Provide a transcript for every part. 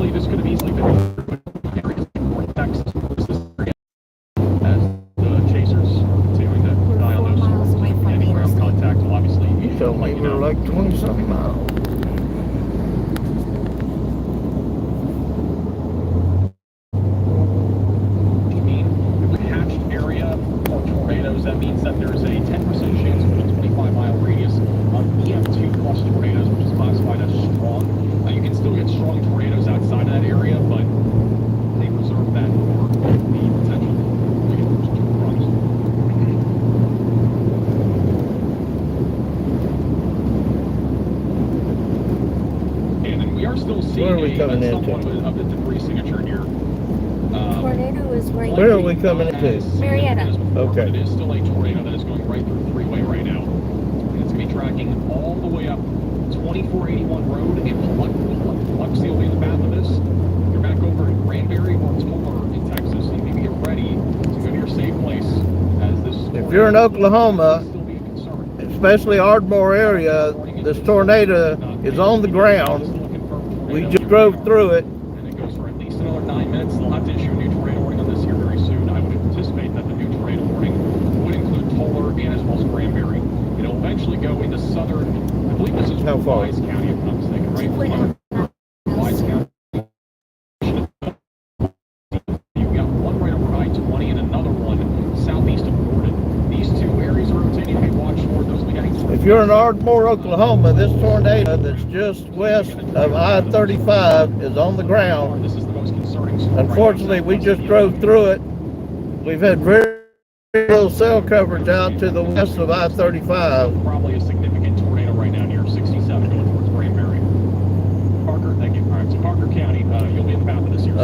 honestly, this could have easily been North Texas as the chasers continuing to die on those storms and any ground contact will obviously You told me we were like 20-something miles. That means that there's a 10% chance of a 25-mile radius of EF2 plus tornadoes, which is classified as strong. You can still get strong tornadoes outside of that area, but they reserve that for the potential runs. And then we are still seeing somewhat of a debris signature here. Tornado is right. Where are we coming into? Marietta. Okay. It is still a tornado that is going right through the freeway right now. And it's going to be tracking all the way up 2481 Road in Biloxi will be in the path of this. You're back over in Granbury or Tulare in Texas. You need to get ready to go to your safe place as this. If you're in Oklahoma, especially Ardmore area, this tornado is on the ground. We just drove through it. And it goes for at least another 9 minutes. They'll have to issue a new tornado warning on this here very soon. I would anticipate that the new tornado warning would include Tulare and as well as Granbury. It'll eventually go into southern, I believe this is Wise County, if I'm not mistaken, right? Wise County. You've got one right over I-20 and another one southeast of Gordon. These two areas are rotating to be watched for. Those will be heading If you're in Ardmore, Oklahoma, this tornado that's just west of I-35 is on the ground. This is the most concerning. Unfortunately, we just drove through it. We've had very little cell coverage out to the west of I-35. Probably a significant tornado right now near 67 going towards Granbury. Parker, thank you. All right, so Parker County, you'll be in the path of this year.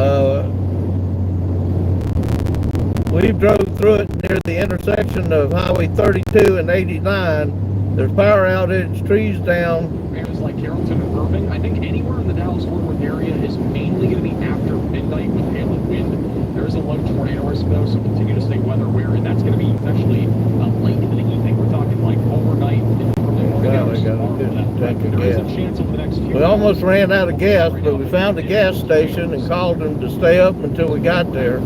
We drove through it near the intersection of Highway 32 and 89. There's power outage, trees down. Areas like Carrollton and Irving, I think anywhere in the Dallas-Fort Worth area is mainly going to be after midnight with hail and wind. There is a low tornado risk though, so continue to stay weather aware, and that's going to be actually late into the evening. We're talking like overnight and early morning hours tomorrow. There is a chance over the next few We almost ran out of gas, but we found a gas station and called them to stay up until we got there.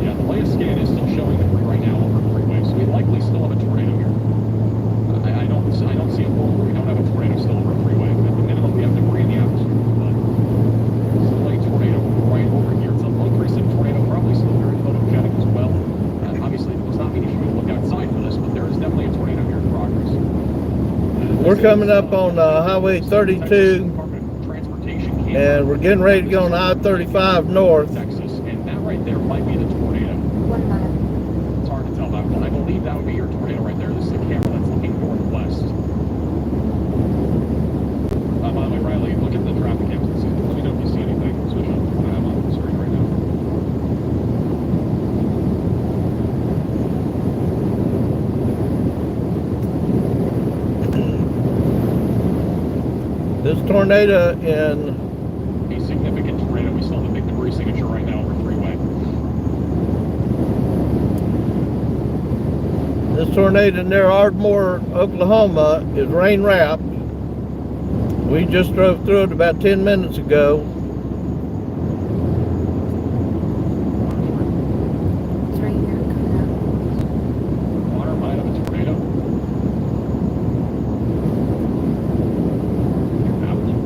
Yeah, the latest scan is still showing debris right now over the freeway, so we likely still have a tornado here. I don't see a world where we don't have a tornado still over a freeway. At the minimum, we have debris in the atmosphere, but still a tornado right over here. It's a low precinct tornado, probably still very photogenic as well. Obviously, it does not mean you should look outside for this, but there is definitely a tornado here in progress. We're coming up on Highway 32, and we're getting ready to go on I-35 north. Texas, and that right there might be the tornado. 1 mile. It's hard to tell that one. I believe that would be your tornado right there. This is a camera that's looking northwest. By the way, Riley, look at the traffic cams and see. Let me know if you see anything. Switch on the one I have on the screen right now. This tornado in A significant tornado. We still have a big debris signature right now over freeway. This tornado near Ardmore, Oklahoma is rain wrapped. We just drove through it about 10 minutes ago. It's right here coming up. Water might have a tornado. Abilene.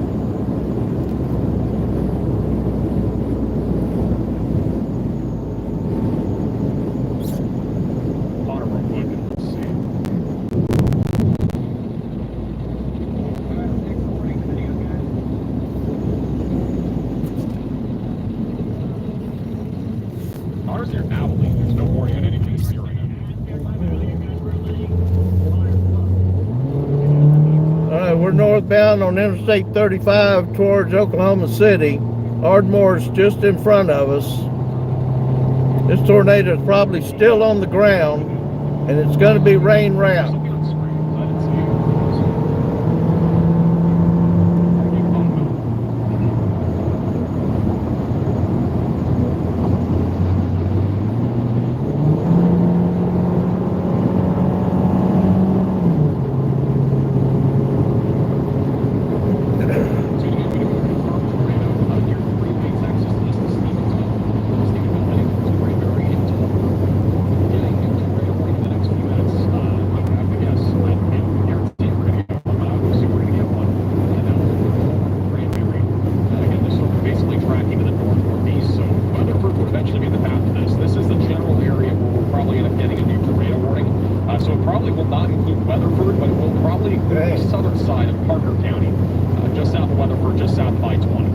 Let's see. Ours near Abilene. There's no warning on anything here right now. All right, we're northbound on Interstate 35 towards Oklahoma City. Ardmore's just in front of us. This tornado is probably still on the ground, and it's going to be rain wrapped. Something on screen. I didn't see just south of Weatherford, just south of I-20.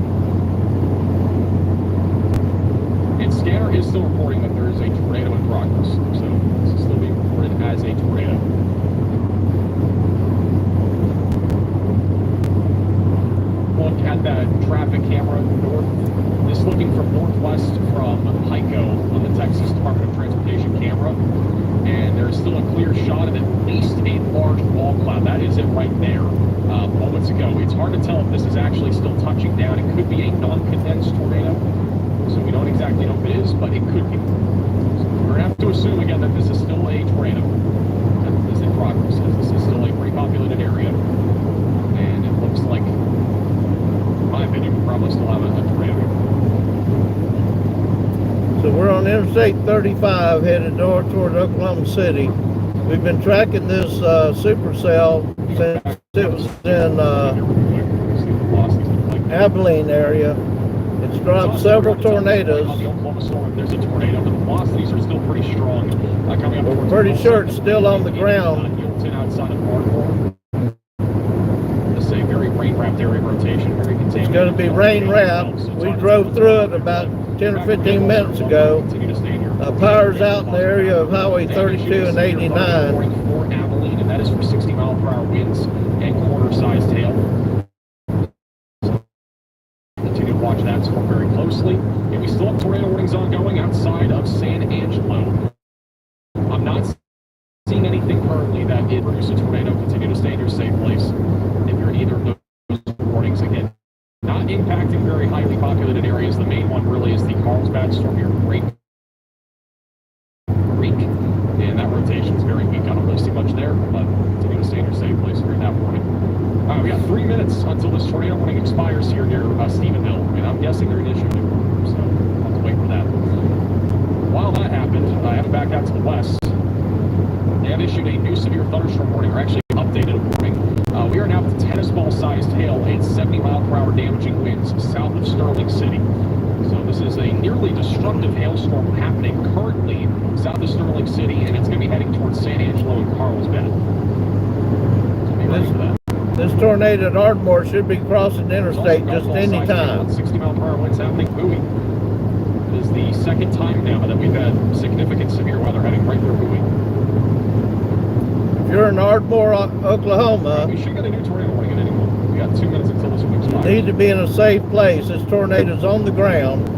And Scanner is still reporting that there is a tornado in progress, so this is still being reported as a tornado. Look at that traffic camera north. This looking from northwest from Pico on the Texas Department of Transportation camera. And there's still a clear shot of at least a large wall cloud. That is it right there moments ago. It's hard to tell if this is actually still touching down. It could be a non-condensed tornado. So we don't exactly know if it is, but it could be. So we're going to have to assume again that this is still a tornado. That is in progress. This is still a pretty populated area. And it looks like, in my opinion, we probably still have a tornado here. So we're on Interstate 35 headed north toward Oklahoma City. We've been tracking this supercell since it was in Abilene area. It's dropped several tornadoes. There's a tornado, but the velocities are still pretty strong. Coming up, we're pretty sure it's still on the ground. Outside of Ardmore. This is a very rain-wrapped area rotation, very contained. It's going to be rain-wrapped. We drove through it about 10 or 15 minutes ago. Power's out in the area of Highway 32 and 89. For Abilene, and that is for 60 mile per hour winds and quarter-sized hail. Continue to watch that storm very closely. And we still have tornado warnings ongoing outside of San Angelo. I'm not seeing anything currently that it produce a tornado. Continue to stay in your safe place. If you're in either of those warnings, again, not impacting very highly populated areas. The main one really is the Carlsbad storm here, Great Creek, and that rotation is very weak. I don't really see much there, but continue to stay in your safe place during that warning. We got 3 minutes until this tornado warning expires here near Stephenville, and I'm guessing they're initiating it, so I'll have to wait for that. While that happened, I have to back out to the west. They have issued a new severe thunderstorm warning, or actually updated a warning. We are now with tennis ball-sized hail and 70 mile per hour damaging winds south of Sterling City. So this is a nearly destructive hailstorm happening currently south of Sterling City, and it's going to be heading towards San Angelo and Carlsbad. So be ready for that. This tornado at Ardmore should be crossing the interstate just any time. 60 mile per hour winds happening. Bowie. It is the second time now that we've had significant severe weather heading right through Bowie. If you're in Ardmore, Oklahoma, we should get a new tornado warning at any moment. We got 2 minutes until this one expires. You need to be in a safe place. This tornado's on the ground.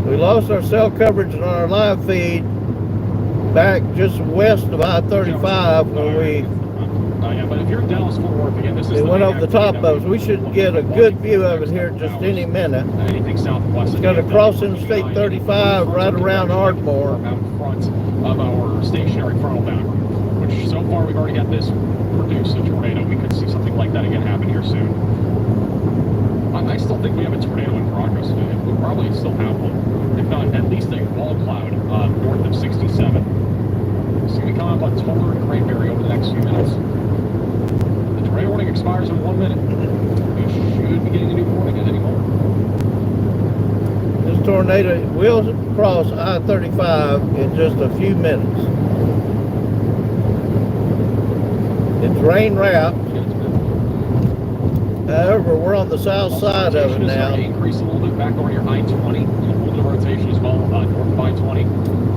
We lost our cell coverage on our live feed back just west of I-35 where we yeah, but if you're in Dallas, Fort Worth, again, this is it went over the top of us. We should get a good view of it here just any minute. Anything southwest. It's going to cross Interstate 35 right around Ardmore. Out in front of our stationary frontal boundary, which so far we've already had this produce a tornado. We could see something like that again happen here soon. I still think we have a tornado in progress. We probably still have one, if not at least a wall cloud north of 67. So we come up on Toller and Cranberry over the next few minutes. The tornado warning expires in 1 minute. We should be getting a new warning at any moment. This tornado will cross I-35 in just a few minutes. It's rain wrapped. However, we're on the south side of it now. Increase a little bit back over your I-20. A little bit of rotation as well, north of I-20.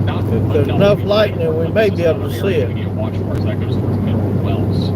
Not if there's enough lightning, we may be able to see it. We need to watch for as that goes towards Mineral Wells.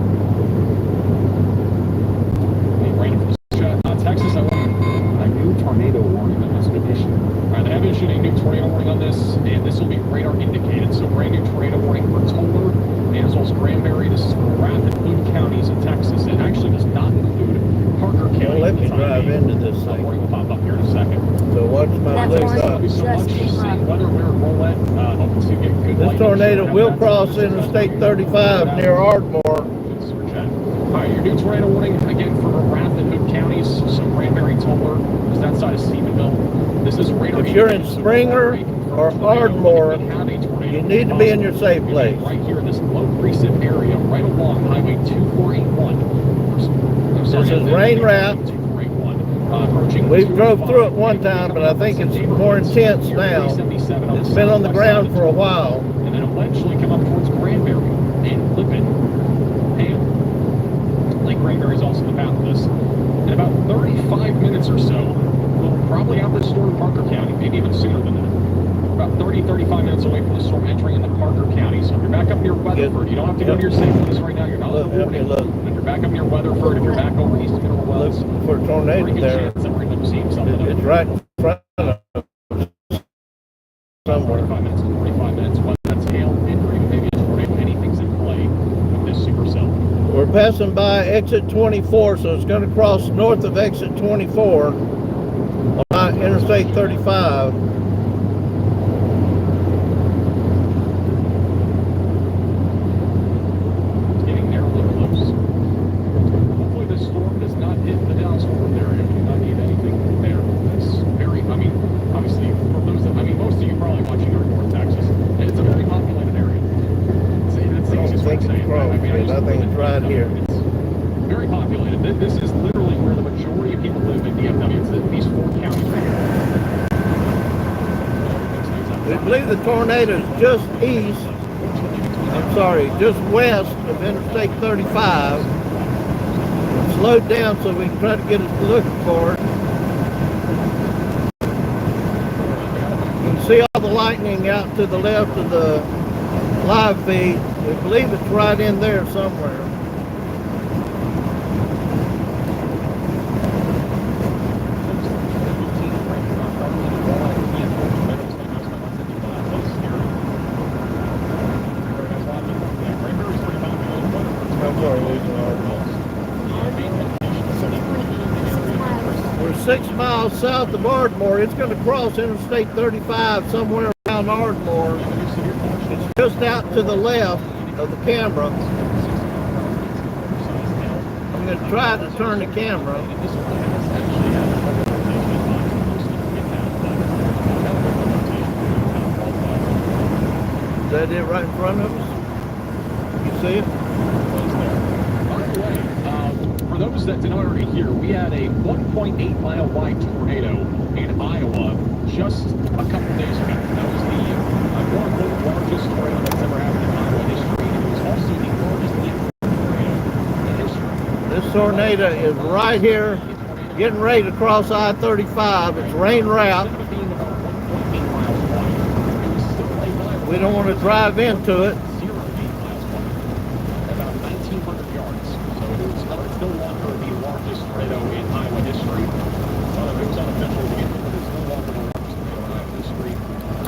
Texas, I want a new tornado warning that has been issued. All right, they have issued a new tornado warning on this, and this will be radar indicated. So brand new tornado warning for Toller and as well as Cranberry. This is for Rath and Hood counties in Texas. It actually does not include Parker County. Well, let me drive into this thing. Warning will pop up here in a second. So watch my legs up. Thank you so much. Seeing weather, we're at Roulette. Hoping to get good. This tornado will cross Interstate 35 near Ardmore. All right, your new tornado warning again for Rath and Hood counties. So Cranberry, Toller, is that side of Stephenville. This is radar. If you're in Springer or Ardmore, you need to be in your safe place. Right here in this low precip area, right along Highway 2481. This is rain wrapped. approaching. We drove through it one time, but I think it's more intense now. It's been on the ground for a while. And then eventually come up towards Granbury and Lippin, Ham. Lake Granbury is also the path of this. In about 35 minutes or so, we'll probably have this storm in Parker County, maybe even sooner than that. About 30-35 minutes away from the storm entering into Parker County. So if you're back up near Weatherford, you don't have to go to your St. Louis right now. You're not on the warning. If you're back up near Weatherford, if you're back over east of Mineral Wells, Look for a tornado pretty good there. chance that we're going to end up seeing something. It's right in front of us somewhere. 45 minutes to 45 minutes, whether that's hail, wind, or even maybe a tornado, anything's in play with this supercell. We're passing by exit 24, so it's going to cross north of exit 24 on Interstate 35. It's getting narrowly close. Hopefully this storm does not hit the downstream area. We do not need anything there. It's very, I mean, obviously, for those that, I mean, most of you probably watching are in North Texas. It's a very populated area. It's the I don't easiest way think to say it's it. crossed, I mean, I but used I to think live it's in right DFW. here. It's very populated. This is literally where the majority of people live in DFW. It's these 4 counties right here. We believe the tornado is just east, just west of Interstate 35. It slowed down so we can try to get it looking for it. You can see all the lightning out to the left of the live feed. We believe it's right in there somewhere. We're 6 miles south of Ardmore. It's going to cross Interstate 35 somewhere around Ardmore. It's just out to the left of the camera. I'm going to try to turn the camera. Is that it right in front of us? You see it? By the way, for those that did not already hear, we had a 1.8 mile wide tornado in Iowa just a couple days ago. That was the quote-unquote largest tornado that's ever happened in Iowa history, and it was also the largest tornado in history. This tornado is right here, getting ready to cross I-35. It's rain wrapped. Instead of it being about 1.8 miles wide, it was still a mile We don't want to drive into it. 0.8 miles wide, about 1,900 yards. So it's no longer the largest tornado in Iowa history. It was unofficial, but it's no longer the largest tornado in Iowa history.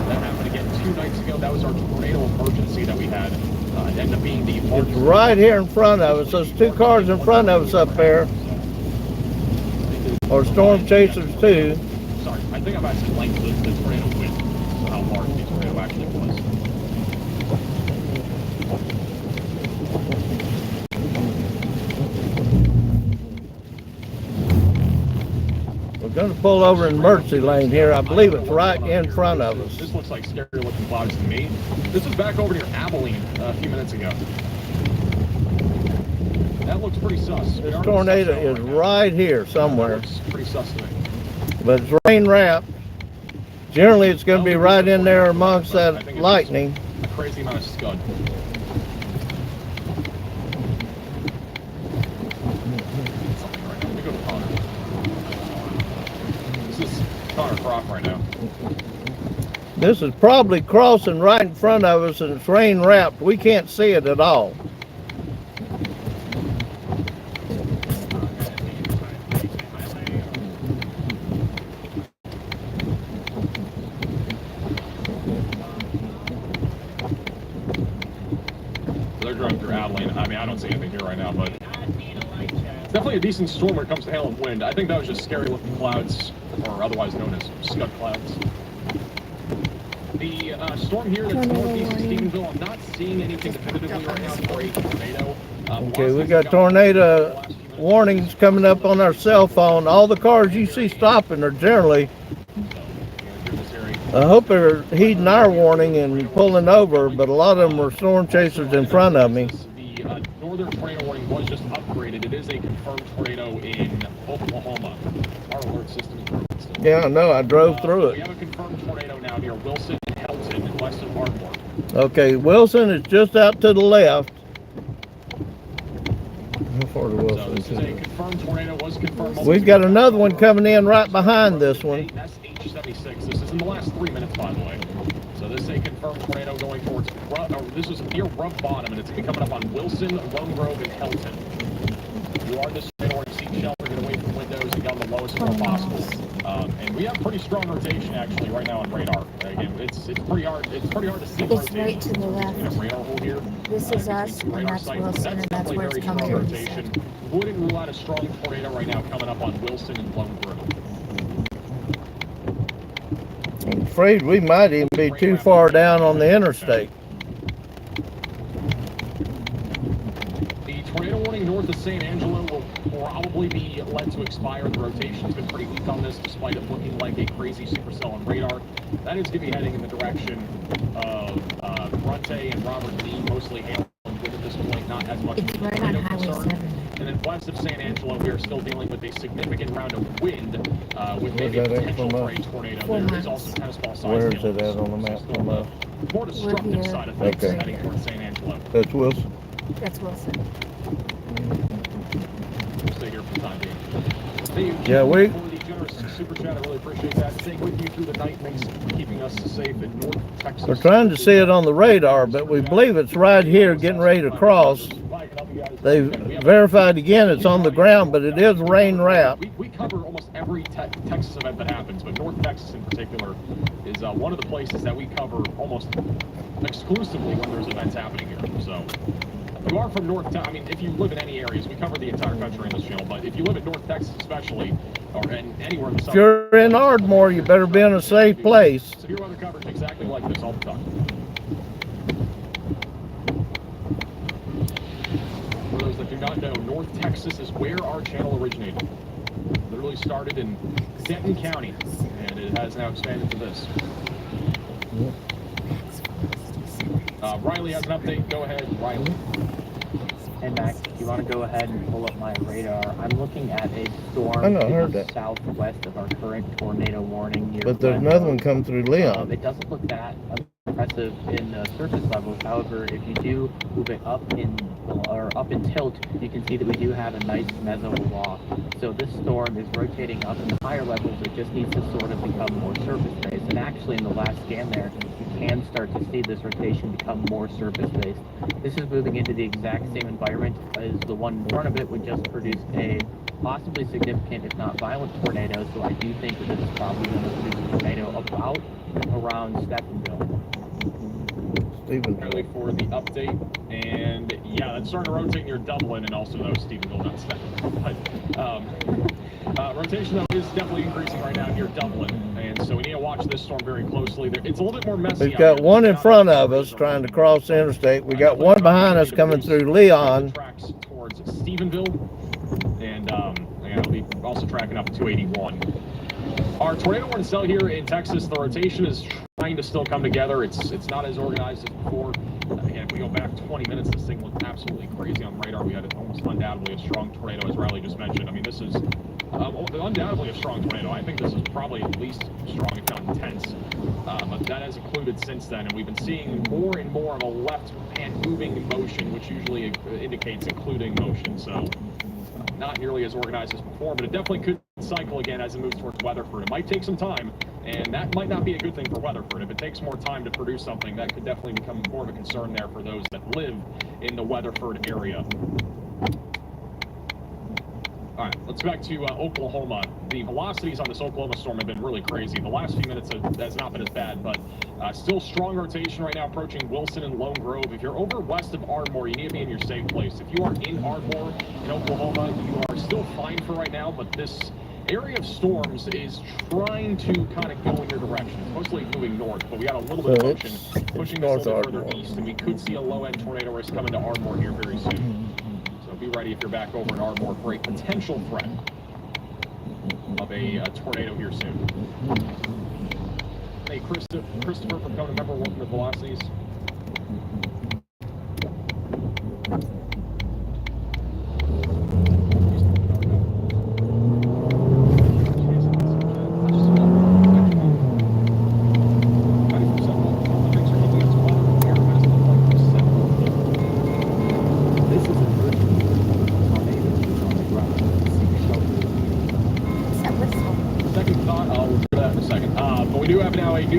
That happened again 2 nights ago. That was our tornado emergency that we had. It ended up being the It's largest. right here in front of us. Those 2 cars in front of us up there are storm chasers too. Sorry, I think I've actually linked the tornado with how large the tornado actually was. We're going to pull over in emergency lane here. I believe it's right in front of us. This looks like scary looking clouds to me. This was back over near Abilene a few minutes ago. That looks pretty sus. This tornado is right here somewhere, That looks pretty sus to me. but it's rain wrapped. Generally, it's going to be right in there amongst that lightning. A crazy amount of scud. Something right now. Let me go to Connor. This is Connor Croft right now. This is probably crossing right in front of us, and it's rain wrapped. We can't see it at all. They're driving through Abilene. I mean, I don't see anything here right now, but it's definitely a decent storm when it comes to hail and wind. I think that was just scary looking clouds, or otherwise known as scud clouds. The storm here that's northeast of Stephenville, I'm not seeing anything definitively right now for a tornado. Okay, we got tornado warnings coming up on our cell phone. All the cars you see stopping are generally, I hope they're heeding our warning and pulling over, but a lot of them were storm chasers in front of me. The northern tornado warning was just upgraded. It is a confirmed tornado in Oklahoma. Our alert system is broken still. Yeah, I know. I drove through We it. have a confirmed tornado now near Wilson and Helton, west of Ardmore. Okay, Wilson is just out to the left. How far to So Wilson this is a confirmed tornado. Was confirmed. We've got another one coming in right behind this one. That's H76. This is in the last 3 minutes, by the way. So this is a confirmed tornado going towards, this was near Rough Bottom, and it's going to be coming up on Wilson, Lone Grove, and Helton. You are this tornado or seek shelter, get away from windows, and get on the lowest floor possible. And we have pretty strong rotation actually right now on radar. Again, it's pretty hard. It's pretty hard to see. It's right to the left. In a radar hole here. This is us, and that's Wilson, and that's where it's coming rotation. Wouldn't rule out a strong tornado right now coming up on Wilson and Lone Grove. I'm afraid we might even be too far down on the interstate. The tornado warning north of San Angelo will probably be led to expire. The rotation's been pretty weak on this, despite it looking like a crazy supercell on radar. That is going to be heading in the direction of Bronte and Robert Lee, mostly hail and wind at this point, not as much. It's right on Highway 7. And then west of San Angelo, we are still dealing with a significant round of wind with maybe a potential for a tornado. There is also tennis ball size. Where is it at on the map from us? More destructive side of things heading towards San Angelo. That's Wilson. That's Wilson. Stay here for the time being. Yeah, we. For the generous super chat, I really appreciate that. Staying with you through the night, thanks for keeping us safe in North Texas. We're trying to see it on the radar, but we believe it's right here getting ready to cross. They've verified again it's on the ground, but it is rain wrapped. We cover almost every Texas event that happens, but North Texas in particular is one of the places that we cover almost exclusively when there's events happening here. So if you are from North Texas, I mean, if you live in any areas, we cover the entire country in this channel, but if you live in North Texas especially, or anywhere in the If you're in Ardmore, you better be in a safe place. severe weather coverage exactly like this all the time. For those that do not know, North Texas is where our channel originated. Literally started in Denton County, and it has now expanded to this. Riley has an update. Go ahead, Riley. Hey Max, if you want to go ahead and pull up my radar, I'm looking at a storm I know, I to heard the that. southwest of our current tornado warning near But there's Glen another one Road. come through Leon. It doesn't look that impressive in surface levels. However, if you do move it up in tilt, you can see that we do have a nice meso wall. So this storm is rotating up in the higher levels. It just needs to sort of become more surface-based. And actually, in the last scan there, you can start to see this rotation become more surface-based. This is moving into the exact same environment as the one in front of it, which just produced a possibly significant, if not violent, tornado. So I do think that this is probably going to produce a tornado about around Stephenville. Early for the update, and yeah, that's starting to rotate near Dublin, and also though Stephenville, not Stephenville. But rotation though is definitely increasing right now near Dublin, and so we need to watch this storm very closely. It's a little bit more messy. We've got one in front of us trying to cross the interstate. We got one behind us coming through Leon. Tracks towards Stephenville, and we'll be also tracking up 281. Our tornado warning cell here in Texas, the rotation is trying to still come together. It's not as organized as before. Again, if we go back 20 minutes, this thing looked absolutely crazy on radar. We had almost undoubtedly a strong tornado, as Riley just mentioned. I mean, this is undoubtedly a strong tornado. I think this is probably at least strong, if not intense. But that has included since then, and we've been seeing more and more of a left hand moving motion, which usually indicates including motion. So not nearly as organized as before, but it definitely could cycle again as it moves towards Weatherford. It might take some time, and that might not be a good thing for Weatherford. If it takes more time to produce something, that could definitely become more of a concern there for those that live in the Weatherford area. All right, let's go back to Oklahoma. The velocities on this Oklahoma storm have been really crazy. The last few minutes has not been as bad, but still strong rotation right now approaching Wilson and Lone Grove. If you're over west of Ardmore, you need to be in your safe place. If you are in Ardmore, in Oklahoma, you are still fine for right now, but this area of storms is trying to kind of go in your direction. It's mostly moving north, but we got a little bit of motion pushing us a little bit further east, and we could see a low-end tornado risk coming to Ardmore here very soon. Be ready if you're back over in Ardmore for a potential threat of a tornado here soon. Hey, Christopher from Code, remember working with velocities?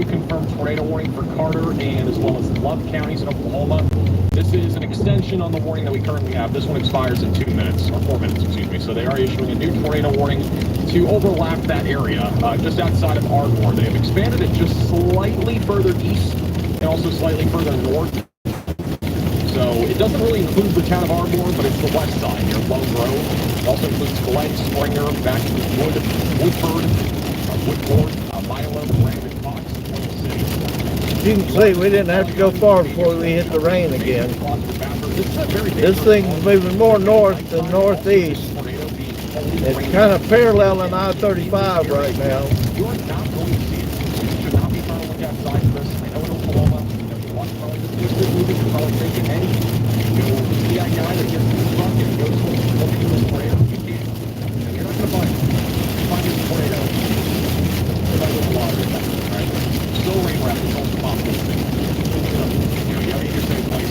new confirmed tornado warning for Carter and as well as Love counties in Oklahoma. This is an extension on the warning that we currently have. This one expires in 2 minutes, or 4 minutes, excuse me. So they are issuing a new tornado warning to overlap that area, just outside of Ardmore. They have expanded it just slightly further east and also slightly further north. So it doesn't really include the town of Ardmore, but it's the west side near Lone Grove. It also includes Glen, Springer, Woodford, Woodford, Milo, Brandon, Fox, and Oil City. You can see we didn't have to go far before we hit the rain again. This thing's moving more north than northeast. It's kind of paralleling I-35 right now. You are not going to see it. You should not be trying to look outside of this. I know in Oklahoma, you watch probably this news movie, you're probably thinking, hey, you go see that guy that gets in the truck and goes looking at this tornado. You can't. You're not going to find this tornado. By the law, right? Still rain wrap is also possible. You have Interstate place.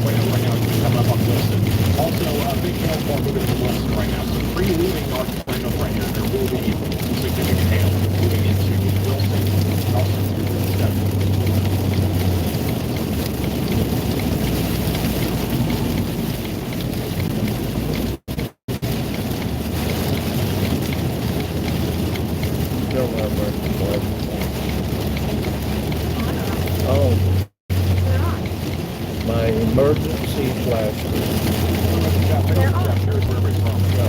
Right now, it's coming up on Wilson. Also, big hailstorm moving to Wilson right now. So pre-moving our tornado right here, there will be some significant hail moving into Wilson and also through the steps. Oh, my emergency flash. Here's where everybody's from. So,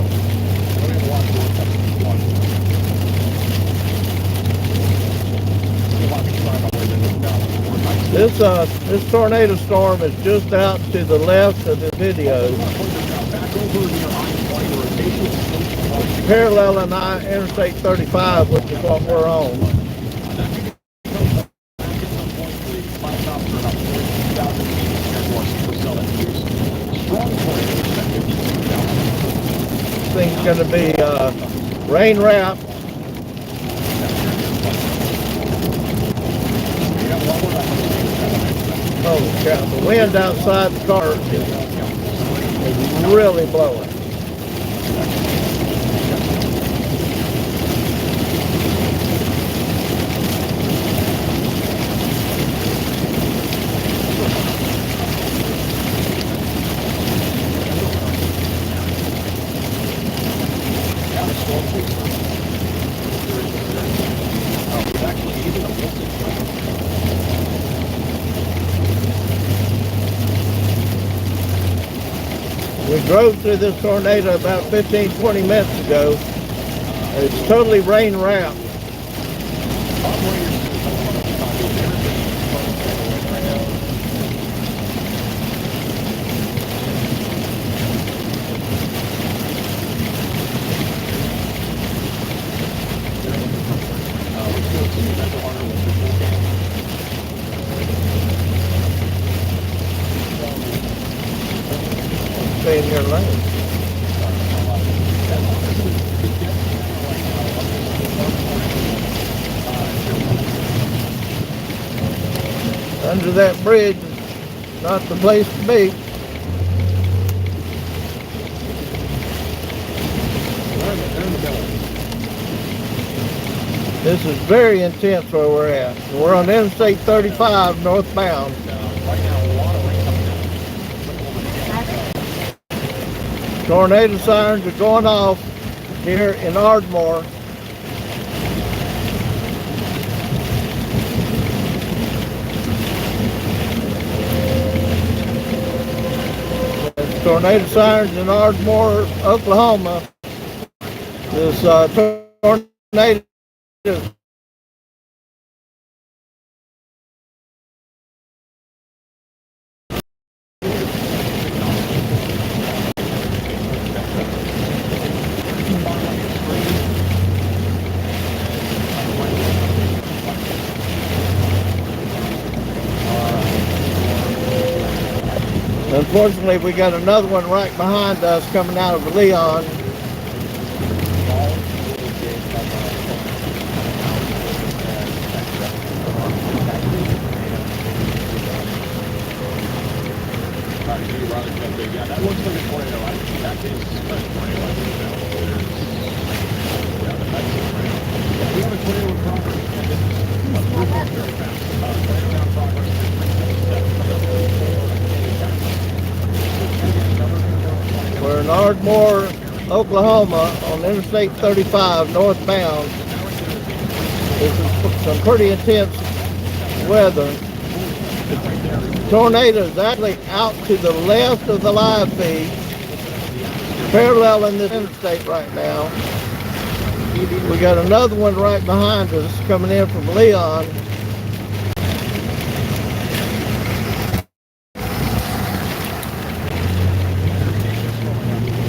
don't even watch the work that's watching. This tornado storm is just out to the left of the video, paralleling Interstate 35, which is what we're on. This thing's going to be rain wrapped. Holy cow, the wind outside the car is really blowing. We drove through this tornado about 15-20 minutes ago. It's totally rain wrapped. Stay in your lane. Under that bridge is not the place to be. This is very intense where we're at. We're on Interstate 35 northbound. Tornado sirens are going off here in Ardmore. There's tornado sirens in Ardmore, Oklahoma. This tornado Unfortunately, we got another one right behind us coming out of Leon. Yeah, that looks like a tornado. That is a tornado. Yeah, we have a tornado in property. in Ardmore, Oklahoma on Interstate 35 northbound. This is some pretty intense weather. The tornado is actually out to the left of the live feed, paralleling this interstate right now. We got another one right behind us coming in from Leon.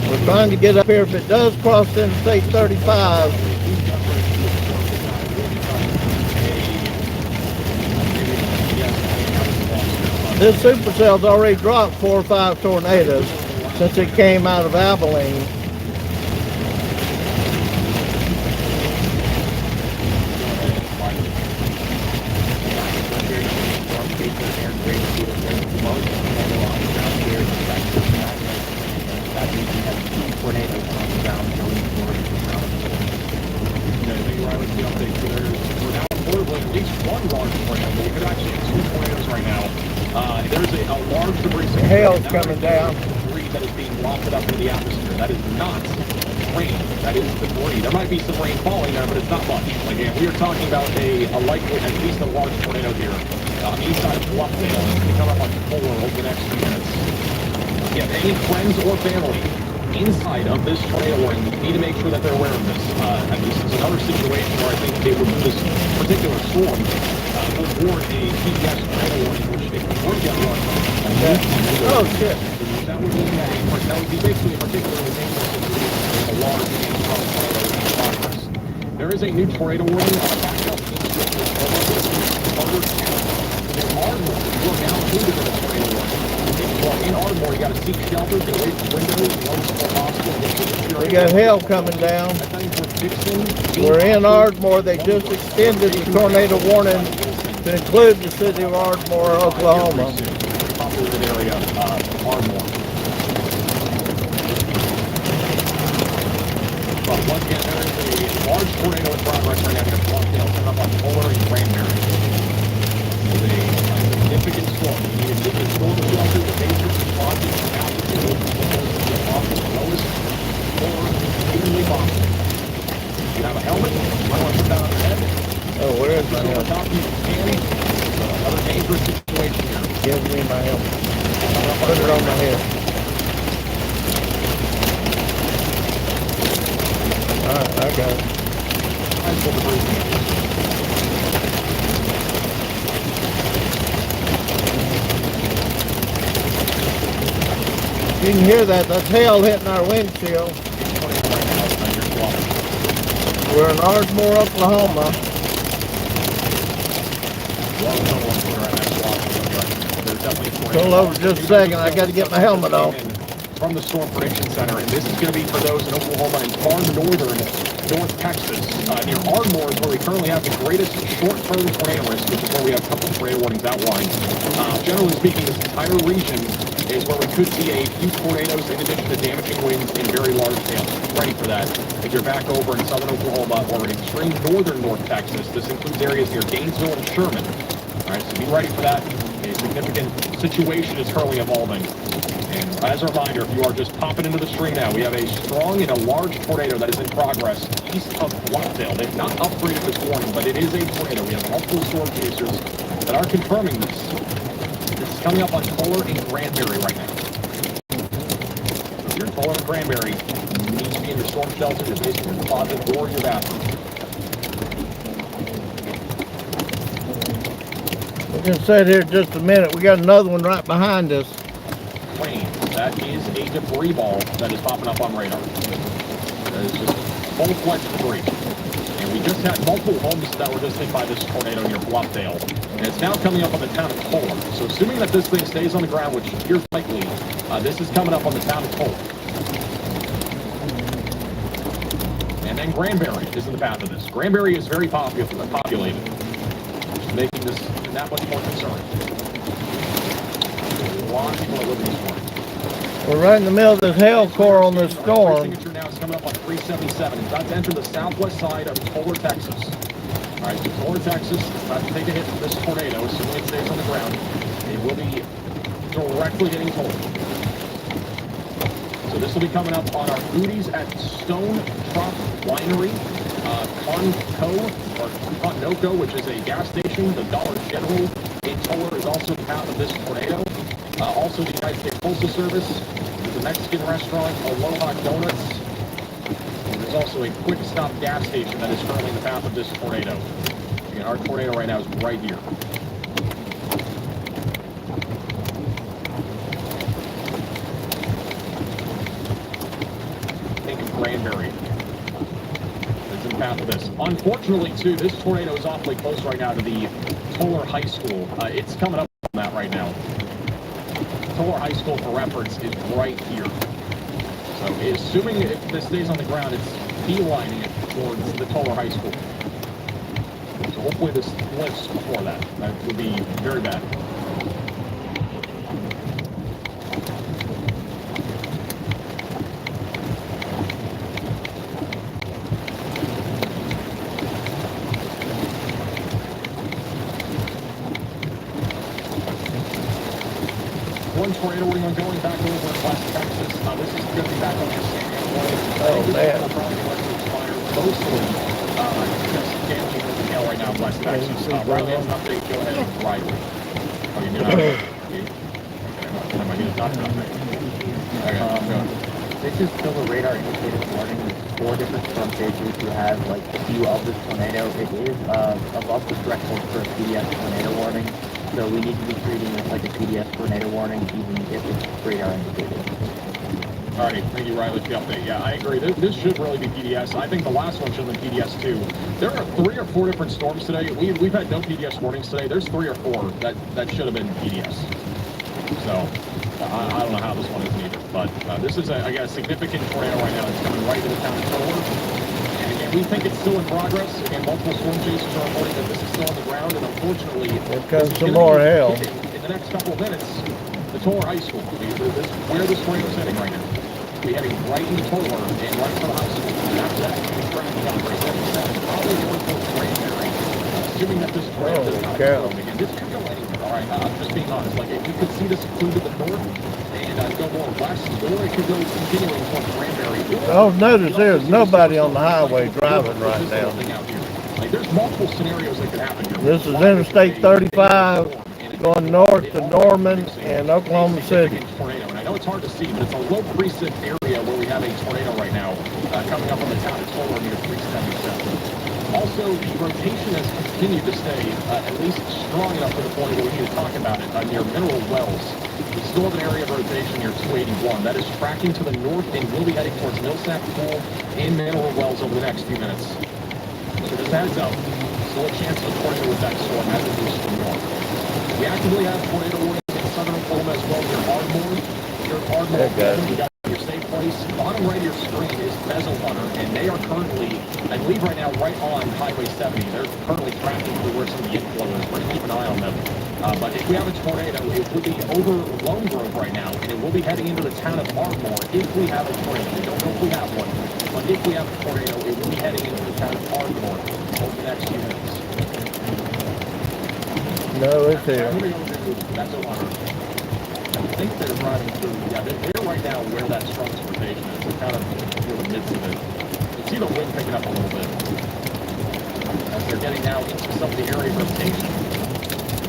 We're trying to get up here. If it does cross Interstate 35, this supercell's already dropped 4 or 5 tornadoes since it came out of Abilene. Hail's coming down. Debris that is being wafted up into the atmosphere. That is not rain. That is debris. There might be some rain falling there, but it's not much. Again, we are talking about a likely, at least a large tornado here. East side of Bluffdale. It's going to come up on Fuller over the next few minutes. If you have any friends or family inside of this tornado warning, you need to make sure that they're aware of this. At least it's another situation where I think they would do this particular storm will warn a TPS tornado warning, which if you weren't getting one, Oh shit. that would be basically a particularly dangerous situation with a large tornado in progress. There is a new tornado warning back up in Ardmore. You are now included in a tornado warning. Well, in Ardmore, you got to seek shelter, get away from windows, the only possible. We got hail coming down. We're in Ardmore. They just extended the tornado warning to include the city of Ardmore, Oklahoma. Area, Ardmore. But once again, there is a large tornado in progress right now. You've got Bluffdale coming up on Fuller and Granbury. It's a significant storm. You need to get the storm shelter, the dangerous responses, the altitude, the lowest, or evenly possible. You have a helmet. You might want to put that on your head. Oh, where is my helmet? helmet? Top you can. Another dangerous situation here. Give me my helmet. Put it on my head. Alright, I got it. You can hear that. That's hail hitting our windshield. We're in Ardmore, Oklahoma. Hold over just a second. I got to get my helmet off. From the Storm Prediction Center, and this is going to be for those in Oklahoma and far northern North Texas. Near Ardmore is where we currently have the greatest short-term tornado risk, which is where we have a couple of tornado warnings outlined. Generally speaking, this entire region is where we could see a few tornadoes in addition to damaging winds and very large hail. Ready for that. If you're back over in southern Oklahoma or extreme northern North Texas, this includes areas near Gainesville and Sherman. All right, so be ready for that. A significant situation is currently evolving. And as a reminder, if you are just popping into the stream now, we have a strong and a large tornado that is in progress east of Bluffdale. They've not upgraded this warning, but it is a tornado. We have multiple storm chasers that are confirming this. This is coming up on Fuller and Granbury right now. So if you're in Fuller and Granbury, you need to be in your storm shelter, your basement, your closet, or your bathroom. We're going to sit here just a minute. We got another one right behind us. Plane. That is a debris ball that is popping up on radar. That is just full-fledged debris. And we just had multiple homes that were just hit by this tornado near Bluffdale. And it's now coming up on the town of Fuller. So assuming that this thing stays on the ground, which appears likely, this is coming up on the town of Fuller. And then Granbury is in the path of this. Granbury is very populated, which is making this that much more concerning. A lot of people are living this morning. We're right in the middle of this hail core on this storm. Signature now is coming up on 377. It's about to enter the southwest side of Fuller, Texas. All right, so Fuller, Texas is about to take a hit from this tornado, assuming it stays on the ground. It will be directly hitting Fuller. So So this will be coming up on our booties at Stone Truck Winery, Conoco, which is a gas station. The Dollar General in Toller is also the path of this tornado. Also the United States Postal Service. There's a Mexican restaurant, Aloha Donuts. And there's also a quick stop gas station that is currently in the path of this tornado. Again, our tornado right now is right here. Think of Granbury. It's in the path of this. Unfortunately, too, this tornado is awfully close right now to the Toller High School. It's coming up on that right now. Toller High School, for reference, is right here. So, assuming if this stays on the ground, it's beelining it towards the Toller High School. So hopefully this lifts before that. That would be very bad. One tornado warning going back over West Texas. This is going to be back on the San Antonio. Oh, man. Will probably let it expire mostly just damaging the hail right now in West Texas. Riley has an update. Go ahead, Riley. Oh, you do not? Okay. Am I going to talk about that? Okay, go. This is still a radar indicated warning. There's 4 different storm stages who have like a view of this tornado. It is above the threshold for a PDS tornado warning. So we need to be treating this like a PDS tornado warning, even if it's radar indicated. All right, thank you, Riley, for the update. Yeah, I agree. This should really be PDS. I think the last one should have been PDS too. There are 3 or 4 different storms today. We've had no PDS warnings today. There's 3 or 4 that should have been PDS. So I don't know how this one isn't either. But this is a significant tornado right now. It's coming right to the town of Toller. And again, we think it's still in progress. Again, multiple storm chasers are reporting that this is still on the ground, and unfortunately, Here comes some more hail. in the next couple of minutes, the Toller High School. Where this tornado is heading right now. We're heading right into Toller and right for the high school. And after that, we're tracking up right 77. Probably going towards Granbury. Assuming that this tornado does not explode again. This could go anywhere, all right? I'm just being honest. Like, you could see this include to the north and go more west, or it could go continuing towards Granbury. Oh, notice there's nobody on the highway driving right now. Like, there's multiple scenarios that could happen here. This is Interstate 35 going north to Norman and Oklahoma City. Tornado, and I know it's hard to see, but it's a low precip area where we have a tornado right now coming up on the town of Toller near 377. Also, the rotation has continued to stay at least strong enough to the point where we need to talk about it near Mineral Wells. We still have an area of rotation near 281 that is tracking to the north and will be heading towards Millsap Pool and Mineral Wells over the next few minutes. So just a heads up, still a chance of a tornado with that storm as it moves to the north. We actively have tornado warnings in southern Oklahoma as well near Ardmore. Near Ardmore, you got your safe place. Bottom right of your screen is Hunter, and they are currently, I believe right now, right on Highway 70. They're currently tracking through where some of the inflow is. We're going to keep an eye on them. But if we have a tornado, it will be over Lone Grove right now, and it will be heading into the town of Ardmore if we have a tornado. We don't know if we have one, but if we have a tornado, it will be heading into the town of Ardmore over the next few minutes. No, it's here. That's a runner. I think they're running through. Yeah, they're right now where that strongest rotation is. They're kind of near the midst of it. You see the wind picking up a little bit as they're getting now into some of the area of rotation.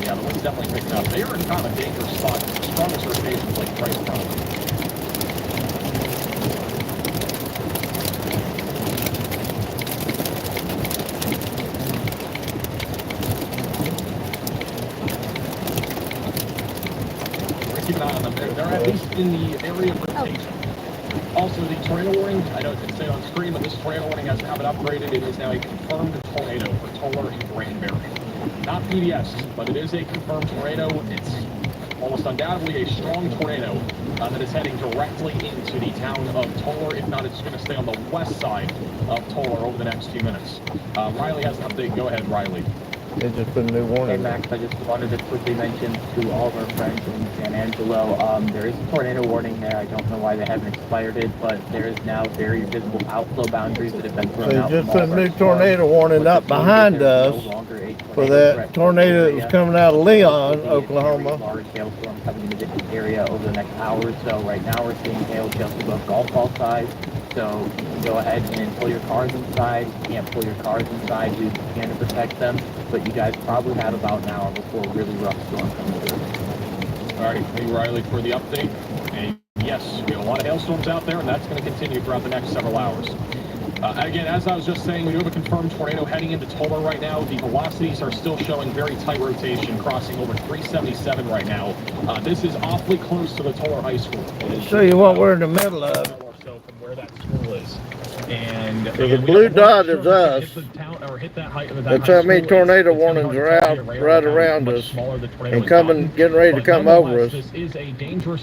Yeah, the wind's definitely picking up. They are in kind of a dangerous spot. The strongest rotation is like right in front of them. Keep an eye on them. They're at least in the area of rotation. Also, the tornado warning, I know it didn't say it on screen, but this tornado warning has now been upgraded. It is now a confirmed tornado for Toller and Granbury. Not PDS, but it is a confirmed tornado. It's almost undoubtedly a strong tornado that is heading directly into the town of Toller. If not, it's going to stay on the west side of Toller over the next few minutes. Riley has an update. Go ahead, Riley. They just put a new Hey warning. Max, I just wanted to quickly mention to all of our friends in San Angelo, there is a tornado warning there. I don't know why they haven't expired it, but there is now very visible outflow boundaries that have been thrown They out. just from all put a of our new storms, tornado warning which up means that behind there's us. no longer a tornado for that tornado that was coming out of Leon, Oklahoma. Large hailstorm coming into this area over the next hour or so. Right now we're seeing hail just above golf ball size. So you can go ahead and pull your cars inside. You can't pull your cars inside. Do what you can to protect them. But you guys probably have about an hour before a really rough storm comes through. All right, thank you, Riley, for the update. And yes, we have a lot of hailstorms out there, and that's going to continue throughout the next several hours. Again, as I was just saying, we do have a confirmed tornado heading into Tolar right now. The velocities are still showing very tight rotation, crossing over 377 right now. This is awfully close to the Tolar High School. Show you what we're in the middle of. Or so from where that school is. And So the blue dot is us. That's how many tornado warnings are out right around us and coming, getting ready to come over us.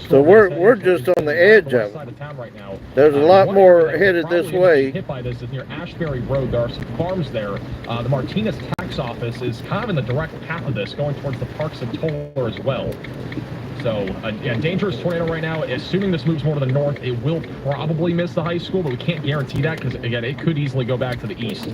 So we're just on the edge of it. There's a lot more headed this way. Hit by this is near Ashbury Road. There are some farms there. The Martinez tax office is kind of in the direct path of this, going towards the parks of Tolar as well. So, yeah, dangerous tornado right now. Assuming this moves more to the north, it will probably miss the high school, but we can't guarantee that because, again, it could easily go back to the east.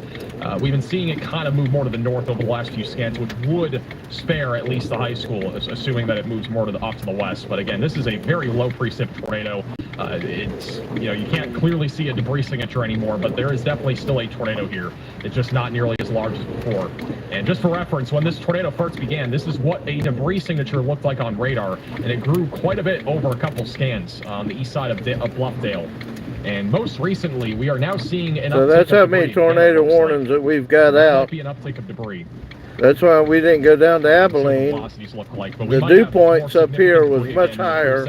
We've been seeing it kind of move more to the north over the last few scans, which would spare at least the high school, assuming that it moves more to the off to the west. But again, this is a very low precip tornado. It's, you know, you can't clearly see a debris signature anymore, but there is definitely still a tornado here. It's just not nearly as large as before. And just for reference, when this tornado first began, this is what a debris signature looked like on radar, and it grew quite a bit over a couple scans on the east side of Bluffdale. And most recently, we are now seeing an uptick. So that's how many tornado warnings that we've got out. Be an uptick of debris. That's why we didn't go down to Abilene. The dew points up here was much higher.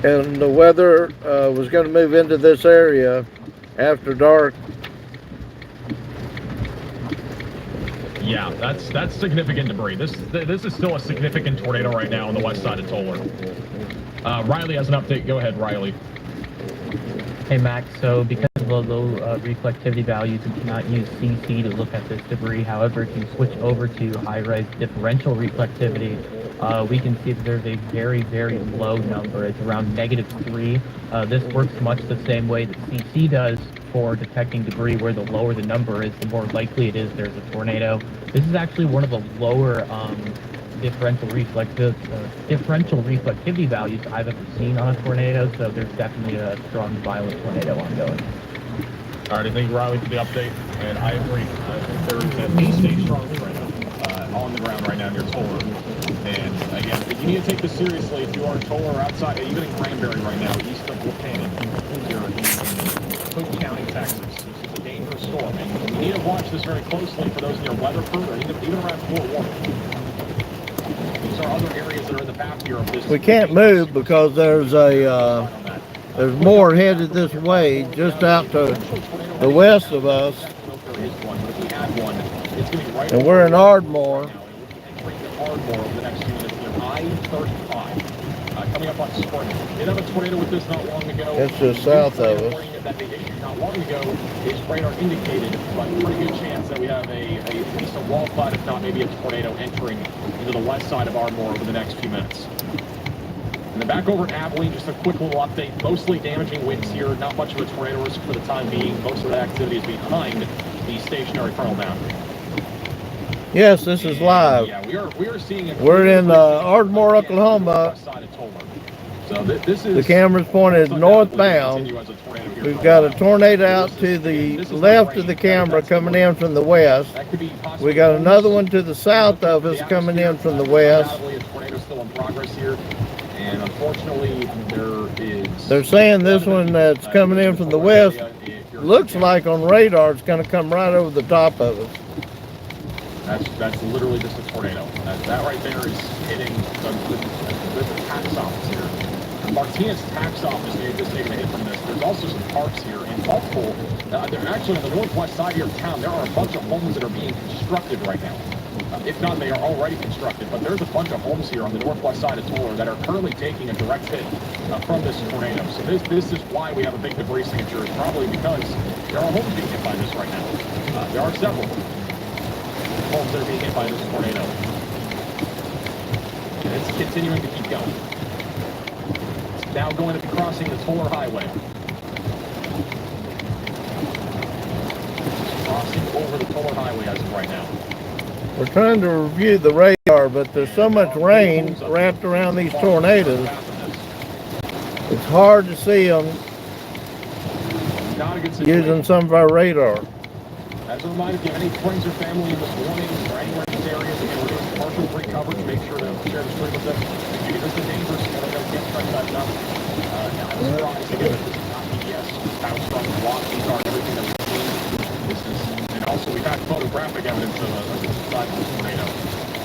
And the weather was going to move into this area after dark. Yeah, that's significant debris. This is still a significant tornado right now on the west side of Tolar. Riley has an update. Go ahead, Riley. Hey, Max. So because of the low reflectivity values, we cannot use CC to look at this debris. However, if you switch over to high-res differential reflectivity, we can see that there's a very, very low number. It's around -3. This works much the same way that CC does for detecting debris, where the lower the number is, the more likely it is there's a tornado. This is actually one of the lower differential reflectivity values I've ever seen on a tornado, so there's definitely a strong, violent tornado ongoing. All right, I think Riley for the update, and I agree. There is at least a strong tornado on the ground right now near Tolar. And again, you need to take this seriously if you are in Tolar or outside, even in Granbury right now, east of Buchanan, here in Cook County, Texas. This is a dangerous storm, and you need to watch this very closely for those near Weatherford or even around Fort Worth. These are other areas that are in the path here of this. We can't move because there's more headed this way, just out to the west of us. And we're in Ardmore. Ardmore over the next few minutes near I-35, coming up on Spring. Did have a tornado with this not long ago. It's just south of us. That big issue not long ago is radar indicated, but pretty good chance that we have at least a wall flood, if not maybe a tornado entering into the west side of Ardmore over the next few minutes. And then back over at Abilene, just a quick little update. Mostly damaging winds here, not much of a tornado risk for the time being. Most of that activity is behind the stationary frontal boundary. Yes, this is live. Yeah, we are seeing it. We're in Ardmore, Oklahoma. So this is the camera's pointed northbound. We've got a tornado out to the left of the camera coming in from the west. We got another one to the south of us coming in from the west. A tornado still in progress here, and unfortunately they're saying this one that's coming in from the west looks like on radar it's going to come right over the top of us. That's literally just a tornado. That right there is hitting the tax office here. The Martinez tax office may have just taken a hit from this. There's also some parks here, and multiple. They're actually on the northwest side here of town. There are a bunch of homes that are being constructed right now. If not, they are already constructed. But there's a bunch of homes here on the northwest side of Tolar that are currently taking a direct hit from this tornado. So this is why we have a big debris signature. It's probably because there are homes being hit by this right now. There are several homes that are being hit by this tornado. And it's continuing to keep going. It's now going to be crossing the Tolar Highway. crossing over the Toller Highway as of right now. We're trying to review the radar, but there's so much rain wrapped around these tornadoes. It's hard to see them Not a good situation. using some of our radar. As a reminder, if you have any friends or family in this warning or anywhere in these areas, again, we're doing partial free coverage. Make sure to share the stream with them. Because this is dangerous. You know, don't get stressed out enough. Now, I'm surprised again that this is not PBS. This is how strong the velocities are and everything that we've seen. This is, and also we've had photographic evidence of the size of this tornado.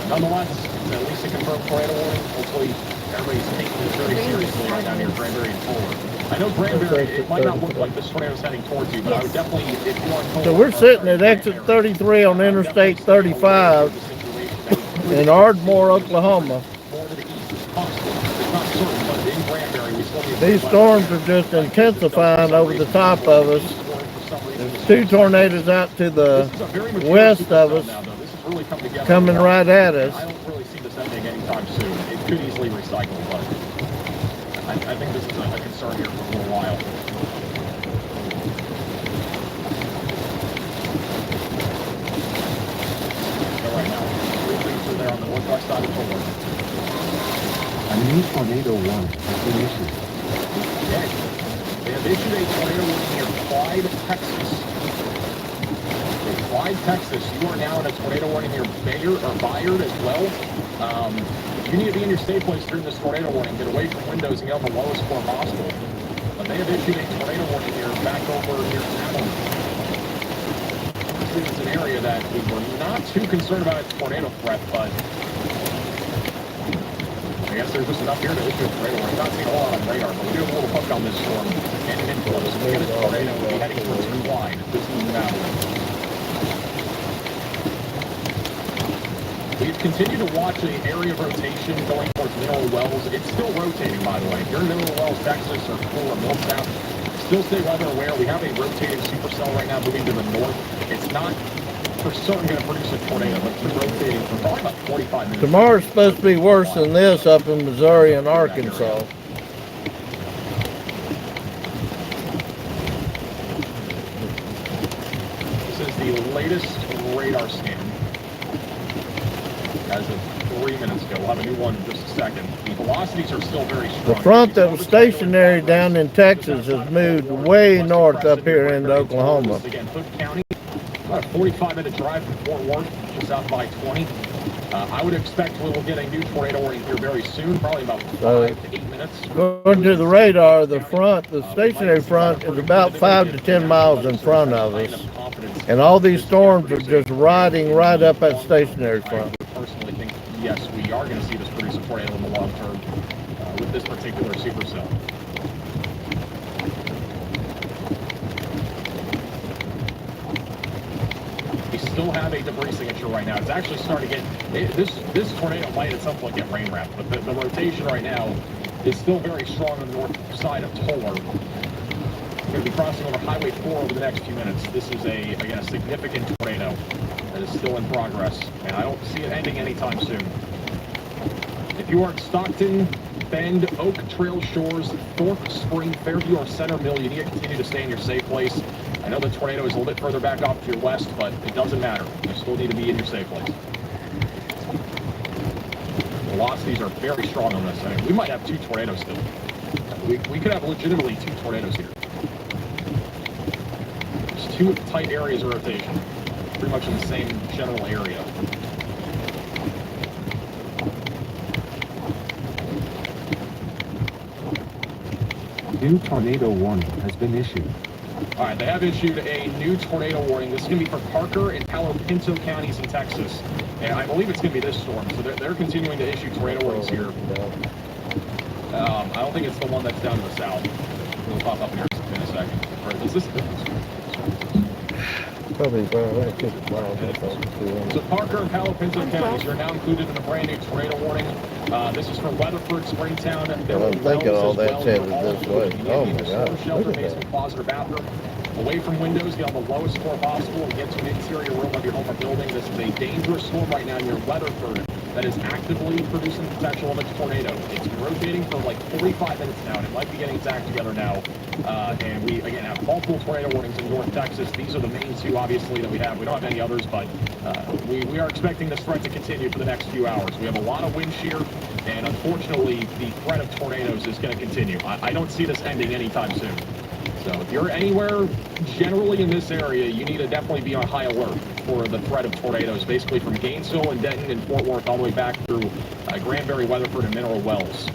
Nonetheless, it's at least a confirmed tornado warning. Hopefully, everybody's taking this very seriously right now near Granbury and Fuller. I know Granbury, it might not look like this tornado is heading towards you, but I would definitely, if you are So we're sitting at exit 33 on Interstate 35 in Ardmore, Oklahoma. More to the east as possible. It's not certain, but in Granbury, we still need to These storms are just intensifying over the top of us. There's two tornadoes out to the west of us coming right at us. I don't really see this ending anytime soon. It could easily recycle, but I think this is a concern here for a little while. So right now, three things are there on the northwest side of Fuller. A new tornado warning has been issued. Okay. They have issued a tornado warning near Clyde, Texas. So Clyde, Texas, you are now in a tornado warning near Bayard as well. You need to be in your safe place during this tornado warning. Get away from windows and get on the lowest floor possible. But they have issued a tornado warning here back over near Abilene. This is an area that we were not too concerned about its tornado threat, but I guess there's just enough here to issue a tornado warning. Not seeing a lot on radar, but we do have a little hook on this storm and an inflow. So we get a tornado, we'll be heading towards Clyde. This is Abilene. We've continued to watch the area of rotation going towards Mineral Wells. It's still rotating, by the way. If you're in Mineral Wells, Texas, or Fuller, Millsap, still stay weather aware. We have a rotating supercell right now moving to the north. It's not for certain going to produce a tornado, but it's been rotating for probably about 45 minutes. Tomorrow's supposed to be worse than this up in Missouri and Arkansas. This is the latest radar scan. As of 3 minutes ago. We'll have a new one in just a second. The velocities are still very strong. The front that was stationary down in Texas has moved way north up here into Oklahoma. Again, Hood County, about a 45-minute drive from Fort Worth, just out by 20. I would expect we will get a new tornado warning here very soon, probably about 5 to 8 minutes. According to the radar, the stationary front is about 5 to 10 miles in front of us. And all these storms are just riding right up that stationary front. Personally think, yes, we are going to see this produce a tornado in the long term with this particular supercell. We still have a debris signature right now. It's actually starting to get, this tornado might at some point get rain wrapped, but the rotation right now is still very strong on the north side of Toller. We're going to be crossing over Highway 4 over the next few minutes. This is again, a significant tornado that is still in progress, and I don't see it ending anytime soon. If you are at Stockton, Bend, Oak Trail Shores, Thorpe Spring, Fairview, or Center Mill, you need to continue to stay in your safe place. I know the tornado is a little bit further back off to your west, but it doesn't matter. You still need to be in your safe place. Velocities are very strong on this. I mean, we might have 2 tornadoes still. We could have legitimately 2 tornadoes here. There's 2 tight areas of rotation, pretty much in the same general area. New tornado warning has been issued. All right, they have issued a new tornado warning. This is going to be for Parker and Palo Pinto counties in Texas. And I believe it's going to be this storm. So they're continuing to issue tornado warnings here. I don't think it's the one that's down to the south. It'll pop up here in a second. Or is this Probably So Parker and Palo Pinto counties are now included in a brand new tornado warning. This is for Weatherford, Springtown, and I'm thinking all that's headed this way. Oh my God, shelter, look at basement, that. closet, or bathroom. Away from windows, get on the lowest floor possible and get to an interior room of your home or building. This is a dangerous storm right now near Weatherford, that is actively producing the potential of a tornado. It's been rotating for like 45 minutes now, and it might be getting its act together now. And we, again, have multiple tornado warnings in North Texas. These are the main two, obviously, that we have. We don't have any others, but we are expecting this threat to continue for the next few hours. We have a lot of wind shear, and unfortunately, the threat of tornadoes is going to continue. I don't see this ending anytime soon. So if you're anywhere generally in this area, you need to definitely be on high alert for the threat of tornadoes, basically from Gainesville and Denton and Fort Worth all the way back through Granbury, Weatherford, and Mineral Wells.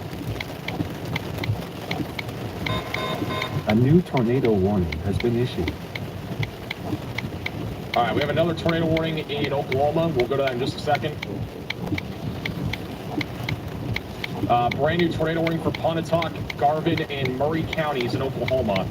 A new tornado warning has been issued. All right, we have another tornado warning in Oklahoma. We'll go to that in just a second. Brand new tornado warning for Pontotoc, Garvin, and Murray counties in Oklahoma.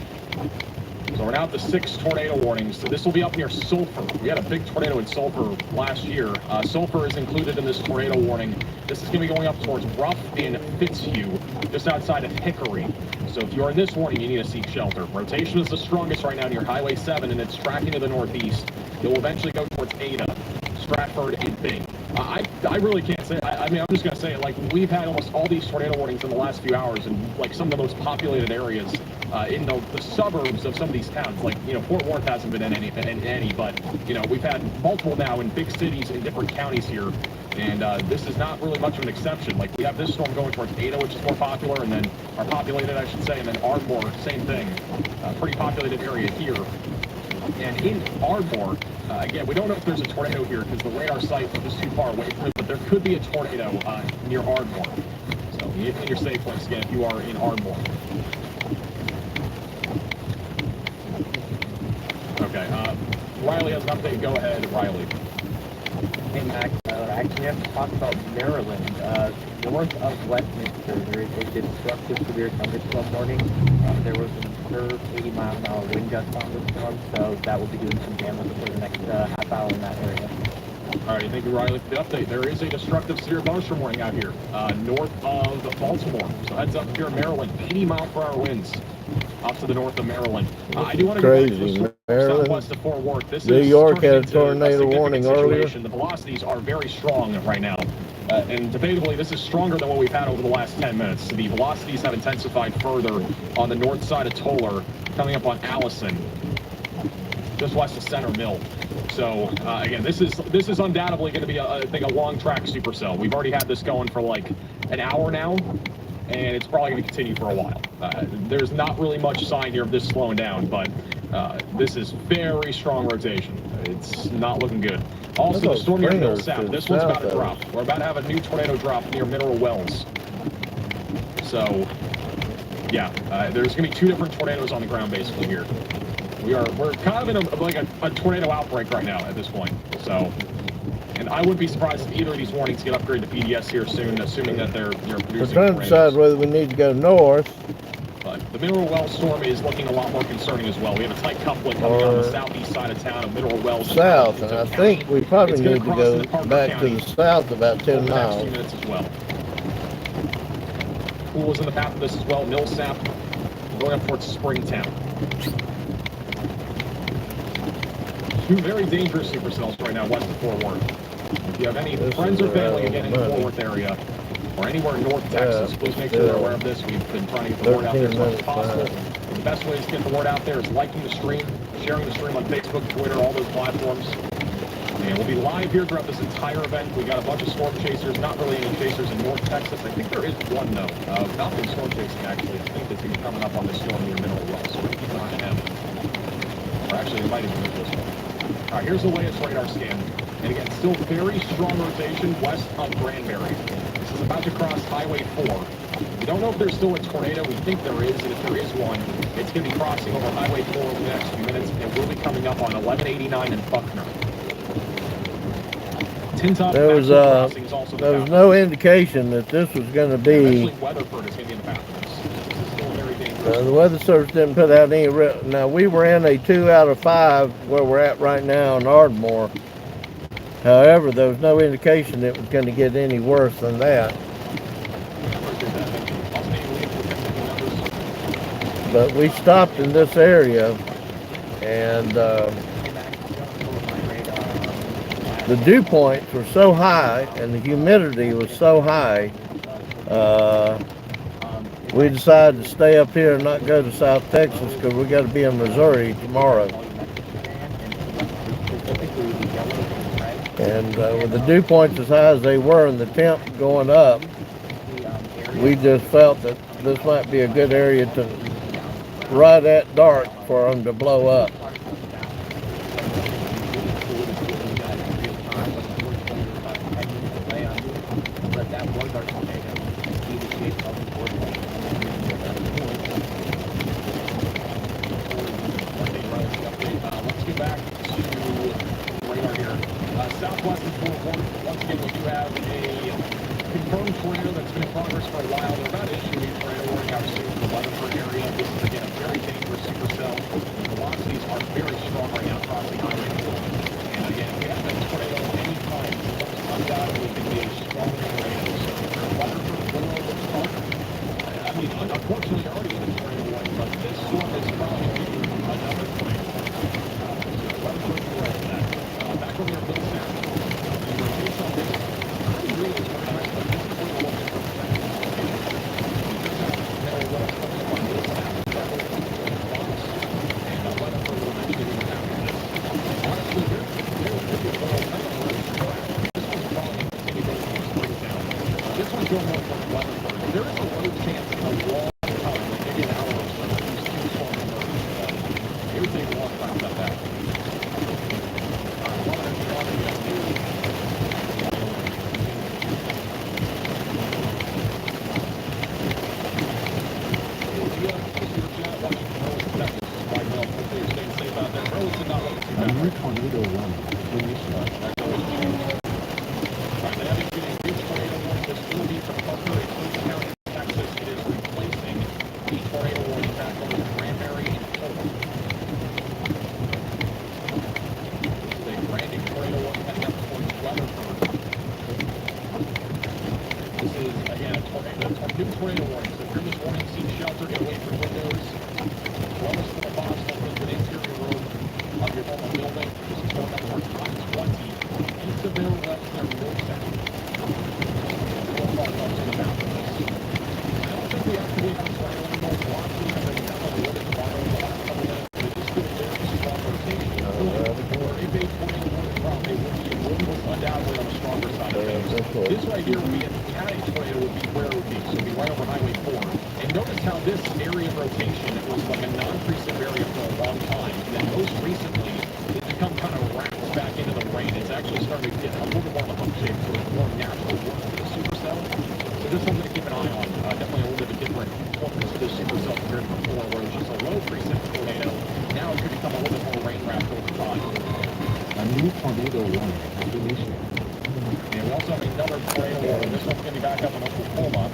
So we're now at the 6 tornado warnings. So this will be up near Sulphur. We had a big tornado in Sulphur last year. Sulphur is included in this tornado warning. This is going to be going up towards Ruff and Fitzhugh, just outside of Hickory. So if you're in this warning, you need to seek shelter. Rotation is the strongest right now near Highway 7, and it's tracking to the northeast. It will eventually go towards Ada, Stratford, and Bing. I really can't say. I mean, I'm just going to say it. Like, we've had almost all these tornado warnings in the last few hours in, like, some of the most populated areas in the suburbs of some of these towns. Like, you know, Fort Worth hasn't been in any, but, you know, we've had multiple now in big cities in different counties here. And this is not really much of an exception. Like, we have this storm going towards Ada, which is more popular, and then, or populated, I should say, and then Ardmore, same thing. Pretty populated area here. And in Ardmore, again, we don't know if there's a tornado here because the radar site is just too far away from it, but there could be a tornado near Ardmore. So you need to be in your safe place, again, if you are in Ardmore. Okay, Riley has an update. Go ahead, Riley. Hey, Max, I actually have to talk about Maryland. North of Westminster, there is a destructive severe thunderstorm warning. There was an observed 80-mile-an-hour wind gust on the storm, so that will be doing some damage for the next half hour in that area. All right, thank you, Riley, for the update. There is a destructive severe thunderstorm warning out here, north of Baltimore. So heads up here in Maryland, 80-mile-per-hour winds off to the north of Maryland. I do want to go back to the storm southwest of Fort Worth. This New is York turning had a into tornado warning significant earlier. situation. The velocities are very strong right now. And debatably, this is stronger than what we've had over the last 10 minutes. The velocities have intensified further on the north side of Toller, coming up on Allison, just west of Center Mill. So again, this is undoubtedly going to be I think a long track supercell. We've already had this going for like an hour now, and it's probably going to continue for a while. There's not really much sign here of this slowing down, but this is very strong rotation. It's not looking good. Also, the storm near Mill South. This one's about to drop. We're about to have a new tornado drop near Mineral Wells. So, yeah, there's going to be 2 different tornadoes on the ground basically here. We're kind of in a tornado outbreak right now at this point. So, and I wouldn't be surprised if either of these warnings get upgraded to PDS here soon, assuming that they're producing. We're trying to decide whether we need to go north. But the Mineral Wells storm is looking a lot more concerning as well. We have a tight couplet coming on the southeast side of town of Mineral Wells. South, and I think we probably need to go back to the south about 10 miles. Next few minutes as well. Pool is in the path of this as well. Millsap going up towards Springtown. 2 very dangerous supercells right now west of Fort Worth. If you have any friends or family again in the Fort Worth area or anywhere in North Texas, please make sure they're aware of this. We've been trying to get the word out there as much as possible. The best way to get the word out there is liking the stream, sharing the stream on Facebook, Twitter, all those platforms. And we'll be live here throughout this entire event. We got a bunch of storm chasers, not really any chasers in North Texas. I think there is one though. Falcon storm chasing actually. I think that's going to be coming up on this storm near Mineral Wells. So we're keep an eye on him. Or actually, it might even be this one. All right, here's the latest radar scan. And again, still very strong rotation west of Granbury. This is about to cross Highway 4. We don't know if there's still a tornado. We think there is, and if there is one, it's going to be crossing over Highway 4 over the next few minutes, and will be coming up on 1189 and Buckner. There was no indication that this was going to be. Weatherford is going to be in the path of this. This is still very dangerous. The weather service didn't put out any. Now we were in a 2 out of 5 where we're at right now in Ardmore. However, there was no indication it was going to get any worse than that. But we stopped in this area, and the dew points were so high and the humidity was so high, we decided to stay up here and not go to South Texas because we got to be in Missouri tomorrow. And with the dew points as high as they were and the temp going up, we just felt that this might be a good area to right at dark for them to blow up. Southwest is full of warning. Once again, we do have a confirmed tornado that's been in progress for a while. They're about to issue a tornado warning out soon in the Weatherford area. This is, again, a very dangerous supercell. The velocities are very strong right now across the highway. And again, if we have a tornado at any time, it's undoubtedly going to be a strong tornado. So Weatherford, Willow, I mean, unfortunately, already in a tornado warning, but this storm is probably going to be another tornado. Weatherford, back over here, Bill Sam. This right here would be a county tornado would be where it would be. So it would be right over Highway 4. And notice how this area of rotation, it was like a non-precip area for a long time. And then most recently, it's become kind of wrapped back into the rain. It's actually starting to get a little bit more of a hump shape, so it's more natural work for the supercell. So this one I'm going to keep an eye on. Definitely a little bit of a different performance for this supercell compared to before, where it was just a low precip tornado. Now it could become a little bit more rain wrapped over time. A new tornado warning has been issued. And we also have another tornado warning. This one's going to be back up in Oklahoma.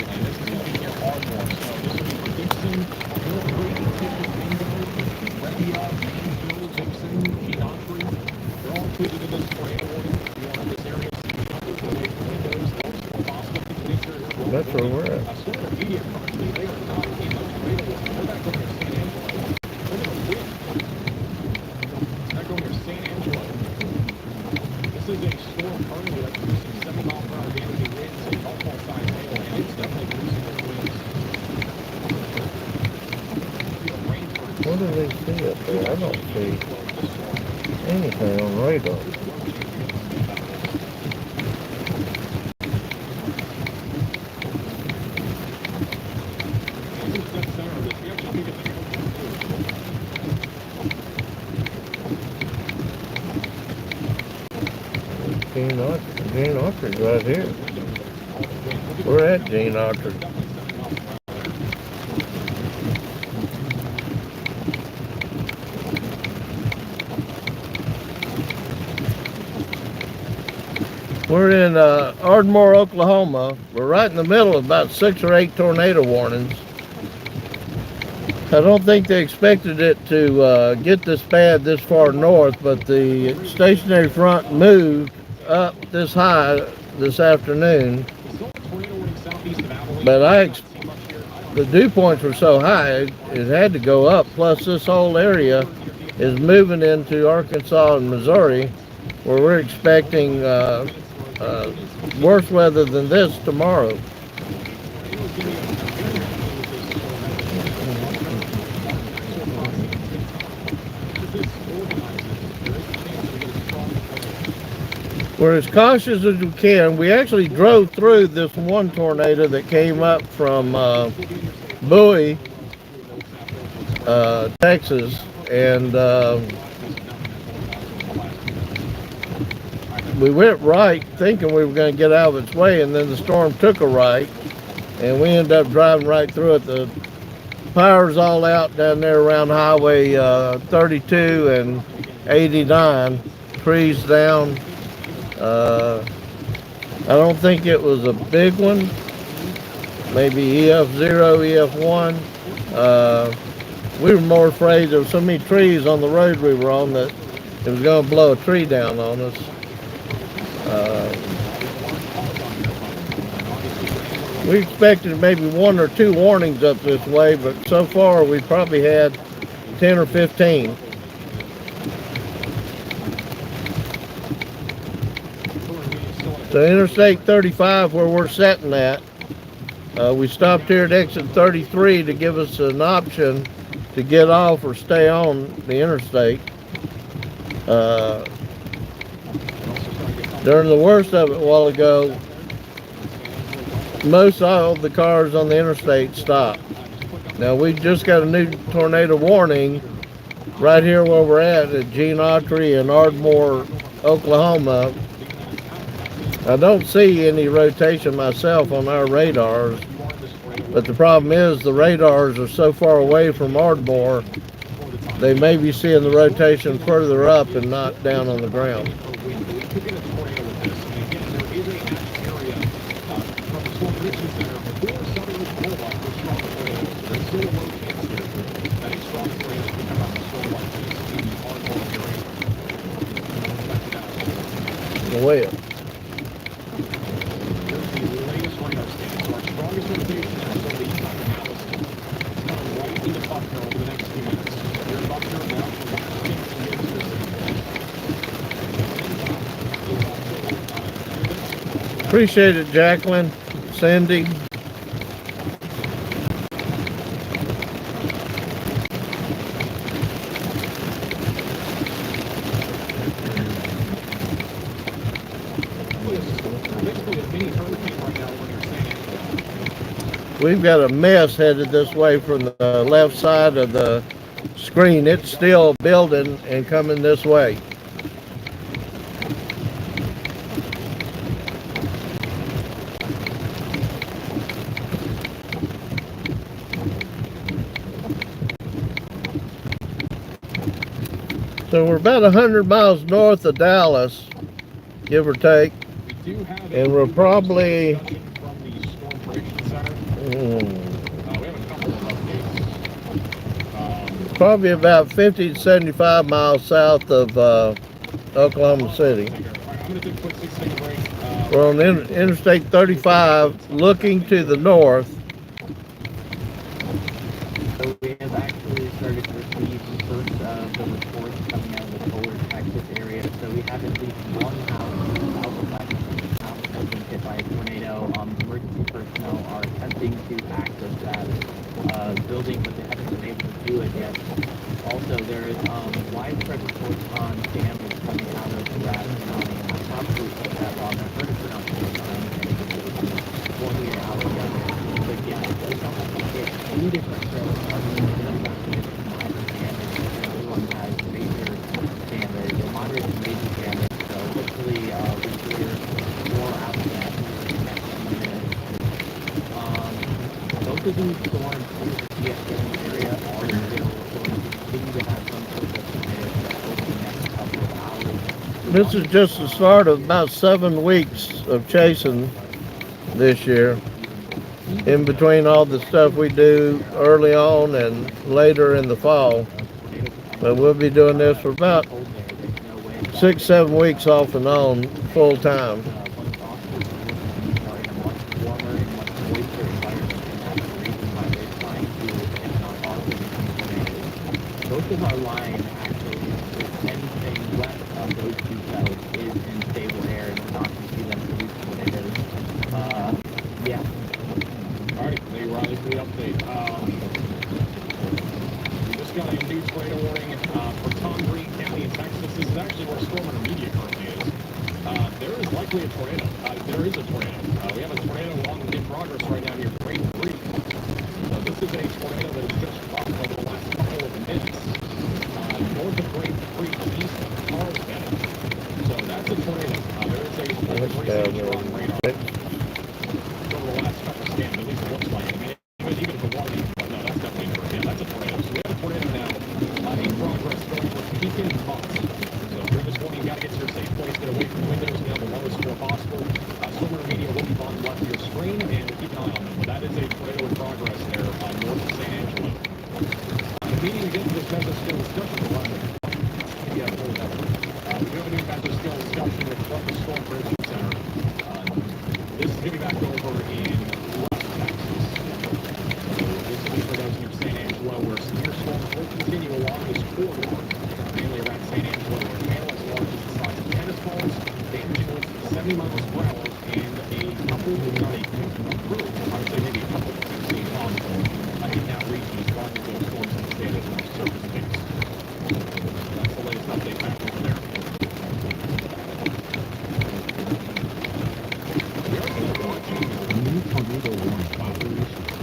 And this is going to be near Ardmore. So this will be Gibson, Mill Creek, Tiffin, Bingo, Redia, Mansville, Gibson, Geoffrey. They're all included in this tornado warning. If you want this area, look away from windows. Those possible things in this area. That's where we're at. Sloan media currently, they are not in the tornado warning. They're back over in San Angelo. Look at the wind. Back over near San Angelo. This is a storm currently that's producing 7 mile per hour damaging winds and multiple size hail, and it's definitely producing those winds. What do they see up there? I don't see anything on radar. Gene Orchard's right here. We're at Gene Orchard. We're in Ardmore, Oklahoma. We're right in the middle of about 6 or 8 tornado warnings. I don't think they expected it to get this bad this far north, but the stationary front moved up this high this afternoon. But the dew points were so high, it had to go up. Plus, this whole area is moving into Arkansas and Missouri, where we're expecting worse weather than this tomorrow. We're as cautious as we can. We actually drove through this one tornado that came up from Bowie, Texas, and we went right thinking we were going to get out of its way, and then the storm took a right, and we ended up driving right through it. The power's all out down there around Highway 32 and 89, trees down. I don't think it was a big one, maybe EF0, EF1. We were more afraid there were so many trees on the road we were on that it was going to blow a tree down on us. We expected maybe 1 or 2 warnings up this way, but so far we probably had 10 or 15. So Interstate 35, where we're sitting at, we stopped here at exit 33 to give us an option to get off or stay on the interstate. During the worst of it a while ago, most all of the cars on the interstate stopped. Now we just got a new tornado warning right here where we're at Gene Autry and Ardmore, Oklahoma. I don't see any rotation myself on our radars, but the problem is the radars are so far away from Ardmore, they may be seeing the rotation further up and not down on the ground. Way up. Appreciate it, Jacqueline, Cindy. We've got a mess headed this way from the left side of the screen. It's still building and coming this way. So we're about 100 miles north of Dallas, give or take, and we're probably probably about 50 to 75 miles south of Oklahoma City. We're on Interstate 35 looking to the north. So we have actually started to receive the first of the reports coming out of the Polar Texas area. So we have at least one house south of that house has been hit by a tornado. Emergency personnel are attempting to access that building, but they haven't been able to do it yet. Also, there is widespread reports on damage coming out of that county. I probably put that wrong. I've heard it pronounced 1 year out of the but yeah, it sounds like it's 2 different trails. Everyone has major damage, or moderate to major damage. So hopefully we hear more out of that in the next few minutes. Both of these storms in the DFW area are still going to continue to have some sort of damage over the next couple of hours. This is just the start of about 7 weeks of chasing this year. In between all the stuff we do early on and later in the fall. But we'll be doing this for about 6-7 weeks off and on full time. is our line, actually. If anything west of those two cells is in stable air, and we're not going to see them produce tornadoes. Yeah. Alright, there you are. This is the update. We just got a new tornado warning for Tom Green County in Texas. This is actually where storm intermediate currently is. There is likely a tornado. There is a tornado. We have a tornado in progress right now near Great Creek. So this is a tornado that has just crossed over the last couple of minutes north of Great Creek, east of Carlsbad. So that's a tornado. There is a tornado on radar. Over the last couple of scans, at least it looks like it. I mean, even if it wasn't, but no, that's definitely a tornado. Yeah, that's a tornado. So we have a tornado now in progress going for Pekin Bucks. So during this one, you got to get to your safe place, get away from windows, and have the lowest score possible. Storm intermediate will be on the left of your screen, and keep an eye on them. But that is a tornado in progress there north of San Angelo. The meeting again for this method skill discussion for Russia. Yeah, hold that. We have a new method skill discussion with the Storm Prediction Center. This is going to be back over in West Texas. So this will be for those near San Angelo, where severe storms will continue along this corridor, mainly around San Angelo, where hail as large as the size of tennis balls, damaging winds of 70 miles per hour, and a couple, not a really, I would say maybe a couple of 15 on in that region as long as those storms can stay at the surface base. That's the latest update back over there. New tornado warning.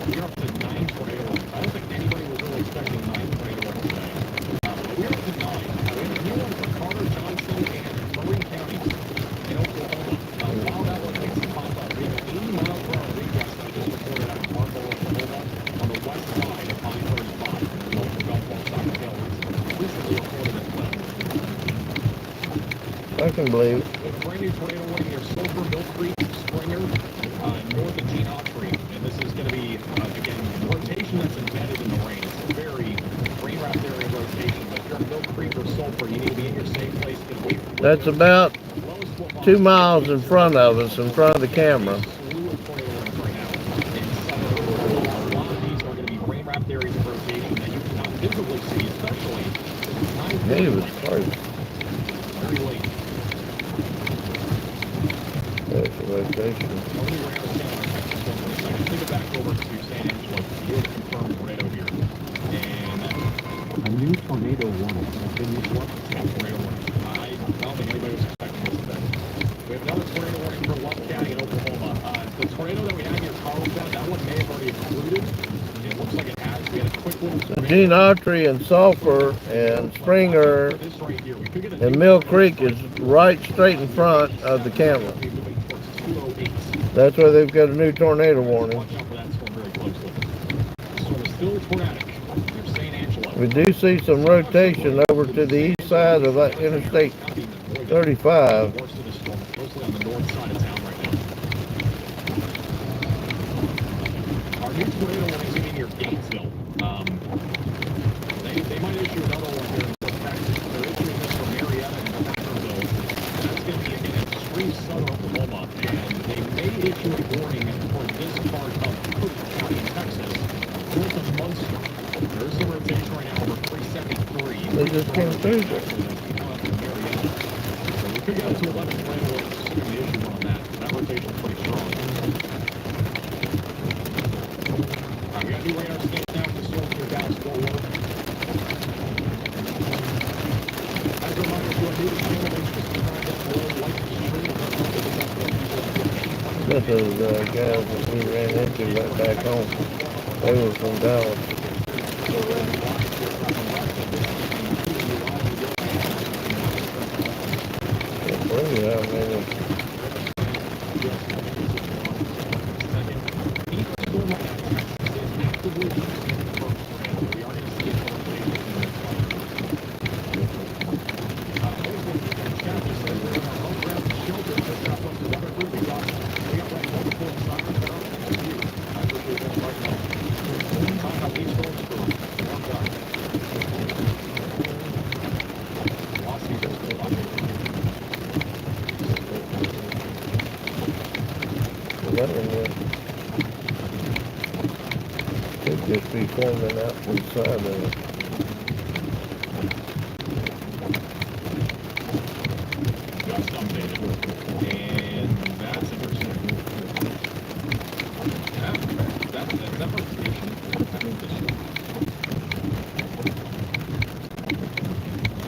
We're up to 9 tornado warnings. I don't think anybody was really expecting 9 tornado warnings today. But we're up to 9. We have a new one for Carter, Johnson, and Marin counties in Oklahoma. While that one makes it pop up, we have an 80-mile-per-hour wind gust that just reported out of Marble, Oklahoma, on the west side of I-35. The local Gulf War soccer tail recently reported as well. I can believe it. With a brand new tornado warning near Sulphur, Mill Creek, Springer, north of Gene Autry. And this is going to be, again, rotation that's embedded in the rain. It's a very rain-wrapped area rotation. But if you're in Mill Creek or Sulphur, you need to be in your safe place. Get away from That's about 2 miles in front of us, in front of the camera. A lot of these are going to be rain-wrapped areas of rotation that you cannot visibly see, especially He was close. very late. That's the rotation. Only ran out of town on Texas one for a second. Take it back over to San Angelo. You have confirmed tornado here. And A new tornado warning has been issued. tornado warning. I don't think anybody was expecting this today. We have another tornado warning for Love County in Oklahoma. The tornado that we have near Carlsbad, that one may have already included. It looks like it has. We had a quick little So Gene Autry and Sulphur and Springer this right here. We could get a and Mill Creek is right straight in front of the camera. moving towards 208. That's where they've got a new tornado warning. Watch out for that storm very closely. The storm is still tornadic near St. Angelo. We do see some rotation over to the east side of that Interstate 35. Worst of the storm, mostly on the north side of town right now. Our new tornado warning is near Gainesville. They might issue another one here in North Texas. They're issuing this for Marietta and Packerville. That's going to be in extreme southern Oklahoma, and they may issue a warning for this part of Cook County, Texas, north of Munster. There's some rotation right now over 373. They just came through there. So we could get up to 11 tornado warnings if they issue one on that. That rotation's pretty strong. Alright, we got new radar scans now for the storm near Dallas Fort Worth. As a reminder, if you are new to the channel, make sure to subscribe down below, like the stream, That's those guys that we ran into right back home. They were from Dallas. Can't believe how many. That one could just be forming out from the side of it. just updated. And that's interesting. Is that rotation? I think this should.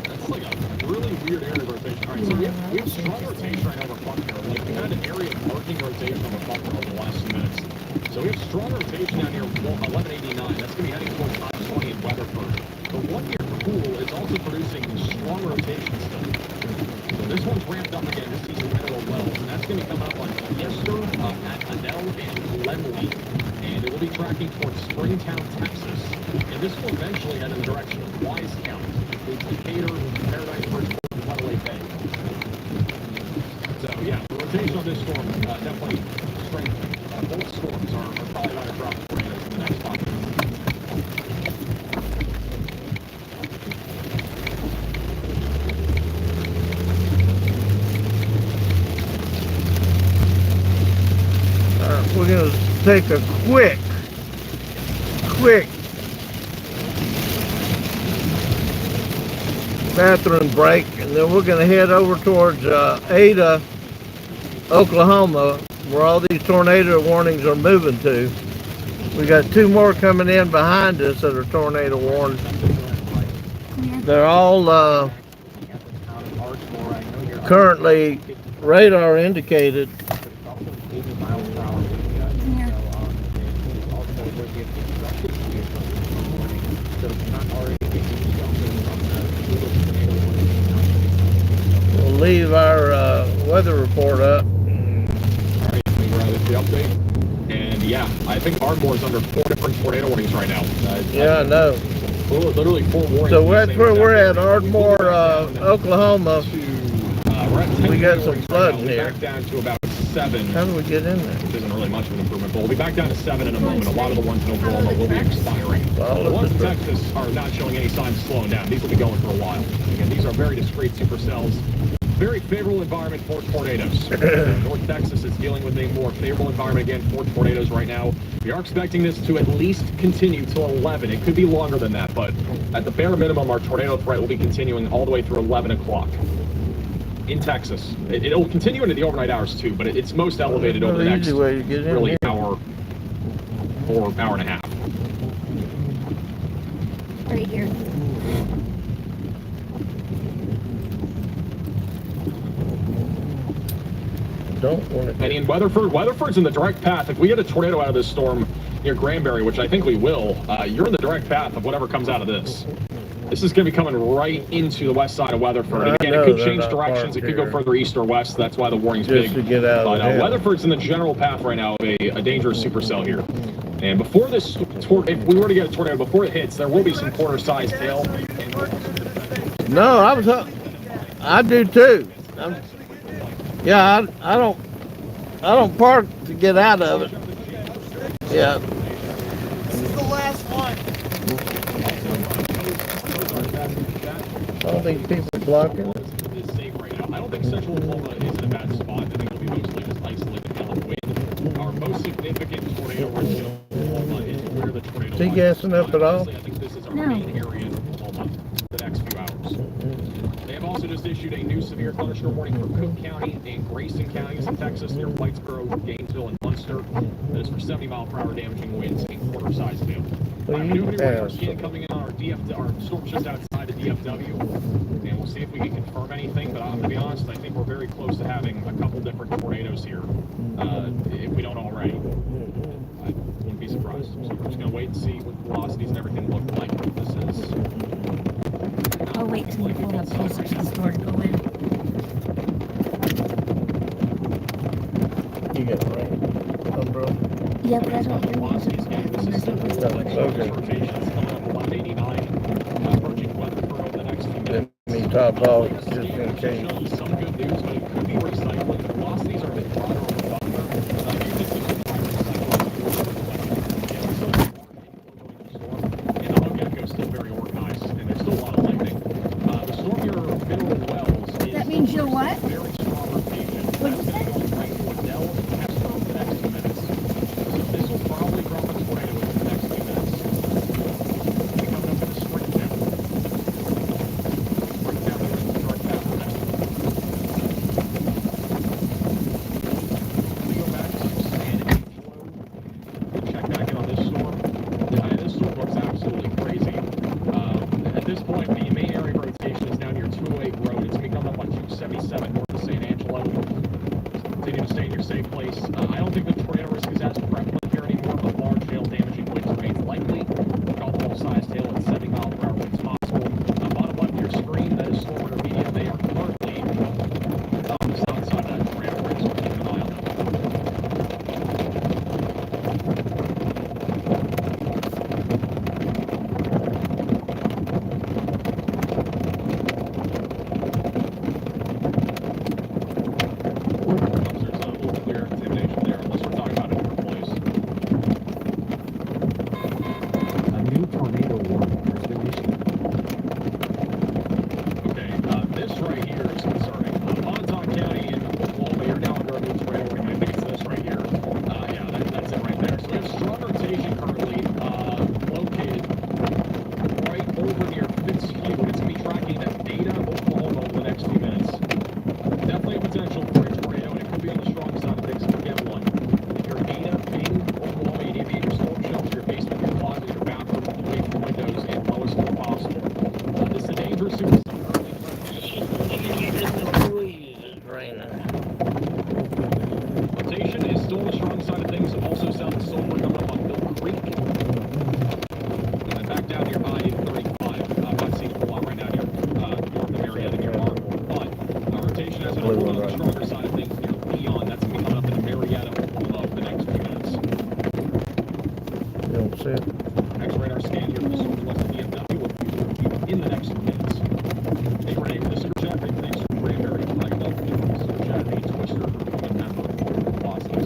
That's like a really weird area of rotation. Alright, so we have strong rotation right now over Buckner. Like, we had an area of marking rotation over Buckner over the last few minutes. So we have strong rotation down here, 1189. That's going to be heading towards 520 in Weatherford. The one-year pool is also producing strong rotation still. So this one's ramped up again. This season Mineral Wells, and that's going to be coming up on Fiesta, at Adele, and Glenlee. And it will be tracking towards Springtown, Texas. And this will eventually head in the direction of Wise County, Decatur, Paradise, Bridgeport, and Monterey Bay. So yeah, the rotation on this storm definitely strengthening. Both storms are probably going to drop tornadoes in the next 5 minutes. We're going to take a quick bathroom break, and then we're going to head over towards Ada, Oklahoma, where all these tornado warnings are moving to. We got 2 more coming in behind us that are tornado warned. They're all currently radar indicated. We'll leave our weather report up. The update, and yeah, I think Ardmore's under 4 different tornado warnings right now. Yeah, I know. Literally 4 warnings. So that's where we're at, Ardmore, Oklahoma. We're at 10 We got some warnings flooding right now. here. We're back down to about 7. How do we get in there? Which isn't really much of an improvement, but we'll be back down to 7 in a moment. A lot of the ones in Oklahoma will be expiring. All The of ones in the- Texas are not showing any signs of slowing down. These will be going for a while. Again, these are very discrete supercells. Very favorable environment for tornadoes. North Texas is dealing with a more favorable environment again for tornadoes right now. We are expecting this to at least continue till 11. It could be longer than that, but at the bare minimum, our tornado threat will be continuing all the way through 11 o'clock in Texas. It will continue into the overnight hours too, but it's most elevated over the next Easy way to get in really here. hour or hour and a half. Right here. Don't want to. And in Weatherford's in the direct path. If we get a tornado out of this storm near Granbury, which I think we will, you're in the direct path of whatever comes out of this. This is going to be coming right into the west side of Weatherford. And again, it could change directions. It could go further east or west. That's why the warning's Just big. to get out of But the Weatherford's in the general path right now of a dangerous supercell here. And before this, if we were to get a tornado, before it hits, there will be some quarter-sized hail. No, I do too. I don't park to get out of it. Yeah. This is the last one. All these people blocking it. Is safe right now. I don't think Central Oklahoma is in a bad spot. I think it'll be mostly just isolated down the wind. Our most significant tornado risk in Oklahoma is where the tornado. Is he gassing up at all? Honestly, I think this is our No. main area in Oklahoma for the next few hours. They have also just issued a new severe thunderstorm warning for Cook County and Grayson counties in Texas near Whitesboro, Gainesville, and Munster. That is for 70-mile-per-hour damaging winds and quarter-sized hail. Nobody radar scan coming in on our storm just outside of DFW, and we'll see if we can confirm anything. But I'm going to be honest, I think we're very close to having a couple different tornadoes here, if we don't already. I wouldn't be surprised. So we're just going to wait and see what velocities and everything look like. This is. I'll wait till we pull up closer to the store to go in. You got rain. Umbrella. Yeah, but I don't hear Velocities again. This is the Okay. rotation. It's coming up 189, approaching Weatherford over the next few minutes. Let me top off just in case. Showing some good news, but it could be recycling. The velocities are a bit broader over Buckner. And the Gecko is still very organized, and there's still a lot of lightning. The storm here, Mineral Wells, is That means you're what? very strong rotation. What'd you say? Going right to Adele and Hester over the next few minutes. So this will probably drop a tornado in the next few minutes. We'll be coming up into Springtown. Springtown is in the direct path of next. 7 north of San Angelo. Continue to stay in your safe place. I don't think the tornado risk is as prevalent here anymore, but large hail damaging winds remains likely. Golf-ball-sized hail at 70-mile-per-hour winds possible. Bottom left of your screen, that is Sloan or media. They are currently on the south side of that tornado risk. Keep an eye on them. There's a little clear intimidation there, unless we're talking about a different place. A new tornado warning has been issued. Okay, this right here is concerning. Montauk County in Oklahoma, you're now under a new tornado warning. I think it's this right here. Yeah, that's it right there. So we have strong rotation currently located right over near Fitzhugh. It's going to be tracking that data Oklahoma over the next few minutes. Definitely a potential for a tornado, and it could be on the strong side of things if you get one. If you're data, Bing, Oklahoma, you need to be in your storm shelter, your basement, your closet, your bathroom, away from windows, and lowest floor possible. This is a dangerous superstorm. It's raining. Rotation is still on the strong side of things. Also south of Sloan, we're coming up on Mill Creek. And back down near I-35. I'm not seeing a whole lot right now near north of Marietta near Ardmore. But rotation has been a little bit on the stronger side of things near Leon. That's going to be coming up into Marietta, Oklahoma over the next few minutes. You don't see it? Next radar scan here for the storm west of DFW will be in the next few minutes. Hey Renee, for the super chat, big thanks for Cranberry. Like that, super chat, hey Twister, and Pepper. Awesome.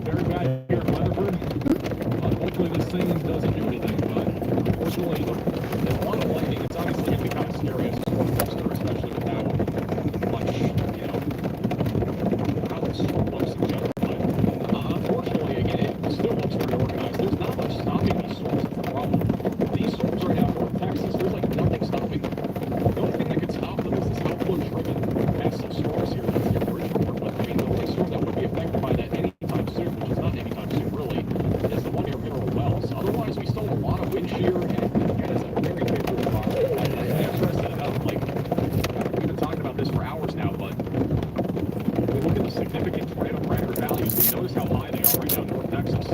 Very bad here in Weatherford. Hopefully this thing doesn't do anything, but unfortunately, there's a lot of lightning. It's obviously going to be kind of scary as a storm coaster, especially with how much, how the storm looks in general. But unfortunately, again, it still looks very organized. There's not much stopping these storms. That's the problem. These storms right now in North Texas, there's like nothing stopping them. The only thing that could stop them is this outflow-driven massive storms here that's near Bridgeport. But I mean, the only storm that would be affected by that anytime soon, which is not anytime soon really, is the one near Mineral Wells. Otherwise, we still have a lot of wind shear, and it is a very favorable environment. I stress that enough. Like, we've been talking about this for hours now, but when we look at the significant tornado parameter values, we notice how high they are right now in North Texas.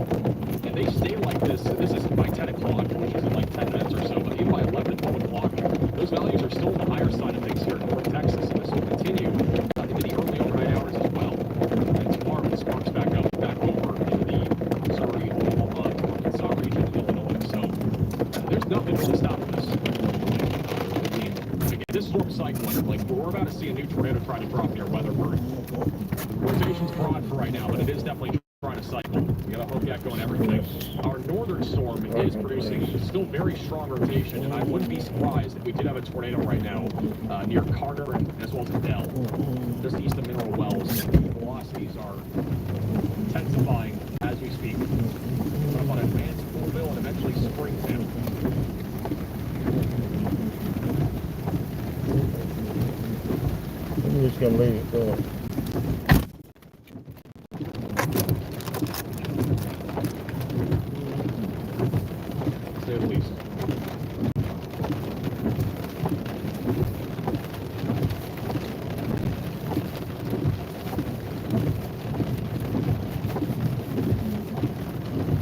And they stay like this. This isn't by 10 o'clock, which is in like 10 minutes or so, but even by 11 and 12 o'clock, those values are still on the higher side of things here in North Texas, and this will continue into the early overnight hours as well. And tomorrow it sparks back over into the Missouri, Oklahoma, Arkansas region of Illinois. So there's nothing really stopping this. I mean, again, this storm cycling, like we're about to see a new tornado try to drop near Weatherford. Rotation's broad for right now, but it is definitely trying to cycle. We got a Hogak going everything. Our northern storm is producing still very strong rotation, and I wouldn't be surprised if we did have a tornado right now near Carter and as well as Adele, just east of Mineral Wells. Velocities are intensifying as we speak. We're up on advanced Louisville and eventually Springtown. I'm just gonna leave it going. To say the least.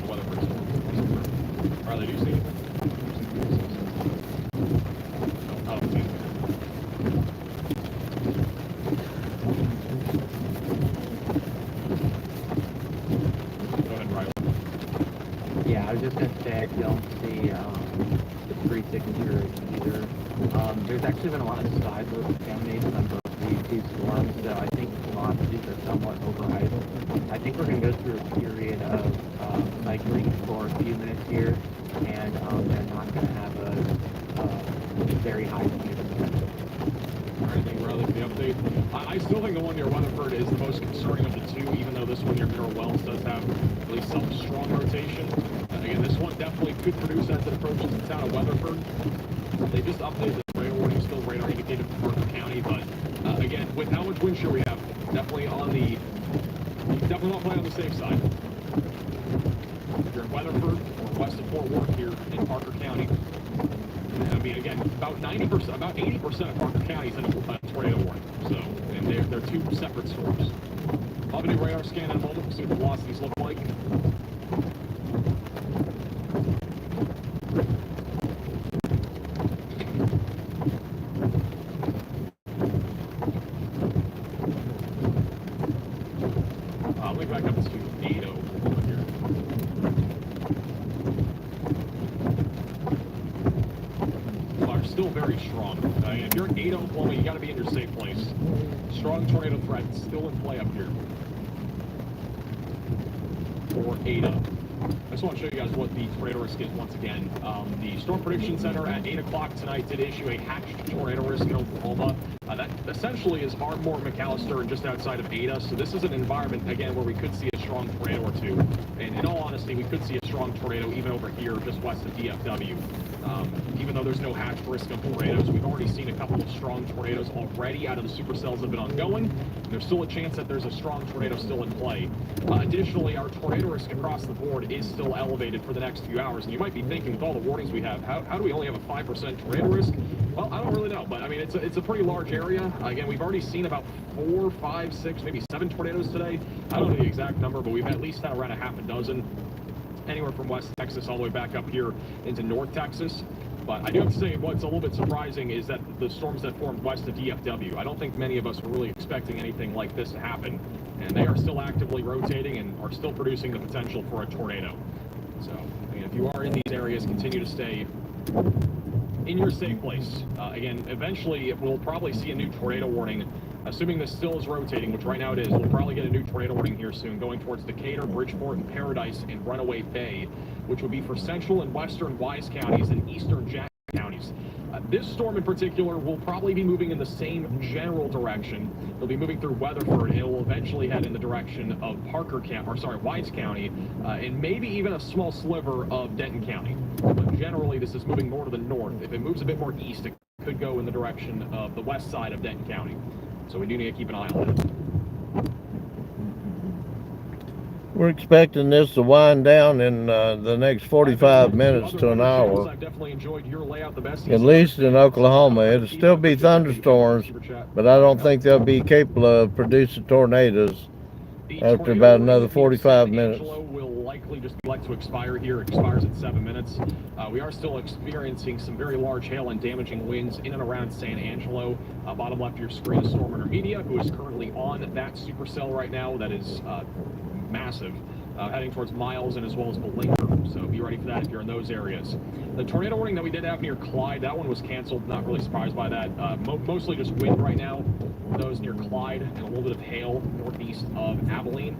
Weatherford. Riley, do you see anything? I don't see anything. Go ahead, Riley. Yeah, I was just gonna say I don't see the pre-signature either. There's actually been a lot of seismic contamination on both these two storms, so I think velocities are somewhat overhyped. I think we're gonna go through a period of cycling for a few minutes here, and they're not gonna have a very high speed potential. All right, thank you, Riley, for the update. I still think the one near Weatherford is the most concerning of the two, even though this one near Mineral Wells does have at least some strong rotation. Again, this one definitely could produce as it approaches the town of Weatherford. They just updated the radar warning, still radar indicated for Parker County, but again, with how much wind shear we have, definitely not playing on the safe side. If you're in Weatherford or west of Fort Worth here in Parker County, I mean, again, about 90%, about 80% of Parker County is in a tornado warning. So, and they're two separate storms. I'll have a new radar scan in a moment. We'll see what the velocities look like. Let me back up to 80 here. Still very strong. If you're in 80 Oklahoma, you got to be in your safe place. Strong tornado threat still in play up here. For 80. I just want to show you guys what the tornado risk is once again. The Storm Prediction Center at 8 o'clock tonight did issue a hatched tornado risk in Oklahoma. That essentially is Ardmore, McAllister, and just outside of Ada. So this is an environment, again, where we could see a strong tornado or two. And in all honesty, we could see a strong tornado even over here, just west of DFW. Even though there's no hatch risk of tornadoes, we've already seen a couple of strong tornadoes already out of the supercells have been ongoing. There's still a chance that there's a strong tornado still in play. Additionally, our tornado risk across the board is still elevated for the next few hours. And you might be thinking, with all the warnings we have, how do we only have a 5% tornado risk? Well, I don't really know, but I mean, it's a pretty large area. Again, we've already seen about 4, 5, 6, maybe 7 tornadoes today. I don't know the exact number, but we've at least had around a half a dozen. Anywhere from West Texas all the way back up here into North Texas. But I do have to say, what's a little bit surprising is that the storms that formed west of DFW, I don't think many of us were really expecting anything like this to happen. And they are still actively rotating and are still producing the potential for a tornado. So, I mean, if you are in these areas, continue to stay in your safe place. Again, eventually we'll probably see a new tornado warning. Assuming this still is rotating, which right now it is, we'll probably get a new tornado warning here soon, going towards Decatur, Bridgeport, and Paradise, and Runaway Bay, which will be for central and western Wise counties and eastern Jackson counties. This storm in particular will probably be moving in the same general direction. It'll be moving through Weatherford, and it will eventually head in the direction of Wise County, and maybe even a small sliver of Denton County. But generally, this is moving more to the north. If it moves a bit more east, it could go in the direction of the west side of Denton County. So we do need to keep an eye on it. We're expecting this to wind down in the next 45 minutes to an hour. I've definitely enjoyed your layout the best. At least in Oklahoma. It'll still be thunderstorms, but I don't think they'll be capable of producing tornadoes after about another 45 minutes. Will likely just be to expire here. It expires at 7 minutes. We are still experiencing some very large hail and damaging winds in and around San Angelo. Bottom left of your screen is Storm Intermedia, who is currently on that supercell right now. That is massive, heading towards Miles and as well as Belinker. So be ready for that if you're in those areas. The tornado warning that we did have near Clyde, that one was canceled. Not really surprised by that. Mostly just wind right now. Those near Clyde and a little bit of hail northeast of Abilene.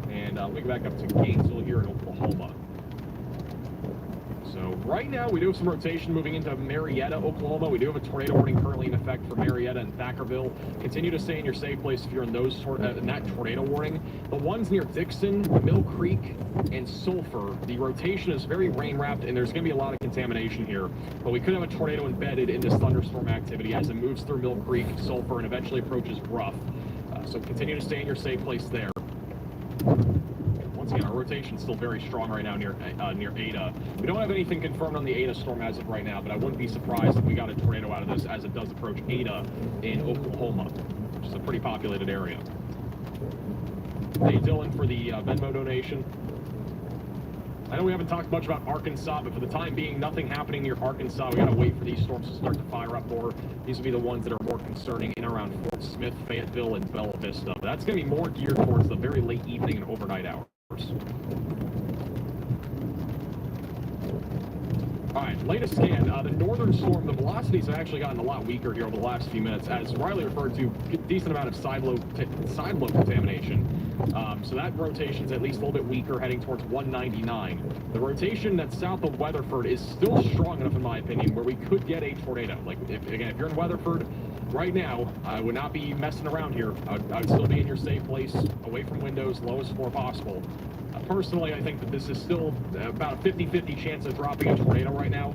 And let me go back up to Gainesville here in Oklahoma. So right now we do have some rotation moving into Marietta, Oklahoma. We do have a tornado warning currently in effect for Marietta and Thackerville. Continue to stay in your safe place if you're in those in that tornado warning. The ones near Dixon, Mill Creek, and Sulphur, the rotation is very rain wrapped and there's going to be a lot of contamination here. But we could have a tornado embedded in this thunderstorm activity as it moves through Mill Creek, Sulphur, and eventually approaches Bruff. So continue to stay in your safe place there. Once again, our rotation is still very strong right now near Ada. We don't have anything confirmed on the Ada storm as of right now, but I wouldn't be surprised if we got a tornado out of this as it does approach Ada in Oklahoma, which is a pretty populated area. Hey, Dylan, for the Venmo donation. I know we haven't talked much about Arkansas, but for the time being, nothing happening near Arkansas. We gotta wait for these storms to start to fire up more. These will be the ones that are more concerning in around Fort Smith, Fayetteville, and Bella Vista. But that's gonna be more geared towards the very late evening and overnight hours. Alright, latest scan. The northern storm, the velocities have actually gotten a lot weaker here over the last few minutes. As Riley referred to, a decent amount of side lobe contamination. So that rotation is at least a little bit weaker, heading towards 199. The rotation that's south of Weatherford is still strong enough, in my opinion, where we could get a tornado. Like, if you're in Weatherford right now, I would not be messing around here. I would still be in your safe place, away from windows, lowest floor possible. Personally, I think that this is still about a 50-50 chance of dropping a tornado right now.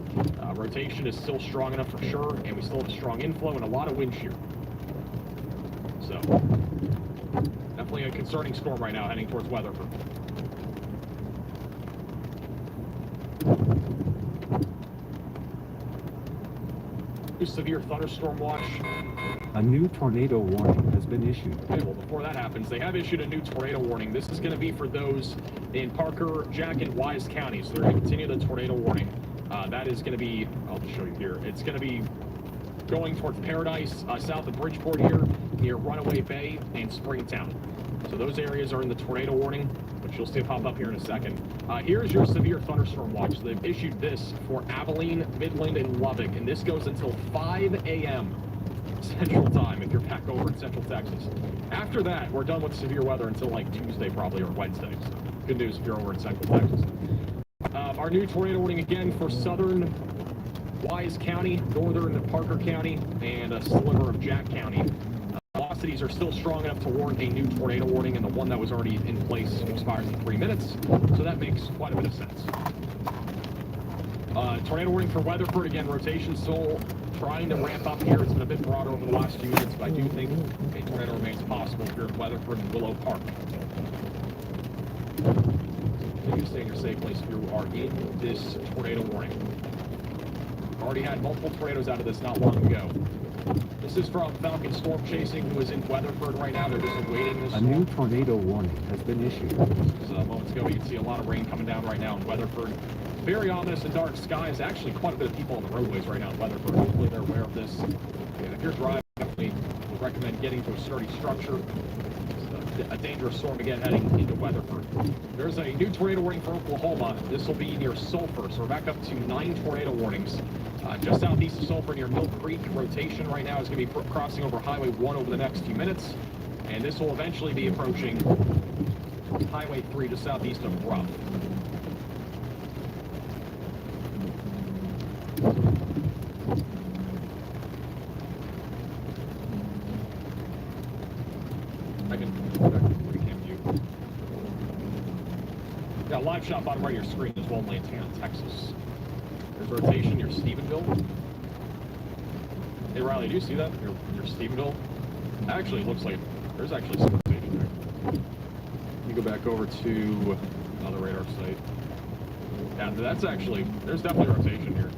Rotation is still strong enough for sure, and we still have a strong inflow and a lot of wind shear. So, definitely a concerning storm right now heading towards Weatherford. severe thunderstorm watch. A new tornado warning has been issued. Okay, well, before that happens, they have issued a new tornado warning. This is going to be for those in Parker, Jack, and Wise counties. So they're going to continue the tornado warning. That is going to be, I'll just show you here. It's going to be going towards Paradise, south of Bridgeport here, near Runaway Bay and Springtown. So those areas are in the tornado warning, which you'll see it pop up here in a second. Here's your severe thunderstorm watch. So they've issued this for Abilene, Midland, and Lubbock, and this goes until 5 a.m. Central Time if you're back over in Central Texas. After that, we're done with severe weather until like Tuesday probably or Wednesday. So good news if you're over in Central Texas. Our new tornado warning again for southern Wise County, northern Parker County, and a sliver of Jack County. Velocities are still strong enough to warrant a new tornado warning, and the one that was already in place expires in 3 minutes, so that makes quite a bit of sense. Tornado warning for Weatherford, again, rotation still trying to ramp up here. It's been a bit broader over the last few minutes, but I do think a tornado remains possible if you're in Weatherford and Willow Park. You stay in your safe place if you are in this tornado warning. Already had multiple tornadoes out of this not long ago. This is from Falcon Storm Chasing, who is in Weatherford right now. They're just awaiting this. A new tornado warning has been issued. Moments ago, you can see a lot of rain coming down right now in Weatherford. Very ominous and dark skies. Actually, quite a bit of people on the roadways right now in Weatherford. Hopefully, they're aware of this. And if you're driving, definitely would recommend getting to a sturdy structure. It's a dangerous storm again heading into Weatherford. There's a new tornado warning for Oklahoma. This will be near Sulphur, so we're back up to 9 tornado warnings. Just southeast of Sulphur near Mill Creek. Rotation right now is going to be crossing over Highway 1 over the next few minutes. And this will eventually be approaching Highway 3 just southeast of Ruff. I can recam view. Yeah, live shot bottom right of your screen as well in Lantana, Texas. There's rotation near Stephenville. Hey Riley, do you see that? Near Stephenville? Actually, it looks like there's actually some rotation there. You go back over to another radar site. Yeah, that's actually, there's definitely rotation here.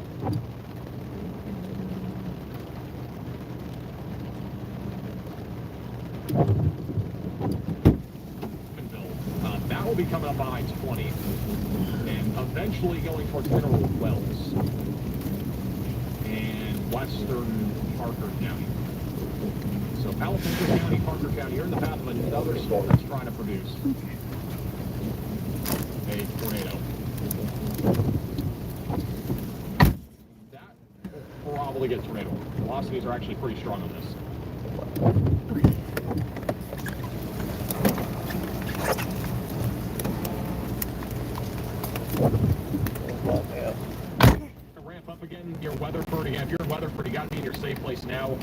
That will be coming up on I-20 and eventually going towards Mineral Wells and western Parker County. So Palo Pinto County, Parker County, you're in the path of another storm that's trying to produce a tornado. That will probably get tornado. Velocities are actually pretty strong on this. Ramp up again near Weatherford. Again, if you're in Weatherford, you got to be in your safe place now.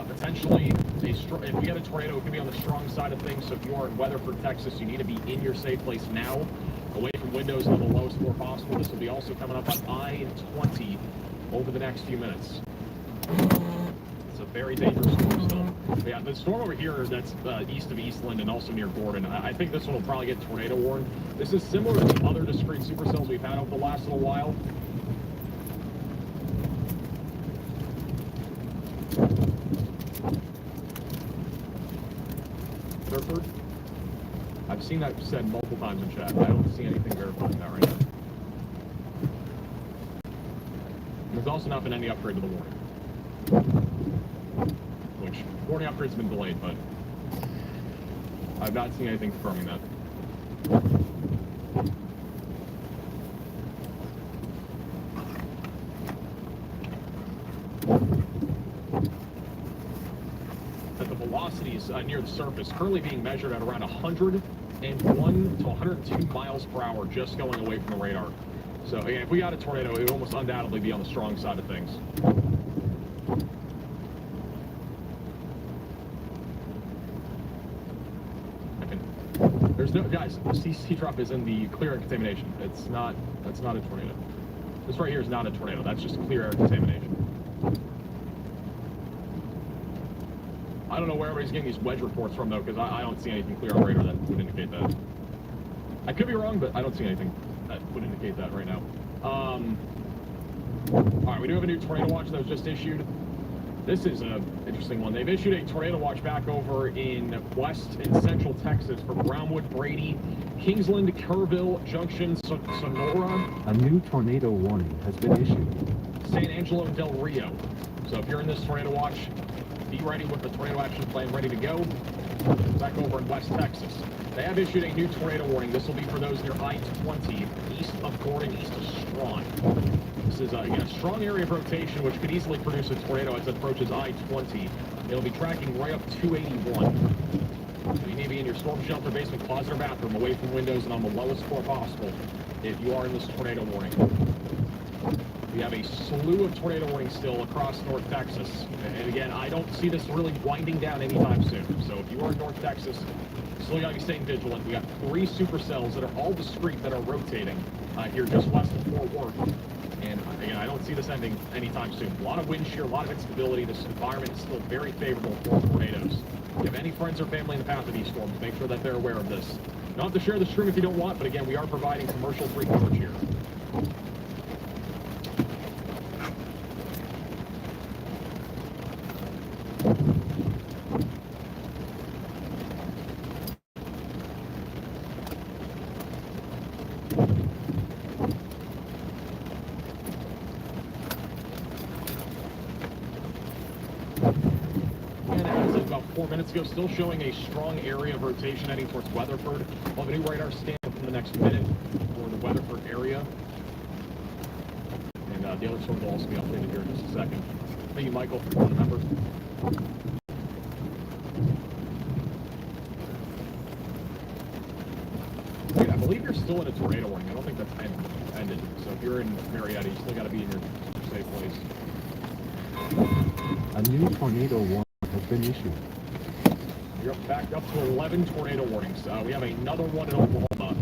Potentially, if we get a tornado, it could be on the strong side of things. So if you are in Weatherford, Texas, you need to be in your safe place now, away from windows and on the lowest floor possible. This will be also coming up on I-20 over the next few minutes. It's a very dangerous storm still. But yeah, the storm over here that's east of Eastland and also near Gordon, I think this one will probably get tornado warned. This is similar to the other discrete supercells we've had over the last little while. Weatherford? I've seen that said multiple times in chat. I don't see anything verifying that right now. There's also not been any upgrade to the warning. Which, warning upgrade's been delayed, but I've not seen anything confirming that. But the velocities near the surface currently being measured at around 101 to 102 miles per hour just going away from the radar. So again, if we got a tornado, it would almost undoubtedly be on the strong side of things. There's no, guys, the CC drop is in the clear air contamination. That's not a tornado. This right here is not a tornado. That's just clear air contamination. I don't know where everybody's getting these wedge reports from, though, because I don't see anything clear on radar that would indicate that. I could be wrong, but I don't see anything that would indicate that right now. All right, we do have a new tornado watch that was just issued. This is an interesting one. They've issued a tornado watch back over in west and central Texas for Brownwood, Brady, Kingsland, Kerrville, Junction, Sonora. A new tornado warning has been issued. San Angelo and Del Rio. So if you're in this tornado watch, be ready with the tornado action plan ready to go. Back over in West Texas. They have issued a new tornado warning. This will be for those near I-20, east of Gordon, east of Strawn. This is, again, a strong area of rotation, which could easily produce a tornado as it approaches I-20. It'll be tracking right up 281. So you need to be in your storm shelter, basement, closet, or bathroom, away from windows and on the lowest floor possible if you are in this tornado warning. We have a slew of tornado warnings still across North Texas. And again, I don't see this really winding down anytime soon. So if you are in North Texas, still got to be staying vigilant. We got 3 supercells that are all discrete that are rotating here just west of Fort Worth. And again, I don't see this ending anytime soon. A lot of wind shear, a lot of instability. This environment is still very favorable for tornadoes. If you have any friends or family in the path of these storms, make sure that they're aware of this. You don't have to share the stream if you don't want, but again, we are providing commercial-free coverage here. About 4 minutes ago, still showing a strong area of rotation heading towards Weatherford. We'll have a new radar stand within the next minute for the Weatherford area. And the other storms will also be updated here in just a second. Thank you, Michael, for being a member. Wait, I believe you're still in a tornado warning. I don't think that's ended. So if you're in Marietta, you still got to be in your safe place. A new tornado warning has been issued. You're back up to 11 tornado warnings. We have another one in Oklahoma.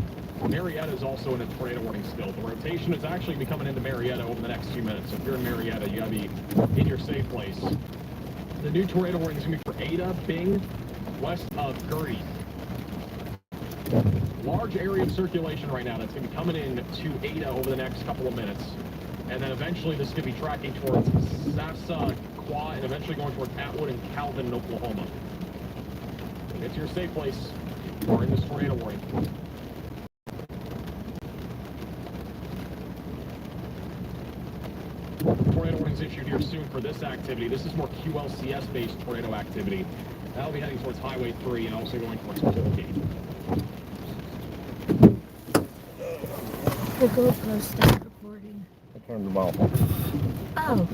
Marietta is also in a tornado warning still. The rotation is actually be coming into Marietta over the next few minutes. So if you're in Marietta, you got to be in your safe place. The new tornado warning is going to be for Ada, Bing, west of Gertie. Large area of circulation right now that's going to be coming in to Ada over the next couple of minutes. And then eventually this could be tracking towards Safsa, Quah, and eventually going towards Atwood and Calvin in Oklahoma. So get to your safe place. We're in this tornado warning. Tornado warnings issued here soon for this activity. This is more QLCS-based tornado activity. That'll be heading towards Highway 3 and also going towards Colgate. The GoPro stopped recording. I turned them off. Oh.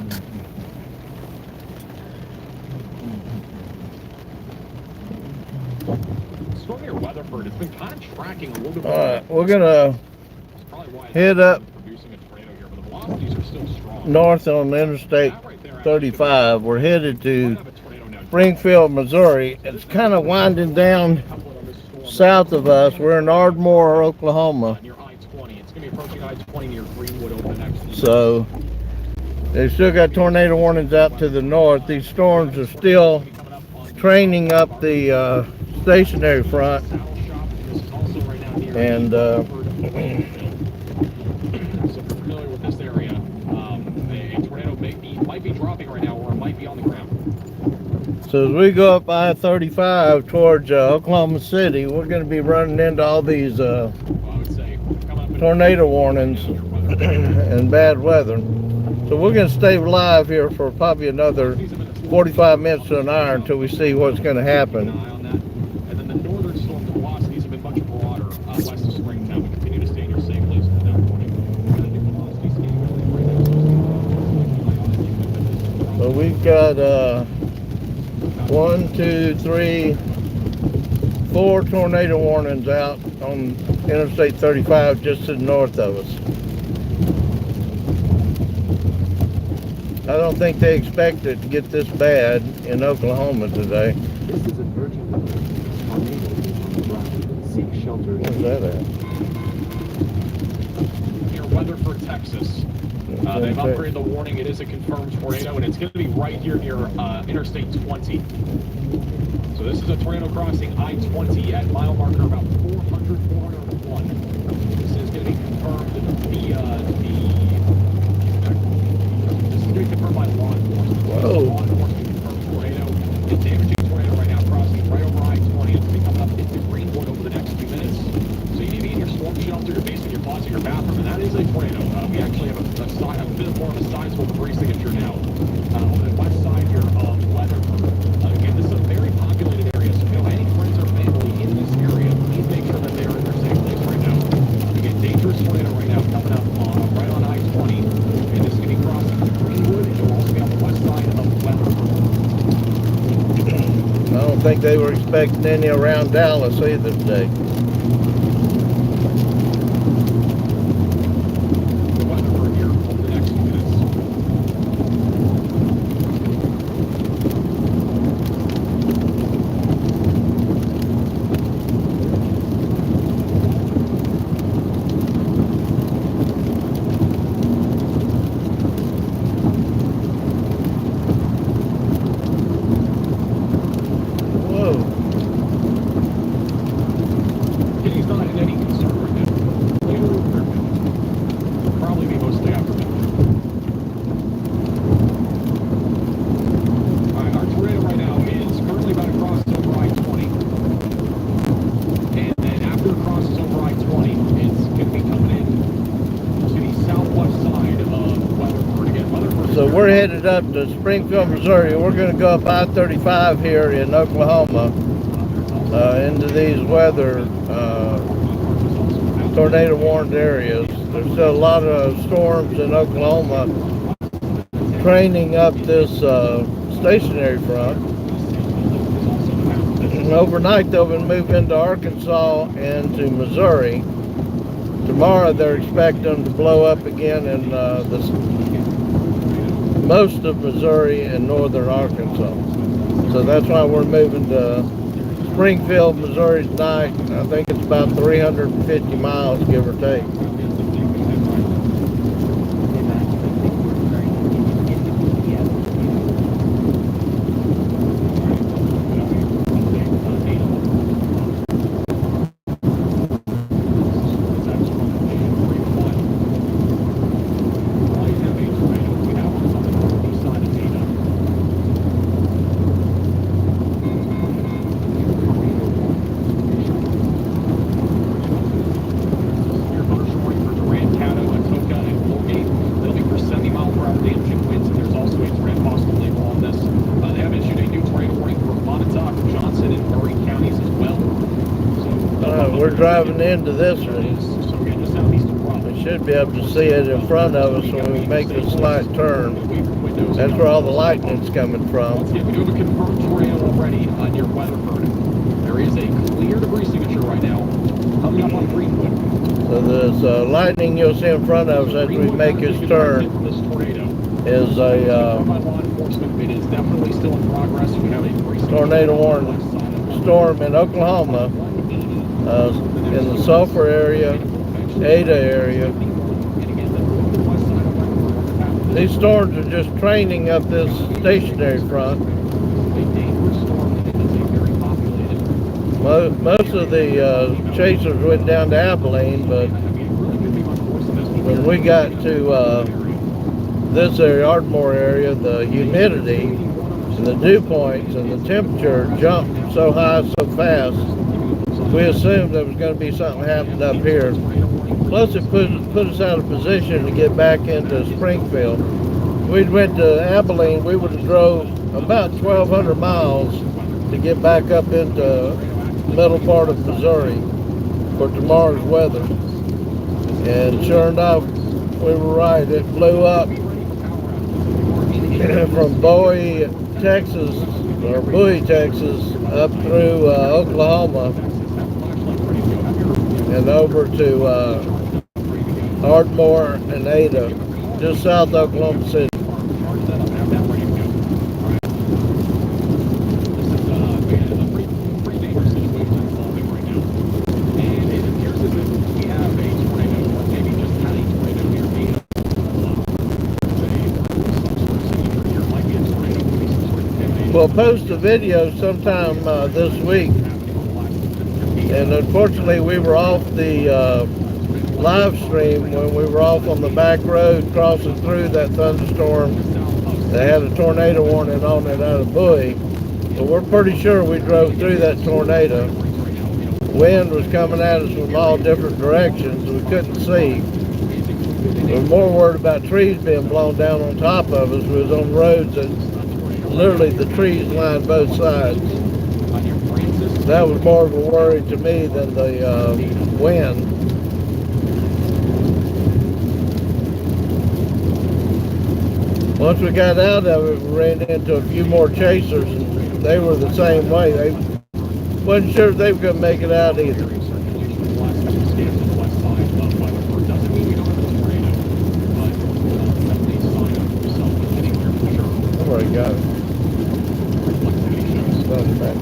Storm near Weatherford, it's been kind of tracking a little bit. All right, we're gonna head up north on Interstate 35. We're headed to Springfield, Missouri. It's kind of winding down south of us. We're in Ardmore, Oklahoma. So they still got tornado warnings out to the north. These storms are still training up the stationary front, and might be dropping right now, or it might be on the ground. So as we go up I-35 towards Oklahoma City, we're going to be running into all these tornado warnings and bad weather. So we're going to stay live here for probably another 45 minutes to an hour until we see what's going to happen. And then the northern storm velocities have been much broader west of Springtown. We continue to stay in your safe place without warning. So we've got 1, 2, 3, 4 tornado warnings out on Interstate 35 just to the north of us. I don't think they expect it to get this bad in Oklahoma today. This is an urgent alert. Tornado is on the ground. Seek shelter. Where's that at? Near Weatherford, Texas. They've upgraded the warning. It is a confirmed tornado, and it's going to be right here near Interstate 20. So this is a tornado crossing I-20 at mile marker about 401. This is going to be confirmed via the is being confirmed by law enforcement. Whoa. Law enforcement confirmed tornado. It's damaging tornado right now crossing right over I-20. It's going to be coming up into Greenwood over the next few minutes. So you need to be in your storm shelter, your basement, your closet, your bathroom, and that is a tornado. We actually have a bit more of a sizable debris signature now over the west side here of Weatherford. Again, this is a very populated area, so if you know any friends or family in this area, please make sure that they are in their safe place right now. Again, dangerous tornado right now coming up right on I-20, and this is going to be crossing Greenwood, and will also be on the west side of Weatherford. I don't think they were expecting any around Dallas either today. The Weatherford here over the next few minutes. Whoa. He's not in any concern right now. Later, probably be mostly after midnight. Alright, our tornado right now is currently about to cross over I-20. And then after it crosses over I-20, it's going to be coming in to the southwest side of Weatherford again. Weatherford. So we're headed up to Springfield, Missouri. We're going to go up I-35 here in Oklahoma into these weather tornado warned areas. There's still a lot of storms in Oklahoma training up this stationary front. And overnight they'll move into Arkansas and to Missouri. Tomorrow they're expecting them to blow up again in most of Missouri and northern Arkansas. So that's why we're moving to Springfield, Missouri tonight. I think it's about 350 miles, give or take. We're driving into this one. We should be able to see it in front of us when we make the slight turn. That's where all the lightning's coming from. Yeah, we do have a confirmed tornado already near Weatherford. There is a clear debris signature right now coming up on Greenwood. So this lightning you'll see in front of us as we make this turn is a it is definitely still in progress. We have a tornado warning storm in Oklahoma. In the Sulphur area, Ada area. These storms are just training up this stationary front. Most of the chasers went down to Abilene, but when we got to this area, Ardmore area, the humidity and the dew points and the temperature jumped so high so fast, we assumed there was going to be something happening up here. Plus it put us out of position to get back into Springfield. If we'd went to Abilene, we would have drove about 1,200 miles to get back up into the middle part of Missouri for tomorrow's weather. And sure enough, we were right. It blew up from Bowie, Texas, up through Oklahoma and over to Ardmore and Ada, just south of Oklahoma City. We'll post a video sometime this week. And unfortunately, we were off the live stream when we were off on the back road crossing through that thunderstorm They had a tornado warning on it out of Bowie, but we're pretty sure we drove through that tornado. Wind was coming at us from all different directions. We couldn't see. We were more worried about trees being blown down on top of us. We was on roads that literally the trees lined both sides. That was more of a worry to me than the wind. Once we got out of it, we ran into a few more chasers, and they were the same way. They wasn't sure if they were going to make it out either. I've already got it. Doesn't matter.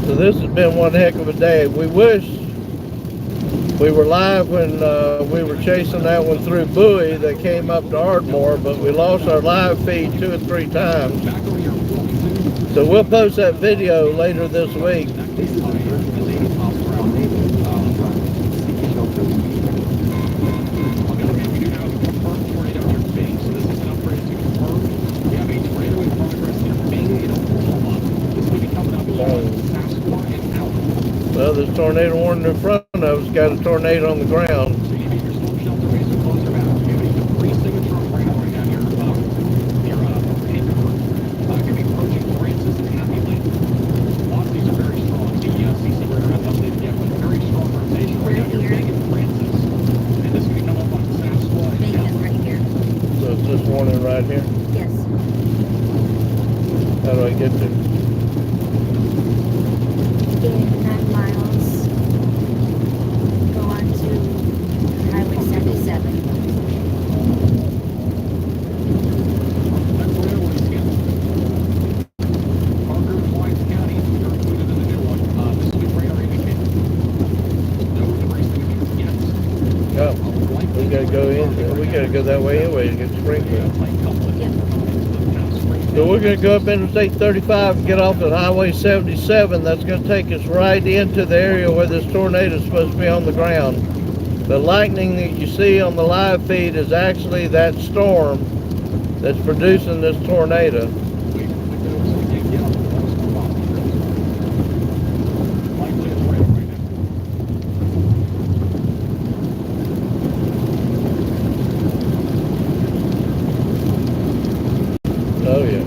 So this has been one heck of a day. We wish we were live when we were chasing that one through Bowie that came up to Ardmore, but we lost our live feed 2 or 3 times. So we'll post that video later this week. This is a virtual tornado on the ground. Seek shelter immediately. Well, this tornado warning in front of us got a tornado on the ground. So it's this warning right here. Yes. How do I get to? In 9 miles, go on to Highway 77. Oh, we gotta go in. We gotta go that way anyway to get to Springfield. Yep. So we're gonna go up Interstate 35 and get off at Highway 77. That's gonna take us right into the area where this tornado is supposed to be on the ground. The lightning that you see on the live feed is actually that storm that's producing this tornado. Oh yeah.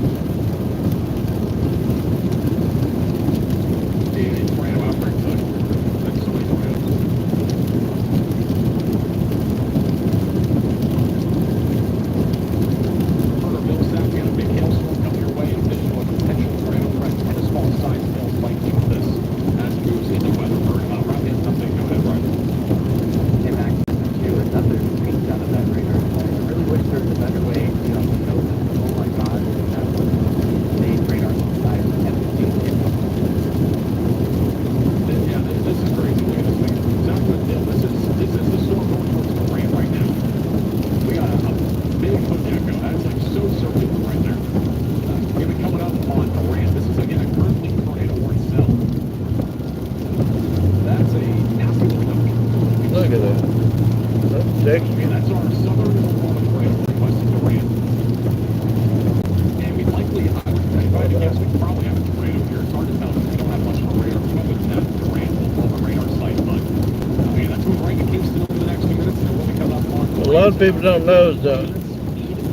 Hey Max, to another screenshot of that radar. I really wish there was a better way, you know, to show that, oh my god, that was made radar size and everything. Yeah, this is crazy. Look at this thing. Zach, this is the storm going towards the rain right now. We got a big hook echo. That's like so circular right there. We're gonna be coming up on the ramp. This is again a currently tornado warning cell. That's a nasty looking hook. Look at that. That's extra. That's our southern Oklahoma tornado request to the ramp. And we likely, if I had to guess, we probably have a tornado here. It's hard to tell because we don't have much of a radar. We're hoping that the ramp will pull the radar site, but that's moving right to Kingston over the next few minutes, and then we'll be coming up on. A lot of people don't know is the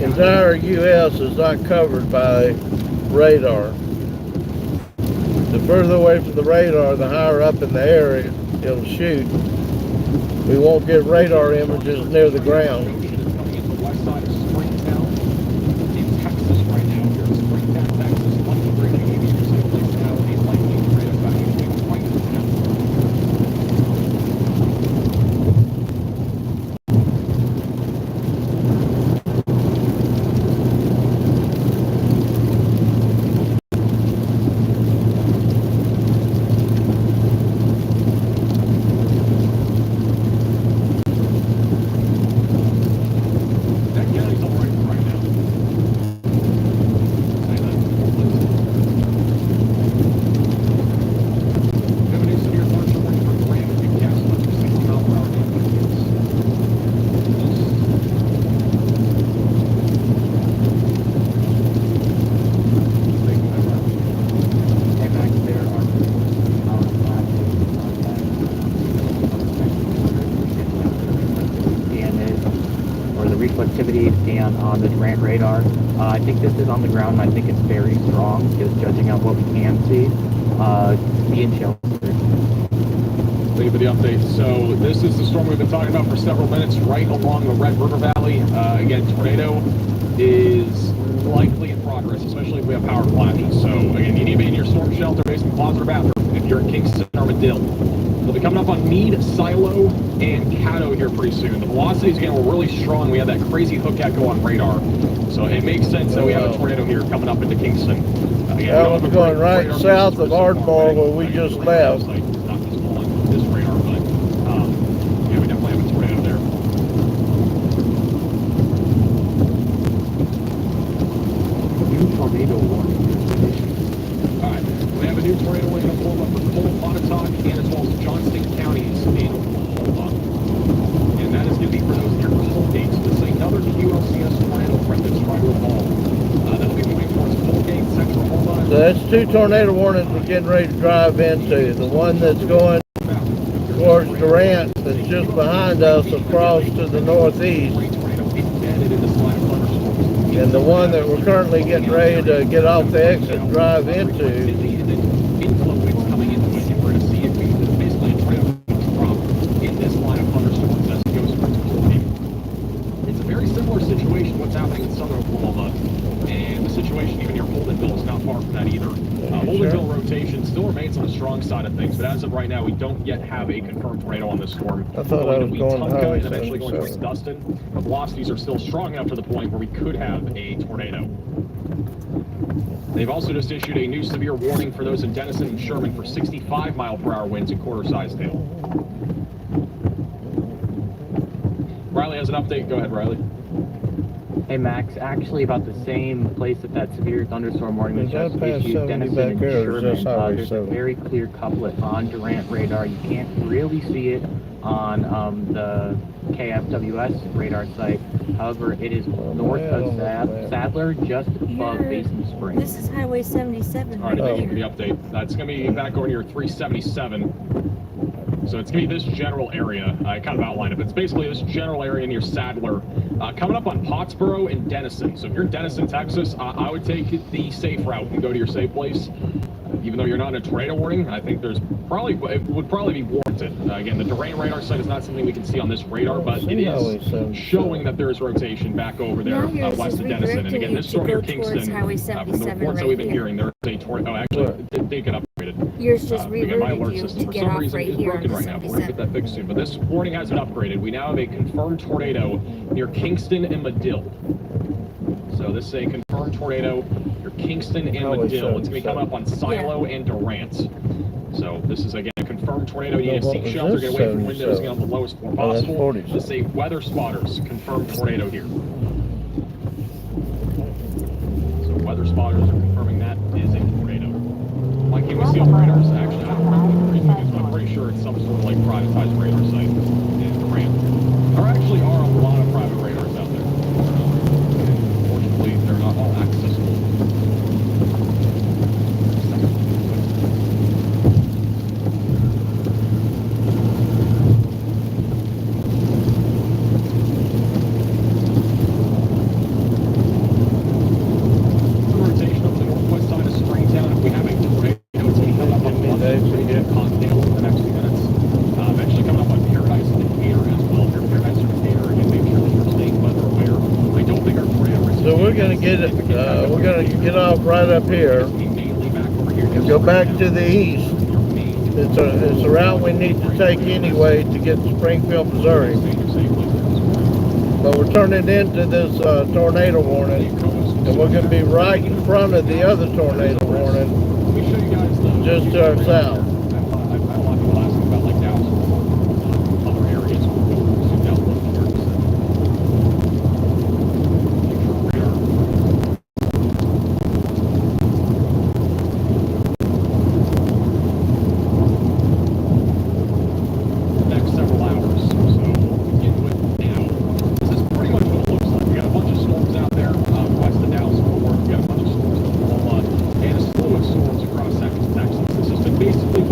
entire U.S. is not covered by radar. The further away from the radar, the higher up in the air it'll shoot. We won't get radar images near the ground. Coming into the west side of Springtown in Texas right now. Here in Springtown, Texas, likely bringing aviation signals now. A likely tornado evacuation right now. reflectivity and on the Durant radar. I think this is on the ground, and I think it's very strong, just judging on what we can see. Be in shelter. Thank you for the update. So this is the storm we've been talking about for several minutes, right along the Red River Valley. Again, tornado is likely in progress, especially if we have power flashes. So again, you need to be in your storm shelter, basement, closet, or bathroom if you're in Kingston or Medill. We'll be coming up on Meade, Silo, and Caddo here pretty soon. The velocities, again, were really strong. We had that crazy hook echo on radar. So it makes sense that we have a tornado here coming up into Kingston. Again, That one's going right south of Ardmore where we just left. It's not visible on this radar, but yeah, we definitely have a tornado there. New tornado warning has been issued. All right, we have a new tornado warning in Oklahoma for Cole, Pontotoc, and as well as Johnston counties in Oklahoma. And that is going to be for those near Colgate. So this is another QLCS tornado threat that's trying to evolve. That'll be moving towards Colgate, Central Oklahoma. So that's two tornado warnings we're getting ready to drive into. The one that's going towards Durant, that's just behind us across to the northeast. And the one that we're currently getting ready to get off the exit and drive into. It's a very similar situation what's happening in southern Oklahoma, and the situation even near Holdenville is not far from that either. Holdenville rotation still remains on the strong side of things, but as of right now, we don't yet have a confirmed tornado on this storm. I thought I was going to Highway and eventually going towards 77. Dustin. The velocities are still strong enough to the point where we could have a tornado. They've also just issued a new severe warning for those in Denison and Sherman for 65-mile-per-hour winds and quarter-sized hail. Riley has an update. Go ahead, Riley. Hey Max, actually about the same place that severe thunderstorm warning was Is that just past issued, 70 Denison back and there, or is that Sherman. Highway There's a 7? very clear couplet on Durant radar. You can't really see it on the KFWS radar site. However, it is north of Sadler, just above Basin Springs. This is Highway 77 All right right, thank you for the here. update. That's going to be back over near 377. So it's going to be this general area. I kind of outlined it, but it's basically this general area near Sadler. Coming up on Pottsboro and Denison. So if you're in Denison, Texas, I would take the safe route and go to your safe place. Even though you're not in a tornado warning, I think it would probably be warranted. Again, the Durant radar site is not something we can see on this radar, but it is showing that there is rotation back over there Now yours west is of Denison. And again, redirecting this you storm to near go Kingston, towards Highway from the 77 reports that right we've been here. hearing, there's a tornado. Oh, actually, it did get upgraded. Yours just Again, my rerouted alert you system to for get some off reason right is here on broken the right now, but we're going to get 77. that fixed soon. But this warning has been upgraded. We now have a confirmed tornado near Kingston and Medill. So this is a confirmed tornado near Kingston and Medill. It's going to be coming up on Silo and Durant. So this is, again, a confirmed tornado. You need to seek shelter, get away from windows, get on the lowest floor possible. This is a weather spotters confirmed tornado here. So weather spotters are confirming that is a tornado. Why can't we see on radars? Actually, I don't remember what the reason is, but I'm pretty sure it's some sort of like privatized radar site in Durant. There actually are a lot of private radars out there. Unfortunately, they're not all accessible. Rotation up the northwest side of Springtown. If we have a tornado, it's going to come up on Continental in the next few minutes. Eventually coming up on Paradise and Decatur as well. If you're Paradise or Decatur, again, make sure that you're staying weather aware. I don't think our tornado is. So we're gonna get it. We're gonna get off right up here and go back to the east. It's a route we need to take anyway to get to Springfield, Missouri. But we're turning into this tornado warning, and we're gonna be right in front of the other tornado warning, just to our south. I've had a lot of people asking about like Dallas or other areas where we'll zoom down a little here. Next several hours. So we'll begin with now. This is pretty much what it looks like. We got a bunch of storms out there west of Dallas Fort Worth. We got a bunch of storms in Oklahoma and a slew of storms across Texas. This has been basically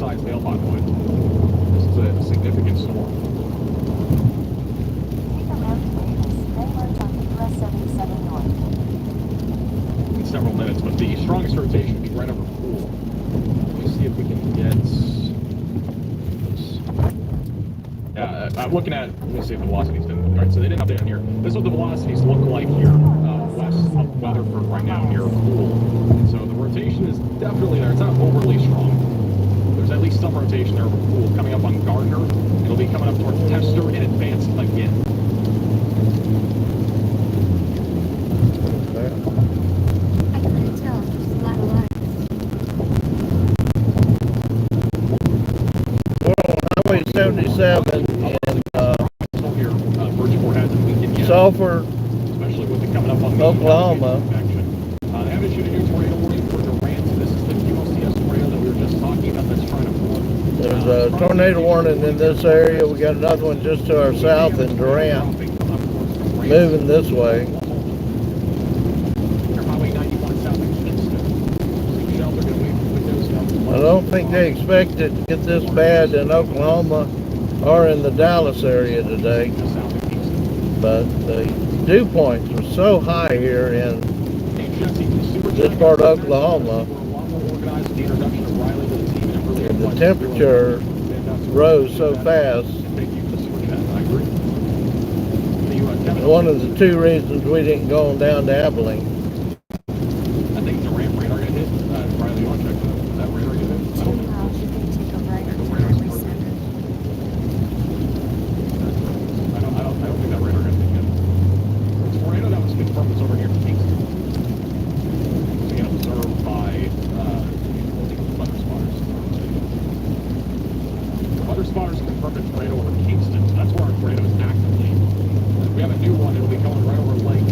sized hail, by the way. This is a significant storm. In several minutes, but the strongest rotation will be right over Pool. Let me see if we can get. Yeah, I'm looking at. Let me see if the velocities didn't. All right, so they didn't update on here. This is what the velocities look like here, west of Weatherford right now near Pool. So the rotation is definitely there. It's not overly strong. There's at least some rotation there over Pool. Coming up on Gardner, it'll be coming up towards Tester and advanced again. I couldn't tell. There's a lot of lights. Highway 77 and Bridgeport hasn't weakened yet, Sulphur, especially with it coming up on the Oklahoma. convection. They have issued a new tornado warning for Durant. This is the QLCS tornado that we were just talking about that's trying to form. There's a tornado warning in this area. We got another one just to our south in Durant, moving this way. Highway 91 south of Kingston. Shelter going to wait for windows up. I don't think they expect it to get this bad in Oklahoma or in the Dallas area today, South of Kingston. but the dew points are so high here in Hey, Jesse, super this chat. part of Oklahoma. We're a lot more organized with the introduction of Riley to the team, and it really The reflects temperature rose so fast. Thank you for the super chat. I agree. Kevin, One of the two reasons we didn't go on down to Abilene. I think Durant radar got hit. Riley, you want to check that? That radar got hit? I 10 don't know. miles, you can take a right Yeah, to the radar's Highway perfect. 7. I don't think that radar got hit yet. The tornado that was confirmed was over here in Kingston. It's being observed by weather spotters. The weather spotters confirmed a tornado over Kingston, so that's where our tornado is actively. We have a new one. It'll be going right over Lake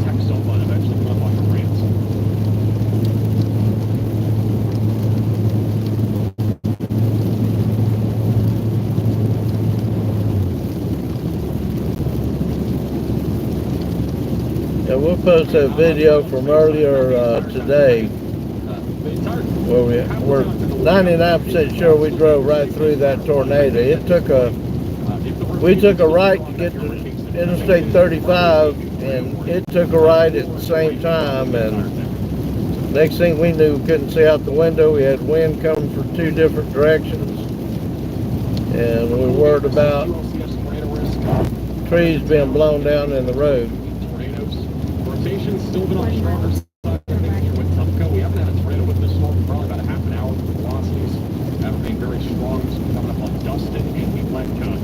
Texoma and eventually come up on Durant. Yeah, we'll post a video from earlier today The entire where we're 99% sure we drove right through that tornado. We took a right to get to Interstate 35, and it took a right at the same time, and next thing we knew, we couldn't see out the window. We had wind coming from two different directions, and we were worried about trees being blown down in the road. tornadoes. Rotation's still been on the stronger side here with Tupco. We haven't had a tornado with this storm for probably about a half an hour. The velocities have been very strong. So coming up on Dustin and Glencoe,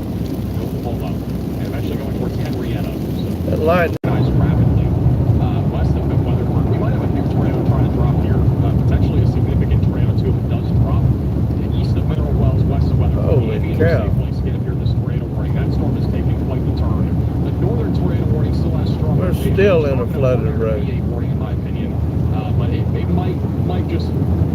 Oklahoma, and eventually going towards Henrietta. So That light, guys rapidly west of the Weatherford. We might have a new tornado trying to drop here. Potentially a significant tornado too if it does drop. And east of Mineral Wells, west of Weatherford. Holy The cow. Interstate place get here this tornado warning. That storm is taking quite the turn. The northern tornado warning still has strong. We're still in a flooded road. Warning, in my opinion, but it might just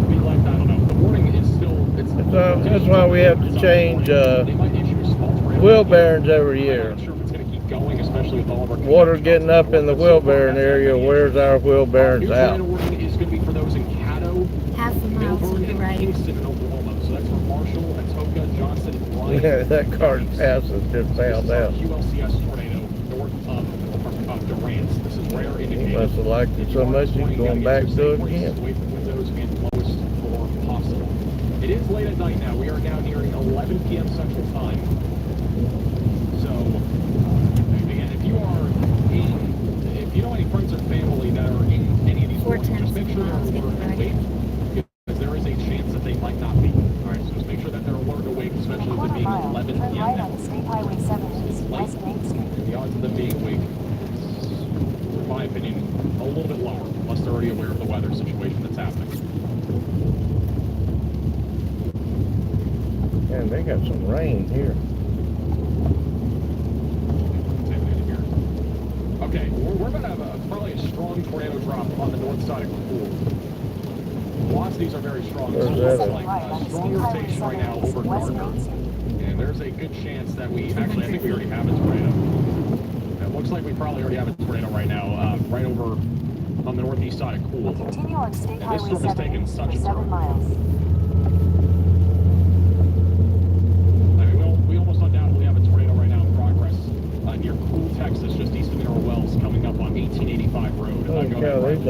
be like, I don't know. The warning is still. that's why we have to change They might issue a small tornado. wheel bearings every I'm year. not sure if it's going to keep going, especially with all of our Water getting up in the wheel bearing area wears our wheel bearings New out. tornado warning is going to be for those in Caddo, Half a mile to Milburn, the and right. Kingston, and Oklahoma. So that's for Marshall, Atoka, Johnson, and Bryan. Yeah, that car passes just found out. QLCS tornado north of Durant. This is rare indicated. Must have liked it so much he's going back to it again. Away from windows and lowest floor possible. It is late at night now. We are now nearing 11 p.m. Central Time. So, again, if you know any friends or family that are in any of these warnings, just make sure they're alert and awake, because there is a chance that they might not be. All right, so just make sure that they're alert and awake, especially with it being 11 p.m. Right now. on State Highway 7 East West Main Street. The odds of them being awake is, in my opinion, a little bit lower, unless they're already aware of the weather situation that's happening. Man, they got some rain here. Okay, we're going to have probably a strong tornado drop on the north side of Cool. Velocities are very strong. Where's So that it's at? like strong rotation right now over Gardner. And there's a good chance that we, actually I think we already have a tornado. It looks like we probably already have a tornado right now, right over on the northeast side of Cool. Continue on State And this Highway storm is 7 taking East such for a 7 turn. miles.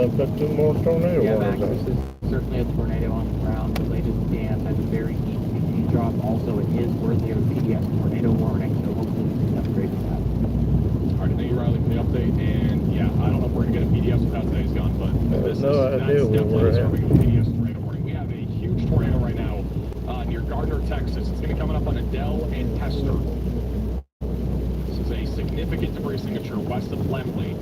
done put 2 more tornado Yeah, Max, warnings this out. is certainly a tornado on the ground. The latest scan has a very deep PG drop. Also, it is worthy of a PDF tornado warning, so hopefully we can upgrade to that. All right, thank you, Riley, for the update. And yeah, I don't know if we're gonna get a PDF without today's gun, but this No is idea that's where definitely we're at. deserving of a PDF tornado warning. We have a huge tornado right now near Gardner, Texas. It's gonna be coming up on Adele and Hester. This is a significant debris signature west of Lemley.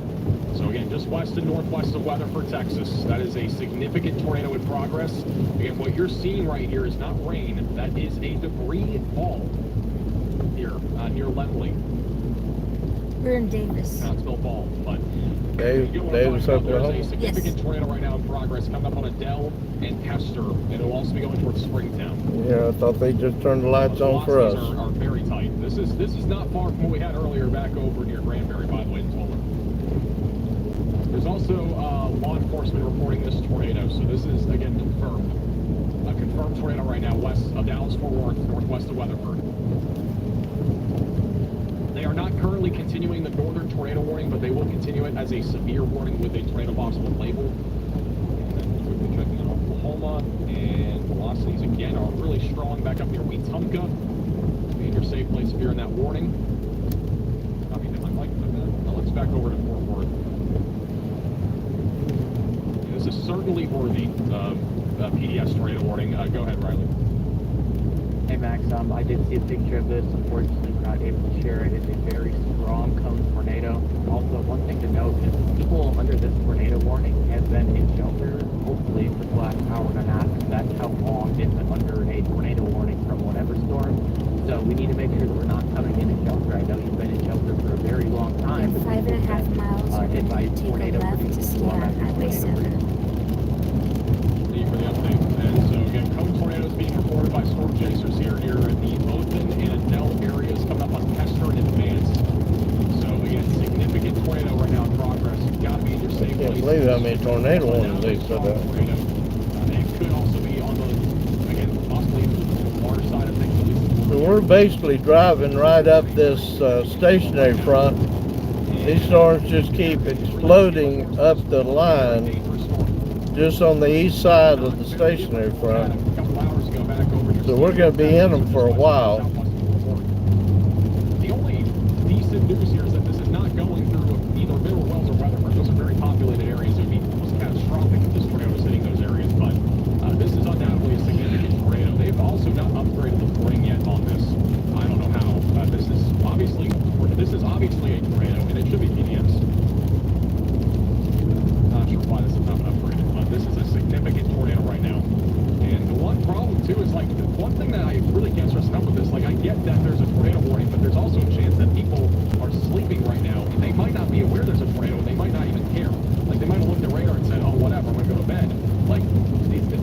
So again, just west and northwest of Weatherford, Texas. That is a significant tornado in progress. Again, what you're seeing right here is not rain. That is a debris fall here near Lemley. We're in Davis. Not spelled ball, but Davis, you know what I'm talking about. Oklahoma. There's a significant Yes. tornado right now in progress coming up on Adele and Hester. And it'll also be going towards Springtown. Yeah, I thought they just turned the lights on for us. Velocities are very tight. This is not far from what we had earlier back over near Granbury, by the way, in Toller. There's also law enforcement reporting this tornado, so this is, again, confirmed. A confirmed tornado right now west of Dallas-Fort Worth, northwest of Weatherford. They are not currently continuing the northern tornado warning, but they will continue it as a severe warning with a tornado possible label. And then quickly checking on Oklahoma, and velocities again are really strong back up near Wetumpka. The Interstate plays severe in that warning. I mean, I'm like, now let's back over to Fort Worth. This is certainly worthy of PDS tornado warning. Go ahead, Riley. Hey Max, I did see a picture of this. Unfortunately, we're not able to share it. It's a very strong cone tornado. Also, one thing to note is people under this tornado warning have been in shelter, hopefully, for the last hour and a half. That's how long it's been under a tornado warning from whatever storm. So we need to make sure that we're not coming into shelter. I know you've been in shelter for a very long time. In but 5.5 you've been, miles, we're hit by going to take a tornado left pretty to stay long on after Highway tornado. 7. Thank you for the update. And so again, cone tornadoes being reported by storm chasers here near the Othan and Adele areas coming up on Hester in advance. So again, significant tornado right now in progress. You've got to be in your safe I can't place. believe how many tornado warnings they put out. Tornado. It could also be on the, again, possibly the water side of things. At least. So we're basically driving right up this stationary front. These storms just keep exploding up the line just on the east side of the stationary front. So we're going to be in them for a while. The only decent news here is that this is not going through either Mineral Wells or Weatherford. Those are very populated areas. It would be almost catastrophic if this tornado was hitting those areas. But this is undoubtedly a significant tornado. They've also not upgraded the warning yet on this. I don't know how. This is obviously a tornado, and it should be PDS. Not sure why this is not been upgraded, but this is a significant tornado right now. And the one problem too is like the one thing that I really can't stress enough with this. Like I get that there's a tornado warning, but there's also a chance that people are sleeping right now, and they might not be aware there's a tornado, and they might not even care. Like they might have looked at radar and said, "Oh, whatever, I'm gonna go to bed." Like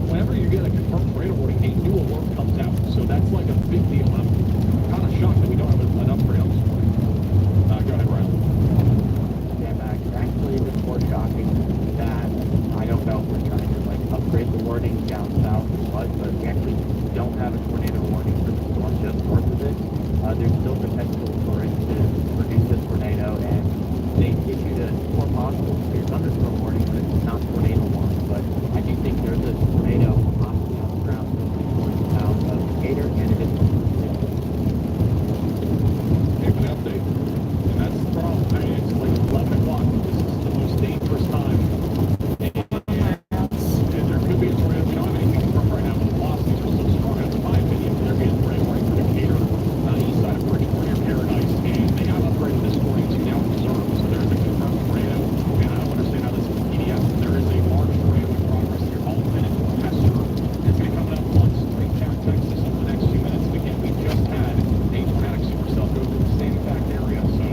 whenever you get a confirmed tornado warning, a new alert comes out. So that's like a big deal. I'm kind of shocked that we don't have an upgrade on this warning. Go ahead, Ryan. Yeah, Max, actually, it's more shocking that I don't know if we're trying to like upgrade the warning down south or what, but we actually don't have a tornado warning for the storm just north of it. There's still potential for it to produce a tornado, and they issued a more possible severe thunderstorm warning, but it's not tornado warning. But I do think there's a tornado possibly on the ground moving towards the town of Decatur, and it is. Give an update. And that's the problem. I mean, it's like 11 o'clock. This is the most dangerous time. And there could be a tornado. We don't have anything confirmed right now, but the velocities are so strong. That's in my opinion. There could be a tornado warning for Decatur, east side of Bridgeport near Paradise. And they have upgraded this warning to now reserve. So there's a confirmed tornado. And I don't understand how this is PDF. There is a large tornado in progress here. All of it is Hester. It's going to come up on Springtown, Texas over the next few minutes. And again, we just had a dramatic supercell go through the same exact area. So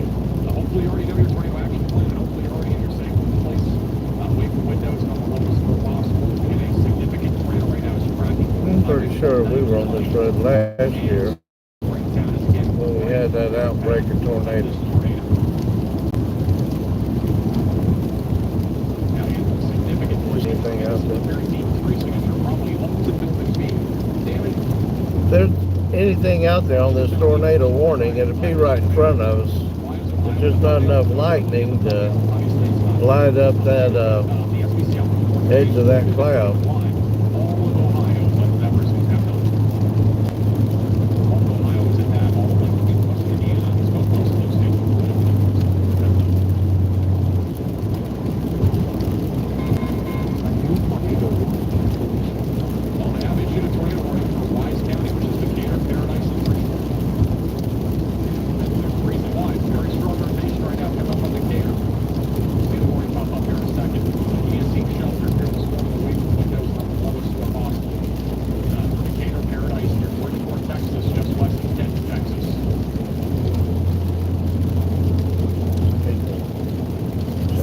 hopefully you already know your tornado action plan. And hopefully you're already in your safe place. Away from windows and on the lowest floor possible. And a significant tornado right now is tracking. I'm pretty sure we were on this road last year Springtown is again when we had that outbreak of tornadoes. this tornado. Now, again, significant force. Anything out there? Very deep debris signature. Probably lots of buildings being damaged. If there's anything out there on this tornado warning, it'll be right in front of us. There's just not enough lightning to light up that The SBC edge of that cloud. All of Ohio is like that person's half done. All of Ohio is in that. All of like West Indiana is both most of those states. A new tornado warning in Felicia. Well, they have issued a tornado warning for Wise County, which is Decatur, Paradise, and Bridgeport. There's a reason why. It's very strong rotation right now coming up on Decatur. See the warning pop up here in a second. You can see shelter here this morning away from windows on the lowest floor possible. Decatur, Paradise, near Bridgeport, Texas, just west of Denton, Texas.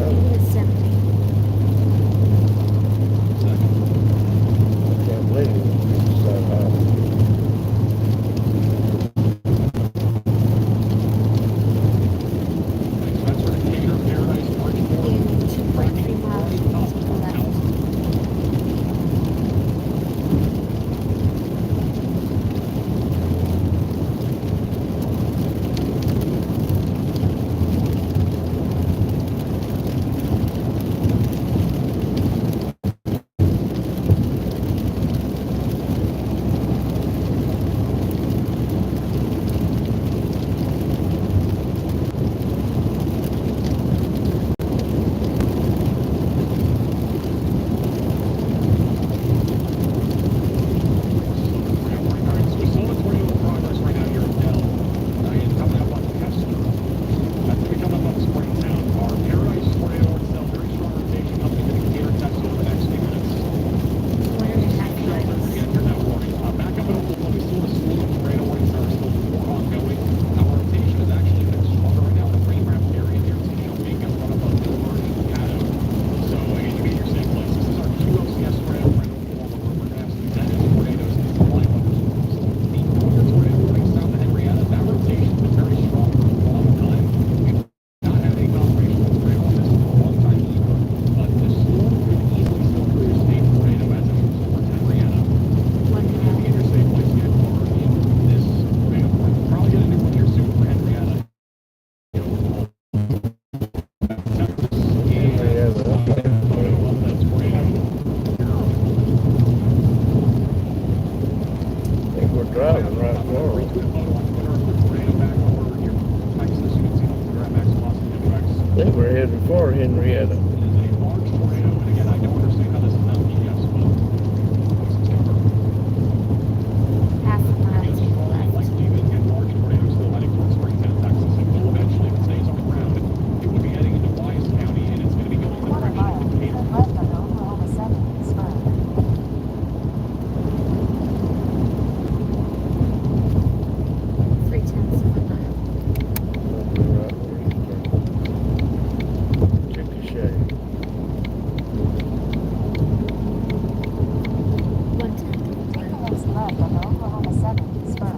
Speed is 70. Second. I can't believe it's so high. Spencer, Decatur, Paradise, Bridgeport. In 2.3 miles to the left. Driving right forward. I think we're heading for Henrietta. Half a mile to the left. Quarter mile, turn left on Oklahoma 7, spur. 3/10 of a mile. Ricochet. 1/10 of a Take the mile. next left on Oklahoma 7, spur.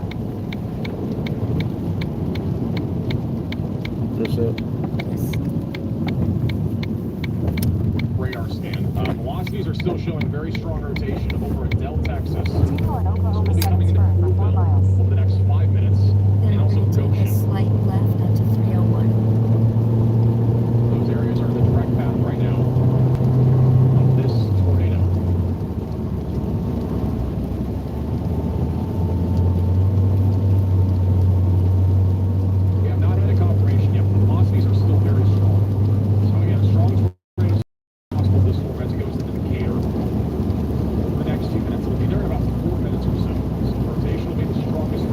This it? Yes. Radar scan. Velocities are still showing very strong rotation over in Del, Texas. Take on This will Oklahoma be 7, coming into spur for 4 Bluebell miles. over the next 5 minutes. Then And we're also going to take a Goshen. slight left onto 301. Those areas are the direct path right now of this tornado. We have not had a confirmation yet, but the velocities are still very strong. So again, strong tornadoes possible this storm as it goes into Decatur. For the next 2 minutes, it'll be there in about 4 minutes or so. So rotation will be the strongest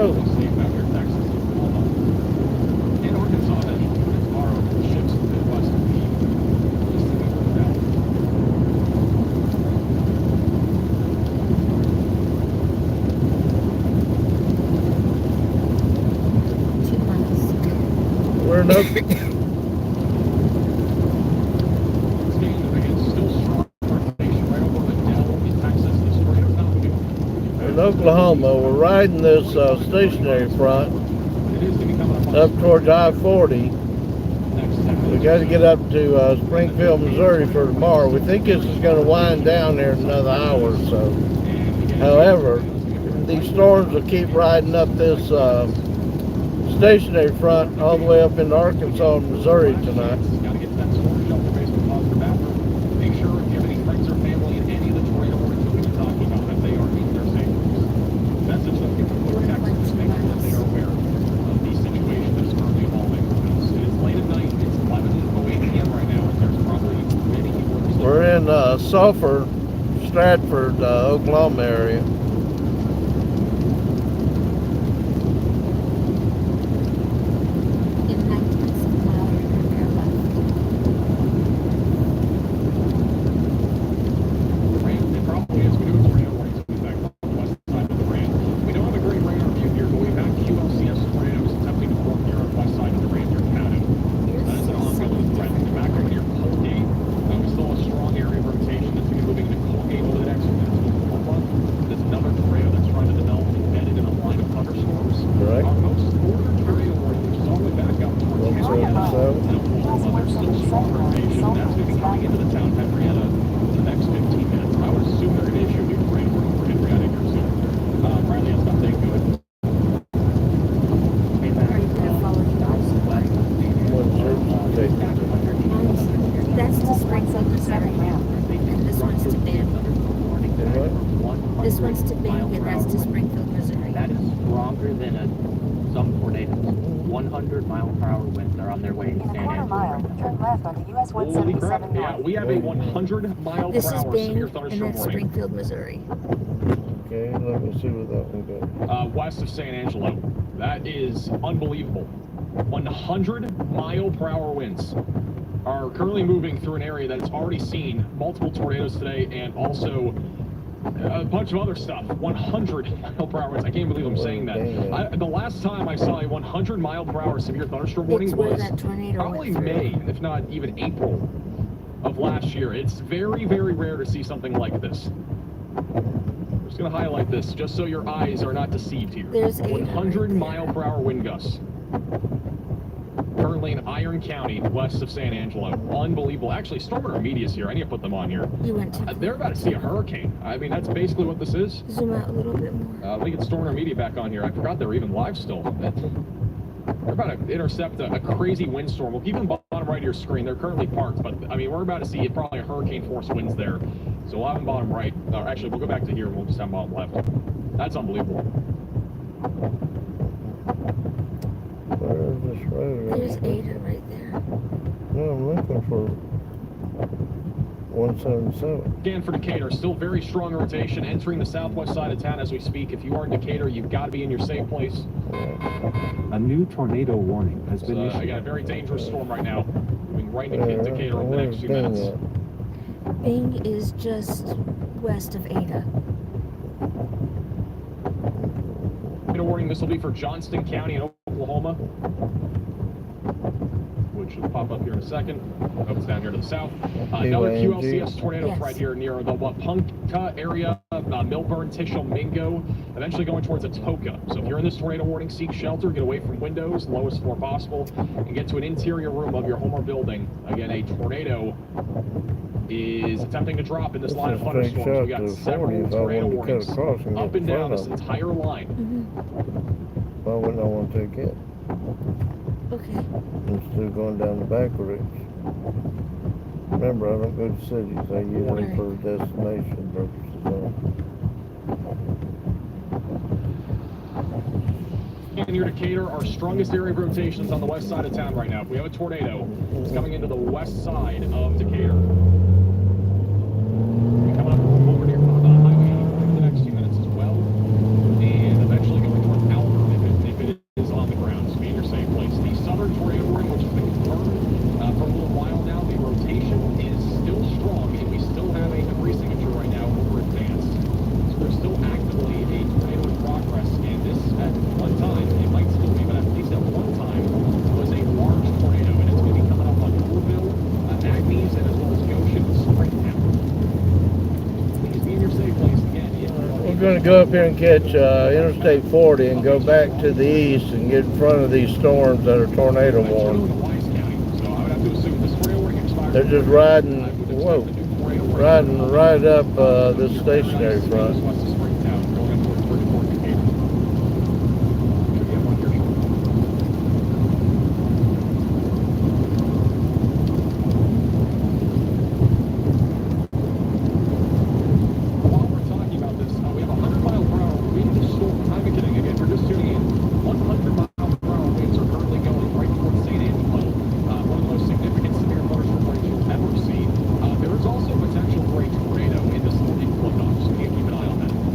road. Safe out here in Texas, Oklahoma, and Arkansas eventually. But tomorrow ships to the Midwest will be just to get worked out. 2 miles. We're in Oak, Staying again, still strong rotation right over the Dell in Texas. This tornado's not moving. in Oklahoma. We're riding this stationary front It is to be coming up on up towards I-40. next 10 We minutes. got to get up to Springfield, Missouri for tomorrow. We think this is going to wind down there in another hour or so. However, these storms will keep riding up this stationary front all the way up into Arkansas and Missouri tonight. Got to get to that storm shelter basement closet or bathroom. Make sure if you have any friends or family in any of the tornado warnings that we've been talking about, that they are in their safe rooms. Message them, give them a quick text, just make sure that they are aware of the situation that is currently evolving. It is late at night. It's 11:08 p.m. right now, and there's probably many people in the We're in Sulphur, Stratford, Oklahoma area. In 19 miles, repair left. rain. It probably is. We do have tornado warnings in effect on the west side of the rain. We don't have a great radar view here, going back to ULCS tornadoes attempting to form here on the west side of the rain here in Canada. That's an ongoing threat. Back over near Colgate, we still have a strong area of rotation that's going to be moving into Colgate over the next few minutes. There's another tornado that's trying to develop embedded in a line of thunderstorms. Correct. Our most northern tornado warning, which is all the way back out towards Henrietta, and Oklahoma, there's still strong rotation. That's going to be coming into the town of Henrietta in the next 15 minutes. I would assume they're going to issue a new tornado warning for Henrietta here soon. Riley has an update. Go ahead. Are you gonna follow the guys? That's to Springfield, Missouri, and this one's to Bend. This one's to Bend, and that's to Springfield, Missouri. That is stronger than some tornadoes. 100 mile per hour winds are on their way to In a San quarter Angelo mile, right now. turn left onto US Holy crap. 177 Yeah, north. we have a 100 mile This per is hour Bend, severe and thunderstorm that's warning. Springfield, Missouri. Okay, let me see where that one goes. West of San Angelo. That is unbelievable. 100 mile per hour winds are currently moving through an area that's already seen multiple tornadoes today and also a bunch of other stuff. 100 mile per hour winds. I can't believe I'm saying that. The last time I saw a 100 mile per hour severe thunderstorm warning It's where was that tornado probably went through. May, if not even April of last year. It's very, very rare to see something like this. I'm just going to highlight this just so your eyes are not deceived here. There's 8 right 100 there. mile per hour wind gusts. Currently in Iron County, west of San Angelo. Unbelievable. Actually, Storm Media's here. I need to put them on here. You went to They're about to see a hurricane. I mean, that's basically what this is. zoom out a little bit more. Let me get Storm Media back on here. I forgot they were even live still. They're about to intercept a crazy windstorm. We'll keep them bottom right of your screen. They're currently parked, but I mean, we're about to see probably a hurricane force winds there. So we'll have them bottom right. Or actually, we'll go back to here and we'll just have them bottom left. That's unbelievable. Where is this road? There's Ada right there. No, I'm looking for 177. Again, for Decatur, still very strong rotation entering the southwest side of town as we speak. If you are in Decatur, you've got to be in your safe place. A new tornado warning has been I issued. got a very dangerous storm right now, moving right into Decatur over the next few minutes. Bing is just west of Ada. Tornado warning, this will be for Johnston County in Oklahoma, which will pop up here in a second. Oh, it's down here to the south. Another QLCS tornado Yes. right here near the Wapunka area, Milburn, Tishomingo, eventually going towards Atoka. So if you're in this tornado warning, seek shelter, get away from windows, lowest floor possible, and get to an interior room of your home or building. Again, a tornado is attempting to drop in this line of thunderstorms. We got several tornado warnings up and down this entire line. Why wouldn't I want to take it? Okay. Instead of going down the back routes. Remember, I don't go to cities. I use them for destination purposes. In near Decatur, our strongest area of rotations on the west side of town right now. If we have a tornado, it's coming into the west side of Decatur. We're coming up over near Highway 84 for the next few minutes as well. And eventually going towards Albert. go up here and catch Interstate 40 and go back to the east and get in front of these storms that are tornado warned. They're just riding, whoa, riding right up this stationary front. There's also potential for a tornado in this equinox, so you keep an eye on that.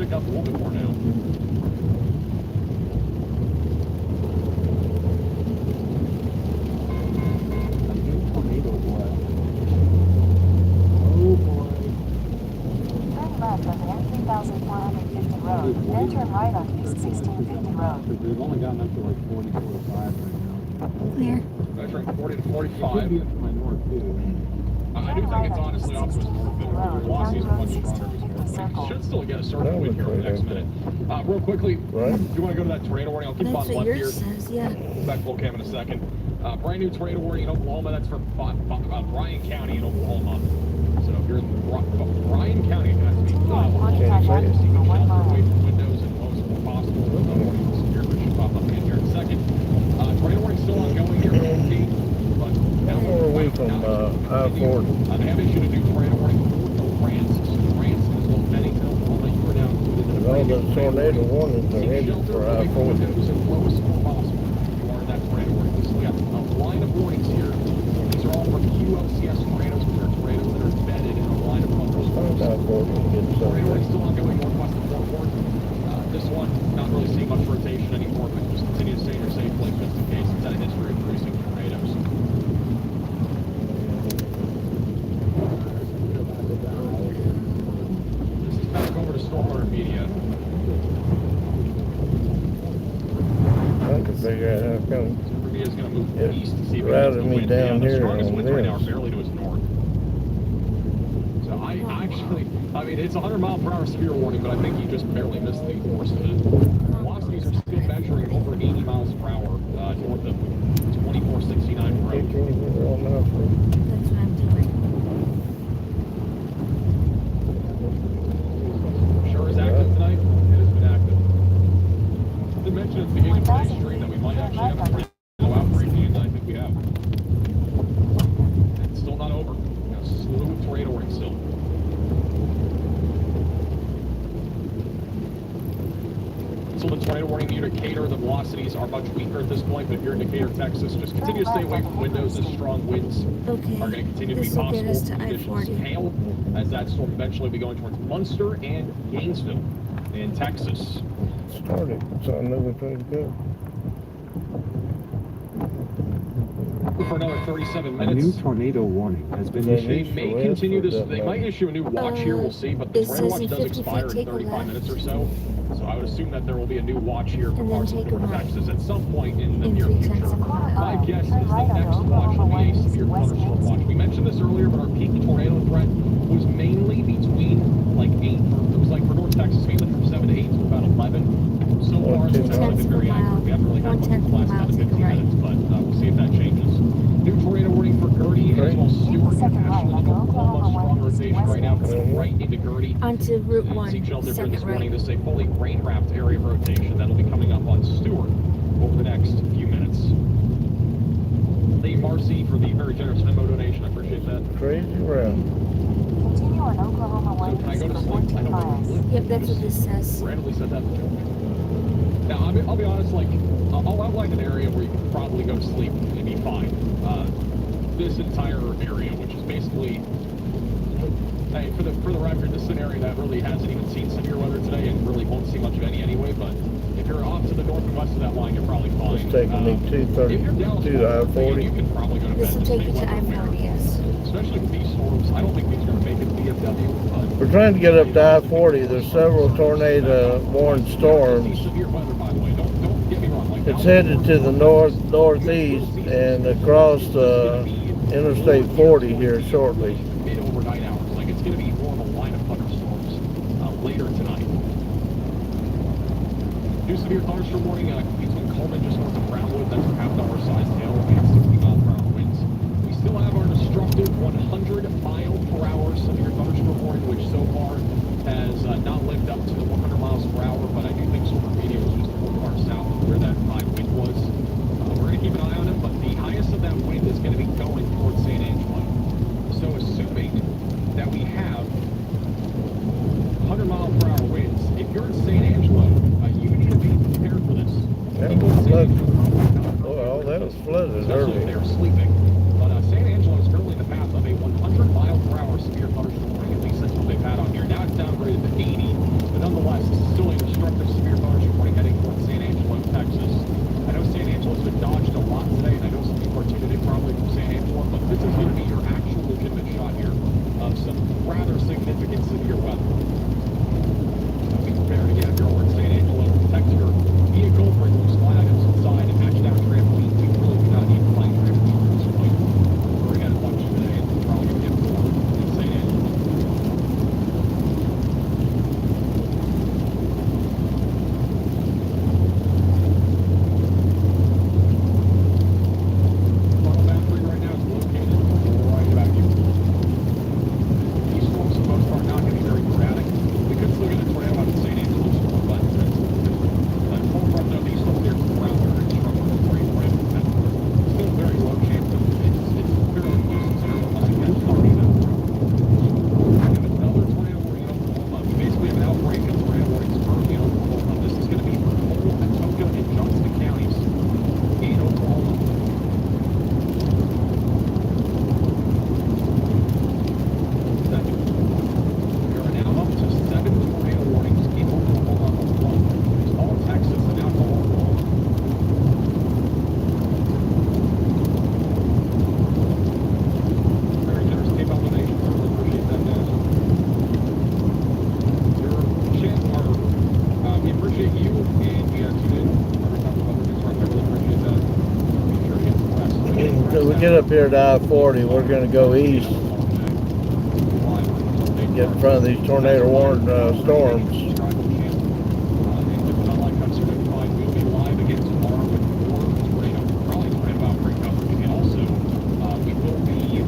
pick up a little bit more now. A new tornado warning. Oh boy. Turn left onto N3450 road, then turn right on East 1650 road. We've only gotten up to like 40, 45 right now. Clear. Measuring 40 to It could 45. be up to my north too. I do think it's honestly off to its north. The velocity is much stronger to its north. We should still get a certain wind here over the next minute. Real quickly, Right. you want to go to that tornado warning? I'll keep That's on what left yours here. says, yeah. Back to cam in a second. Brand new tornado warning in Oklahoma. That's for Bryan County in Oklahoma. So if you're in Bryan County, it has to be Contact say it. Avenue for 1 shelter away mile. from windows and close as possible. Warning severe, but should pop up again here in a second. Tornado warning still ongoing here for Okie, but How far are we from I-40? they have issued a new tornado warning for France. So France is what Bennington, Oklahoma. You are now included in All the tornado warnings are Seek headed shelter for away from I-40. windows and close as possible. You are in that tornado warning. We still got a line of warnings here. These are all for QLCS tornadoes, which are tornadoes that are embedded in a line of thunderstorms. I-40 and get Tornado warning something. still ongoing northwest of Fort Worth. This one, not really seeing much rotation anymore, but just continue to stay in your safe place just in case. It's had a history of producing tornadoes. This is back over to Stormwater Media. I can figure out how come. Stormwater Media is going to move It's east to see if it routed gets the me wind. down The here strongest on winds right now are this. barely to its north. So I mean, it's a 100-mile-per-hour severe warning, but I think you just barely missed the worst of it. Velocities are still measuring over 80 miles per hour north of 2469 Hey, road. can you get it on I-40? That's what I'm doing. Sure is active tonight. It has been active. I did mention at the beginning of today's stream that we might actually have a tornado outbreak, and I think we have. It's still not over. We have a slew of tornado warnings still. So the tornado warning near Decatur, the velocities are much weaker at this point, but if you're in Decatur, Texas, just continue to stay away from windows as strong winds Okay. are going to continue to be This will possible. get us to Conditions I-40. hail as that storm eventually will be going towards Munster and Gainesville in Texas. Started, so I know which way to go. For another 37 A new minutes. tornado warning has been They issued. They East may or west continue or this. doesn't They matter? might issue a new watch here. We'll see. But the it tornado says watch in does 50 expire feet, in take a 35 left. minutes or so. So I would assume that there will be a new watch here for And then parts of take a North right. Texas at some point in the In near 3 future. tenths of a mile. My guess is the next watch will be a severe thunderstorm watch. We mentioned this earlier, but our peak tornado threat was mainly between like 8. It was like for North Texas, mainly from 7 to 8 to about 11. So far, it's not been very accurate. We haven't really had one for the last 10 to 15 minutes, but we'll see if that changes. New tornado warning for Gertie as well as Stewart and Ashland, Oklahoma. Strong rotation right now coming right into Gertie. Onto Route 1, Seek shelter here this second morning. right. This is a fully rain-wrapped area of rotation that'll be coming up on Stewart over the next few minutes. Thank you, Marcy, for the very generous memo donation. I appreciate that. Crazy route. Continue on Oklahoma So can I go to 1 sleep? for I 14 don't know where miles. you live. Yep, that's what this says. Randomly said that. Now, I'll be honest, like, I'll outline an area where you can probably go to sleep and be fine. This entire area, which is basically, hey, for the record, this is an area that really hasn't even seen severe weather today and really won't see much of any anyway, but if you're off to the north and west of that line, you're probably fine. It's taking me If you're down 232 to I-40. you can probably go to bed. This will and take stay you to weather aware. I-40, yes. Especially with these storms. I don't think these are going to make it to DFW, but We're trying to get up to I-40. There's several tornado warned storms. severe weather, by the way. Don't get me wrong. Like, It's headed to the northeast and across Interstate 40 here shortly. Mid-overnight hours. Like, it's going to be more of a line of thunderstorms later tonight. New severe thunderstorm warning between Coleman just north of Brownwood. That's a half-hour sized hail and 60-mile-per-hour winds. We still have our destructive 100-mile-per-hour severe thunderstorm warning, which so far has not lived up to the 100 miles per hour, but I do think Super Media was just a little far south of where that high wind was. We're going to keep an eye on it, but the highest of that wind is going to be going towards San Angelo. So assuming that we have 100-mile-per-hour winds, if you're in San Angelo, you need to be prepared for this. That People was in San flooded. Angelo, Well, that was flooded especially if early. they're sleeping. But San Angelo is currently in the path of a 100-mile-per-hour severe thunderstorm warning. At least that's what they've had on here. Now it's downgraded to 80, but nonetheless, the get up here to I-40, we're going to go east, get in front of these tornado warning storms. We'll be live again tomorrow with more tornado outbreak coverage, and also we will be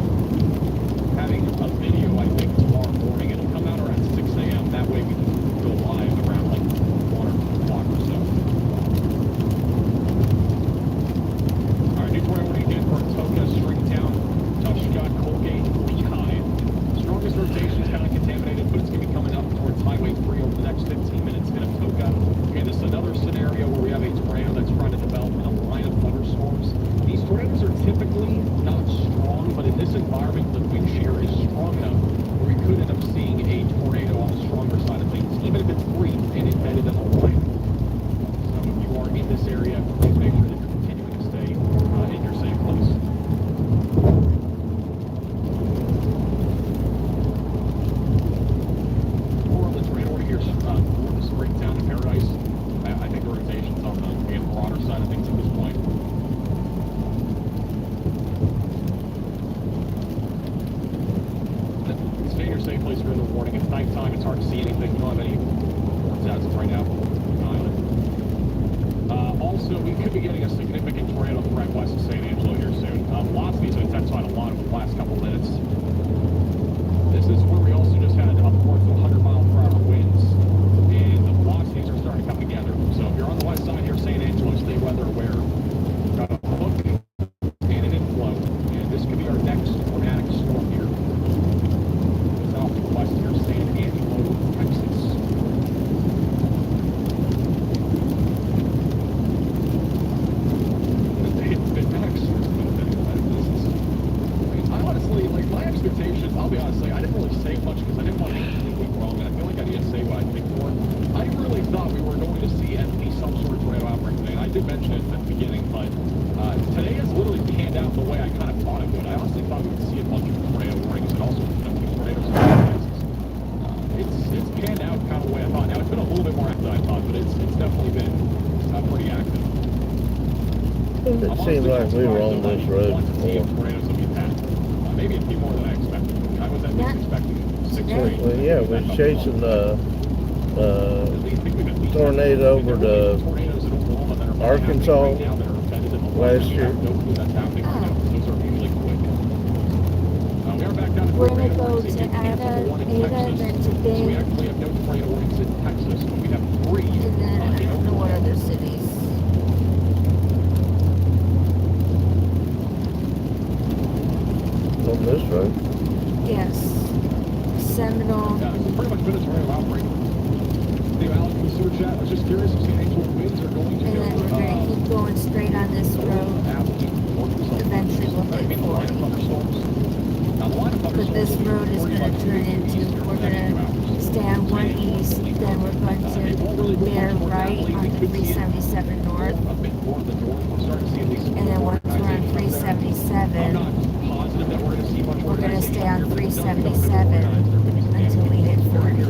having a video, I think, tomorrow morning. It'll come out around 6 a.m. That way we can go live around like 1 or 2 o'clock or so. All right, new tornado warning again for Atoka, Stringtown, Tushka, Colgate, Lehigh. Strongest rotation is kind of contaminated, but it's going to be coming up towards Highway 3 over the next 15 minutes in Atoka. Okay, this is another scenario where we have a tornado that's trying to develop in a line of thunderstorms. These tornadoes are typically not strong, but in this environment, the wind shear is strong enough where we could end up seeing a tornado on the stronger side of things, even if it's brief and embedded in the line. So if you are in this area, please make sure that you're continuing to stay in your safe place. More on the tornado warning here, for Springtown and Paradise. I think the rotation's on the broader side of things at this point. Stay in your safe place for the warning. It's nighttime. It's hard to see anything. We don't have any reports as of right now from Island. Also, we could be getting a significant tornado threat west of San Angelo here soon. Velocities have intensified a lot over the last couple minutes. This is where we also just had upwards of 100-mile-per-hour winds, and the velocities are starting to come together. So if you're on the west side here, San Angelo, stay weather aware. Got a hook and an inflow, and this could be our next dramatic storm here. It's off to the west here, San Angelo, Texas. I honestly, like, my expectations, I'll be honest, I didn't really say much because I didn't want to make anything wrong, and I feel like I need to say what I think more. I really thought we were going to see at least some sort of tornado outbreak today, and I did mention it at the beginning, but today has literally panned out the way I kind of thought it would. I honestly thought we would see a bunch of tornado warnings and also a few tornadoes in Texas. It's panned out kind of the way I thought. Now, it's been a little bit more active than I thought, but it's definitely been pretty active. It seemed like we were on this road before. Tornadoes that we've had. Maybe a few more than I expected. I was at least expecting 6 or 8. Well, yeah, we're chasing tornado over to Arkansas last year. We're gonna go to Ada, then to Big, We actually have no tornado warnings in Texas, but we have 3. and then I don't know what other cities. On this road. Yes. Seminole. Yeah, it's pretty much been a tornado outbreak. Hey, Alex, in the sewer chat, I was just curious if San Angelo winds are going to And then we're gonna keep going straight on this road. Eventually we'll hit 40. But this road is gonna turn into, we're gonna stay on 1 east, then we're going to bear right on the 377 north. And then once we're on 377, we're gonna stay on 377 until we hit 40.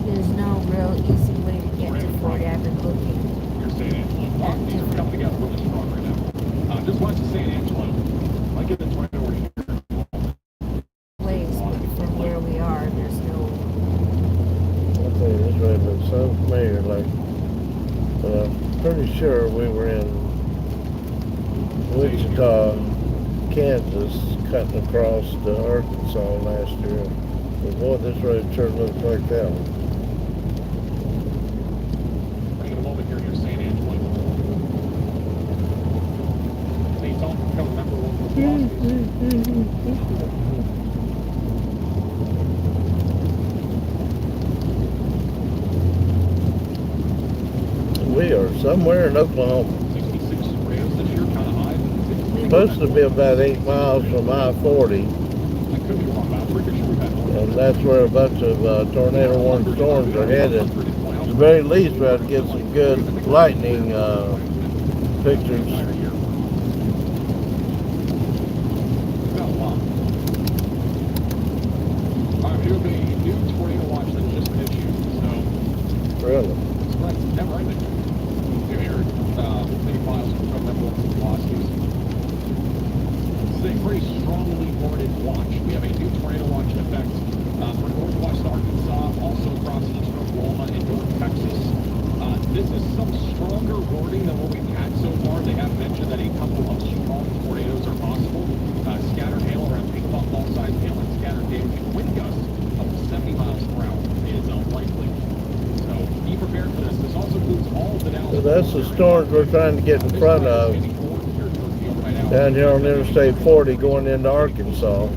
There's no real easy way to get to 40. I've been looking. Coming together really strong right now. Just watch the San Angelo. I get the tornado over here. Ways, but from where we are, there's no. I think this road looks so familiar, like, but I'm pretty sure we were in Wichita, Kansas, cutting across to Arkansas last year. But boy, this road sure looks like that one. Bring it a moment here near San Angelo. So you don't become a member of the We are somewhere in Oklahoma. 66 tornadoes this year, kind of high. Supposed to be about 8 miles from I-40. could be wrong, but I'm pretty sure we've had more. And that's where a bunch of tornado warning storms are headed. At the very least, we have to get some good lightning pictures. There's a new tornado watch that just been issued, so Really? it's right, never ending. You hear many files from governmental velocities. This is a pretty strongly worded watch. We have a new tornado watch in effect for northwest Arkansas, also across eastern Oklahoma and north Texas. This is some stronger wording than what we've had so far. They have mentioned that a couple of strong tornadoes are possible. Scattered hail around ping pong ball size hail and scattered damaging wind gusts up to 70 miles per hour is likely. So be prepared for this. This also includes all of the Dallas. So that's the storms we're trying to get in front of down here on Interstate 40 going into Arkansas.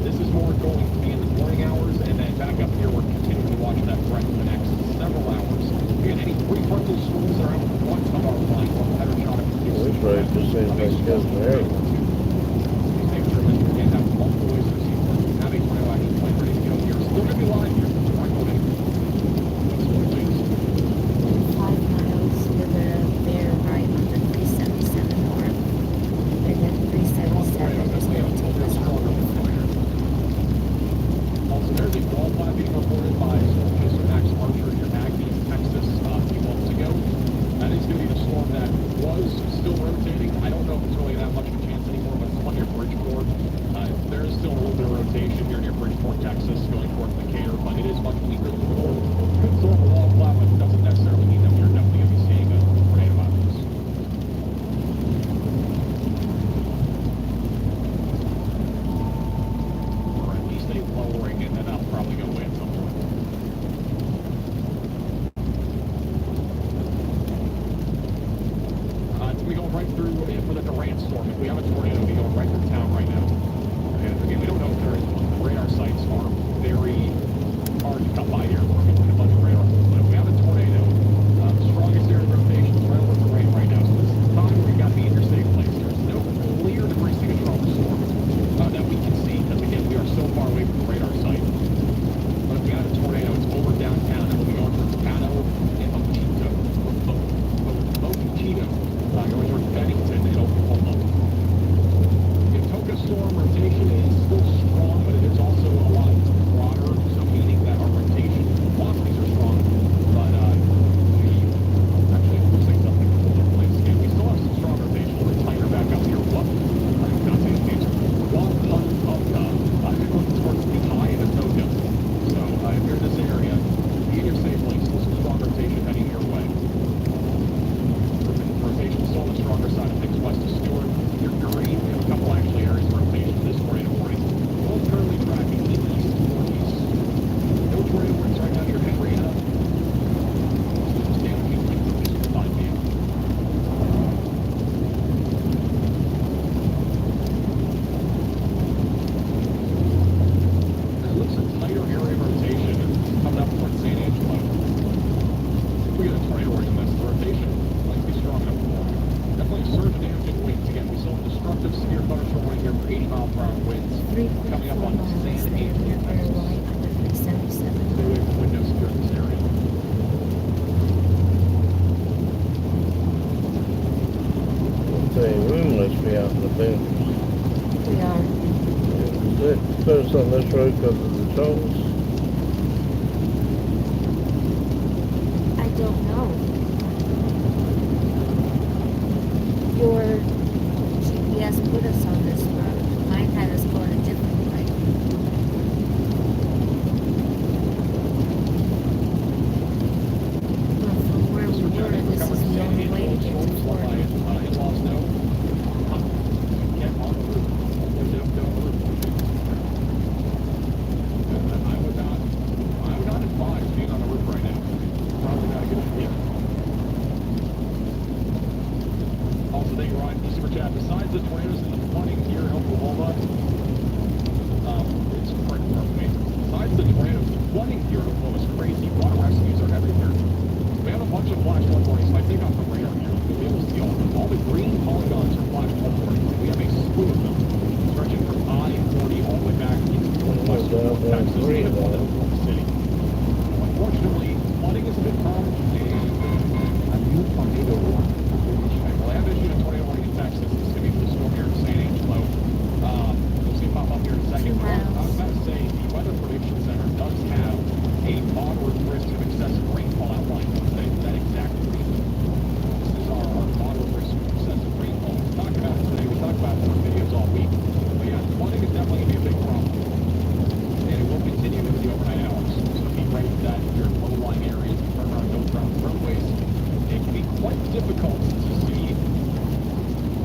This is more going to be in the morning hours, and then back up here, we're continuing to watch that threat for the next several hours. Again, any prefrontal storms that are out in front of our line will have a better shot at Well, this road just seems like it goes in the area. Make sure that you have multiple ways to see for have a tornado action plan ready to go. You're still going to be live here. Right away. 5 miles to the there right on the 377 north. And then 377 is going to take us all over. Also, there's a wall flat being reported by Storm Chaser Max Archer in Agnes, Texas, a few months ago. That is going to be the storm that was still rotating. I don't know if it's really that much of a chance anymore, but it's one near Bridgeport. There is still a little bit of rotation here near Bridgeport, Texas, going towards Decatur, but it is much weaker than before. Good storm for wall flat, but it doesn't necessarily mean that we're definitely going to be seeing a tornado out of this. Or at least a lowering, and then that'll probably go away at some point. It's going to be going right through for the Durant storm. If we have a tornado, it'll be going right through town right now. And again, we don't know if there is one. The radar sites are very hard to come by here. We're looking at a bunch of radar. But if we have a tornado, the strongest area of rotation is right over Durant right now. So this is the time where we've got to be interstate place. There's no clear degree signature on the storm that we can see, because again, we are so far away from the radar site. But if we have a tornado, it's over downtown, and we'll be going towards Caddo and Mochito. Going towards Bennington and Oklahoma. The Toka storm rotation is still strong, but it is also a lot broader, so meaning that our rotation velocities are strong. But we actually we'll say something again. We still have some strong rotation. We're tighter back up here. What? I did not say the names. Towards the high and Toka. So if you're in this area, be in your safe place. Still some strong rotation heading your way. Rotation still on the stronger side of things west of Stewart. You're green. We have a couple actually areas of rotation this tornado warning. Both currently tracking east northeast. No tornado warnings right now near Henrietta. Stand between just 5 p.m. It looks a tighter area of rotation coming up towards San Angelo. If we get a tornado warning in this, the rotation might be strong enough for it. Definitely a surge of damaging winds. Again, we saw destructive severe thunderstorm warning here for 80 mile per hour winds coming up on San Angelo, Texas. Stay away from windows here in this area. Okay, room must be out in the bin. We are. Put us on this road because of the tolls. I don't know. Your GPS put us on this road. Mine had us going a different way. But from where we were, this is the only way to get to Florida. In-laws know. Can't walk through. Don't go through. I would not advise being on the roof right now. Probably not a good idea. Also, thank you, Ryan, for the super chat. Besides the tornadoes and the flooding here in Oklahoma, it's pretty far from me. Besides the tornadoes, the flooding here in Oklahoma is crazy. Water rescues are everywhere. We have a bunch of flash flood warnings. If I take off the radar here, you'll be able to see all of them. All the green polygons are flash flood warnings. We have a slew of them stretching from I-40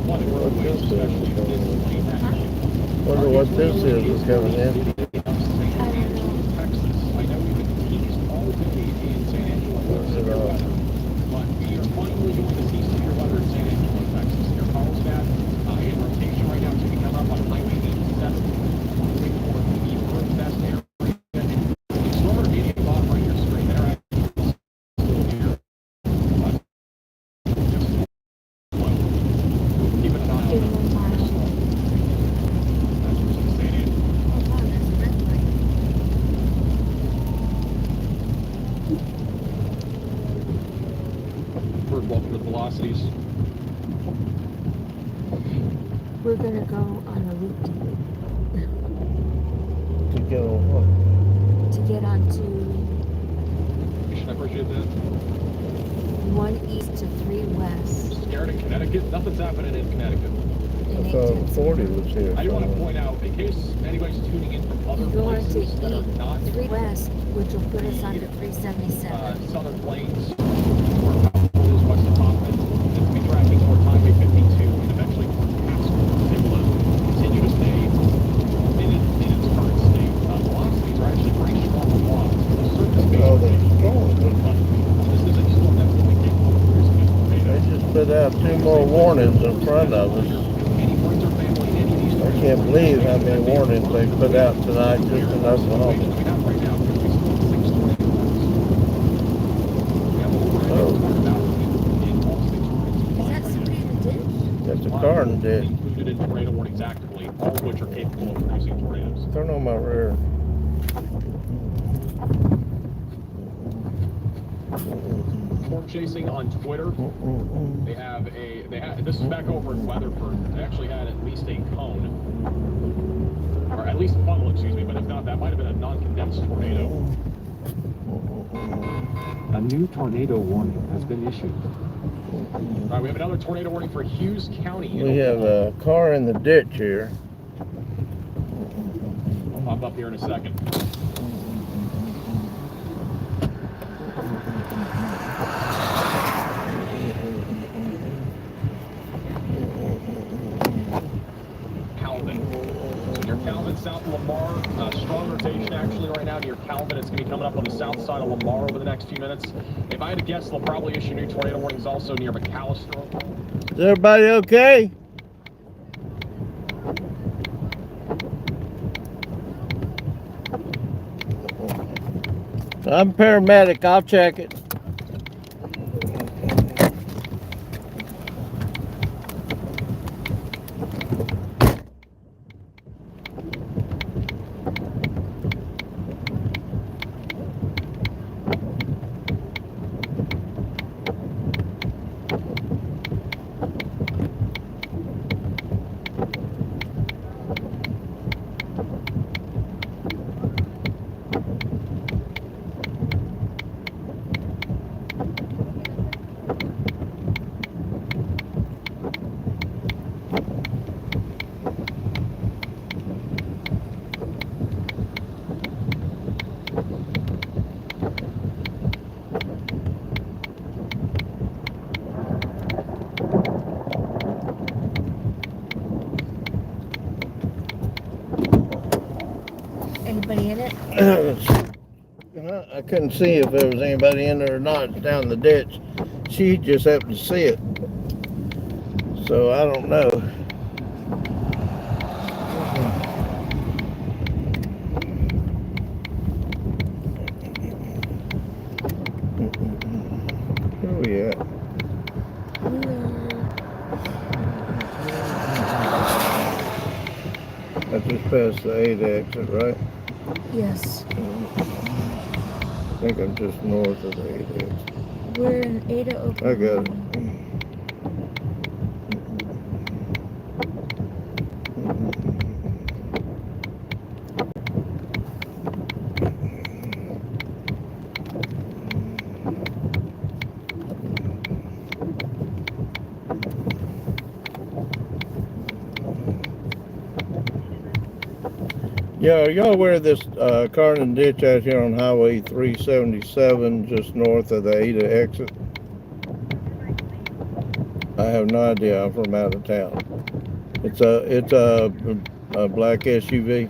flooded roadways, especially in this lane action. Wonder what this is coming in. Texas. I know we've been teased all day in San Angelo with severe weather, but we are finally going to see severe weather in San Angelo, Texas. Near Carlsbad, in rotation right now, to come up on Highway 87, moving toward the First Best area. It's over at the bottom right of your screen there. Still here. Just slow. Keeping an eye on it. That's what's in San Angelo. Oh wow, there's a red light. Welcome to velocities. We're gonna go on a loop To get on what? to get onto I appreciate that. 1 east to 3 west. Scared in Connecticut? Nothing's happening in Connecticut. I thought 40 was here. I do want to somewhere. point out, in case anybody's tuning in from other You go on to places that are not 3 west, which will put us onto 377. Southern Plains or is west of Hoffman, it's going to be tracking toward Highway 52 and eventually toward Pasco. It will continue to stay in its current state. Velocities are actually pretty strong along the surface base. Oh, they're strong. This is a storm that's really capable of producing a They tornado. just put out 2 more warnings in front of us. Any friends or family in any of these I can't believe how many warnings they put out tonight just in Oklahoma. we have right now, because we still have 6 tornado warnings. We have over a tornado in all 6 warnings. Is that somebody in the ditch? That's a car in the ditch. Included in tornado warnings actively, all of which are capable of producing tornadoes. Turn on my rear. Storm chasing on Twitter. They have this is back over in Weatherford. They actually had at least a cone, or at least a funnel, excuse me, but if not, that might have been a non-condensed tornado. A new tornado warning has been issued. All right, we have another tornado warning for Hughes County. We have a car in the ditch here. I'll pop up here in a second. Calvin, south of Lamar. Strong rotation actually right now near Calvin. It's going to be coming up on the south side of Lamar over the next few minutes. If I had to guess, they'll probably issue new tornado warnings also near McAllister. Is everybody okay? I'm paramedic. I'll check it. Anybody in it? I couldn't see if there was anybody in there or not. It's down the ditch. She just happened to see it. So I don't know. Where we at? I just passed the 8 exit, right? Yes. I think I'm just north of the 8 exit. We're in Ada, Oklahoma. I got it. Yeah, are y'all aware of this car in the ditch out here on Highway 377, just north of the Ada exit? I have no idea. I'm from out of town. It's a black SUV.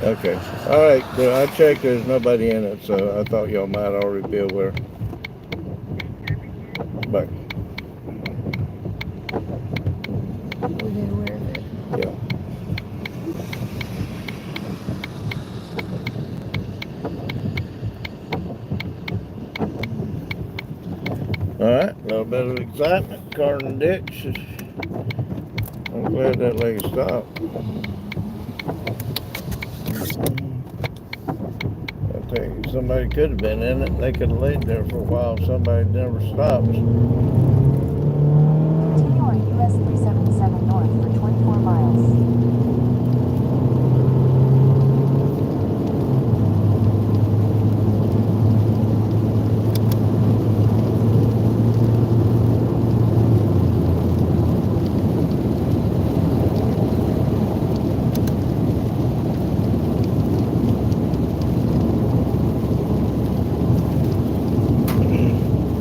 Okay. All right. I checked. There's nobody in it, so I thought y'all might already be aware. But We're aware of it. yeah. All right. A little bit of excitement. Car in the ditch. I'm glad that lady stopped. I tell you, somebody could have been in it. They could have laid there for a while. Somebody never stops. Continue on US 377 north for 24 miles.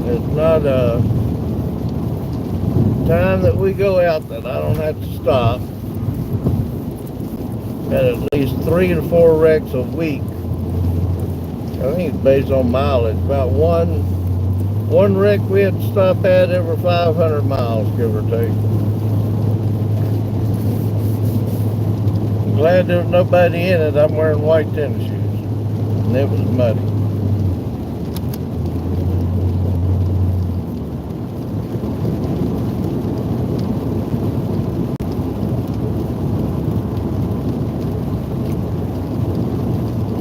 It's not a time that we go out that I don't have to stop. Had at least 3 to 4 wrecks a week. I think it's based on mileage. About one wreck we had to stop at every 500 miles, give or take. I'm glad there was nobody in it. I'm wearing white tennis shoes, and it was muddy.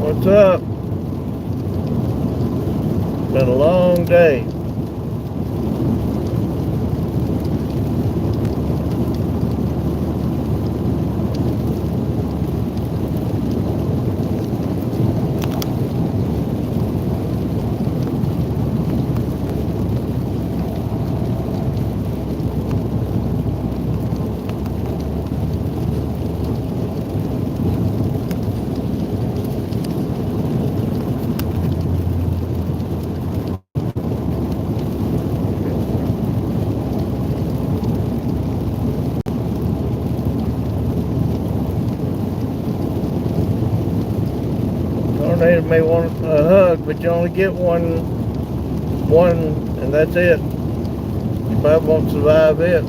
What's up? Been a long day. Tornado may want a hug, but you only get one, and that's it. You probably won't survive it.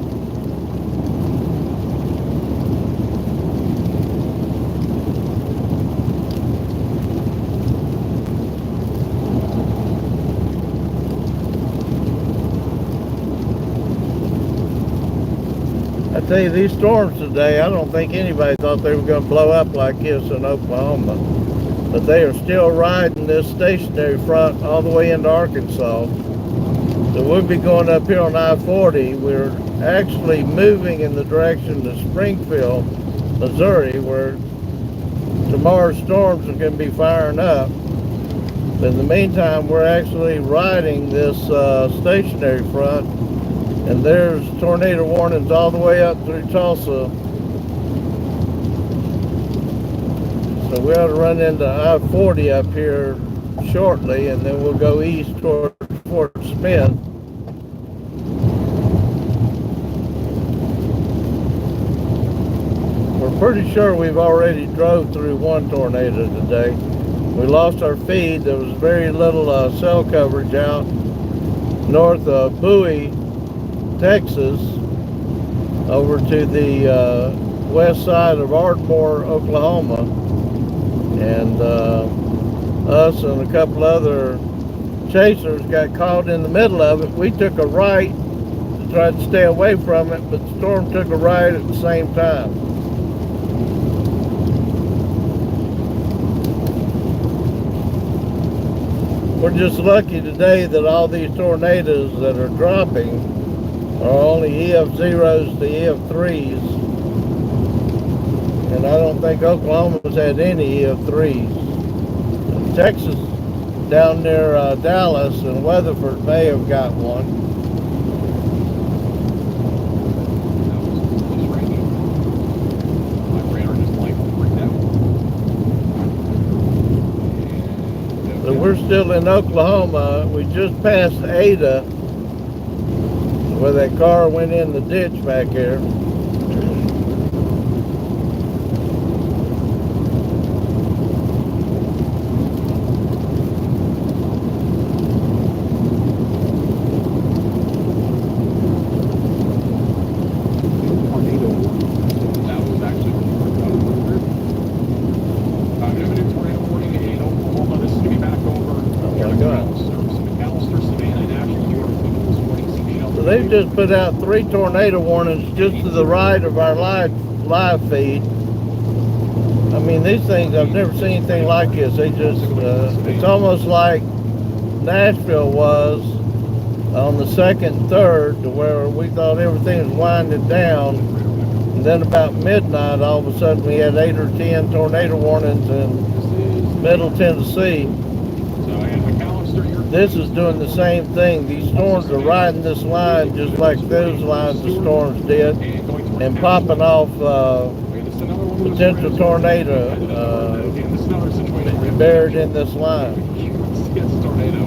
I tell you, these storms today, I don't think anybody thought they were going to blow up like this in Oklahoma. But they are still riding this stationary front all the way into Arkansas. So we'll be going up here on I-40. We're actually moving in the direction of Springfield, Missouri, where tomorrow's storms are going to be firing up. But in the meantime, we're actually riding this stationary front, and there's tornado warnings all the way up through Tulsa. So we ought to run into I-40 up here shortly, and then we'll go east toward Fort Smith. We're pretty sure we've already drove through one tornado today. We lost our feed. There was very little cell coverage out north of Bowie, Texas, over to the west side of Ardmore, Oklahoma. And us and a couple other chasers got caught in the middle of it. We took a right to try to stay away from it, but the storm took a right at the same time. We're just lucky today that all these tornadoes that are dropping are only EF0s to EF3s. And I don't think Oklahoma's had any EF3s. Texas, down near Dallas and Weatherford, may have got one. My radar just like freaked out. So we're still in Oklahoma. We just passed Ada. where that car went in the ditch back there. Tornado warning. That was actually we have a new tornado warning in Oklahoma. This is going to be back over. Oh my God. McAllister, Savannah, and Ashland, New York. This morning, seek shelter. So they've just put out 3 tornado warnings just to the right of our live feed. I mean, these things, I've never seen anything like this. They just, it's almost like Nashville was on the 2nd and 3rd, to where we thought everything was winding down. And then about midnight, all of a sudden, we had 8 or 10 tornado warnings in Middle Tennessee. So, and McAllister, you're This is doing the same thing. These storms are riding this line just like those lines the storms did, and popping off potential tornado buried in this line. It's tornado.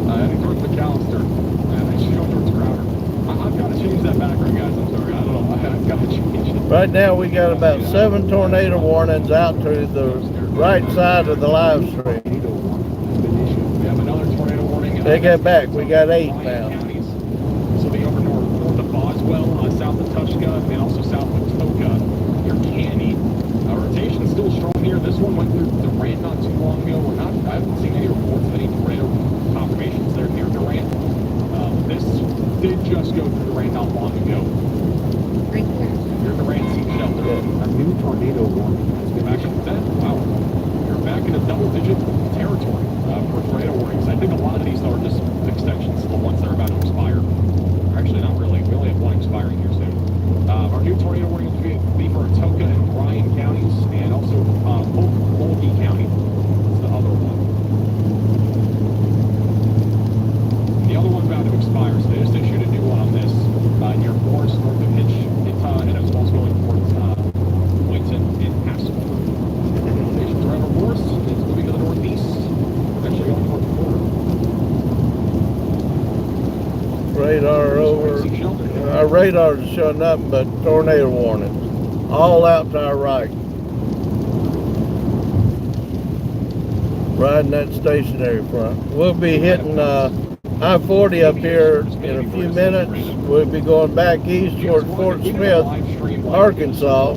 And North McAllister. And I should go towards Crowder. I've got to change that background, guys. I'm sorry. I don't know. I've got to change it. Right now we got about 7 tornado warnings out to the right side of the live stream. Tornado warning has been issued. We have another tornado warning. Take that back. We got 8 now. So the upper north of Boswell, south of Tushka, and also south of Toka, near Candy. Rotation still strong here. This one went through Durant not too long ago. I haven't seen any reports of any tornado confirmations there near Durant. This did just go through Durant not long ago. Right here. Near Durant seek shelter. A new tornado warning has been Back issued. into that. Wow. You're back into double-digit territory for tornado warnings. I think a lot of these are just extensions to the ones that are about to expire. Actually, not really. We only have one expiring here soon. Our new tornado warning will be for Atoka and Bryan counties, and also Polk County. That's the other one. The other one's about to expire, so they just issued a new one on this near Forest, north of Hitch, and as well as going towards Boynton and Haskell. Stations are over Forest. It's moving to the northeast. Actually going towards the border. Radar over. Seek shelter. Our radar is showing nothing but tornado warnings, all out to our right. Riding that stationary front. We'll be hitting I-40 up here in a few minutes. We'll be going back east towards Fort Smith, Arkansas.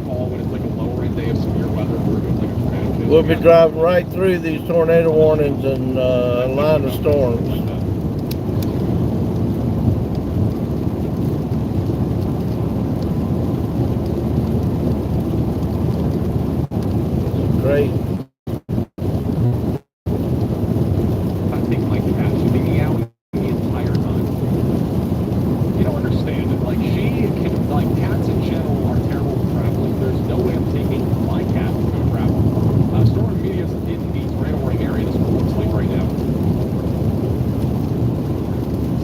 We'll be driving right through these tornado warnings and line of storms. Great. I think like that should be meowing the entire time. You don't understand it. Like like cats in general are terrible for traveling. There's no way I'm taking my cat to go travel. Storm media is in the tornado warning area. This is what it looks like right now.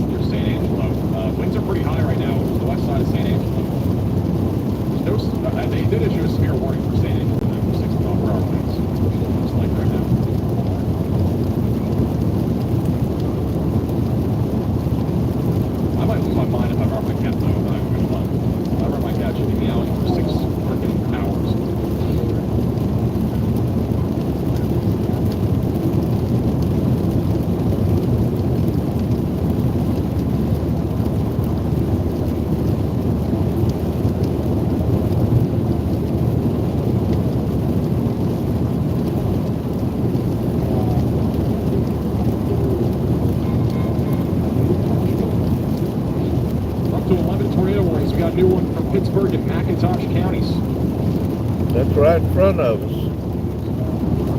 Near San Angelo. Winds are pretty high right now. The west side of San Angelo. They did issue a severe warning for San Angelo. Where are winds? Looks like right now. I might lose my mind if I brought my cat though. I'm not even gonna lie. I brought my cat should be meowing for 6 freaking hours. New one from Pittsburgh and McIntosh counties. That's right in front of us.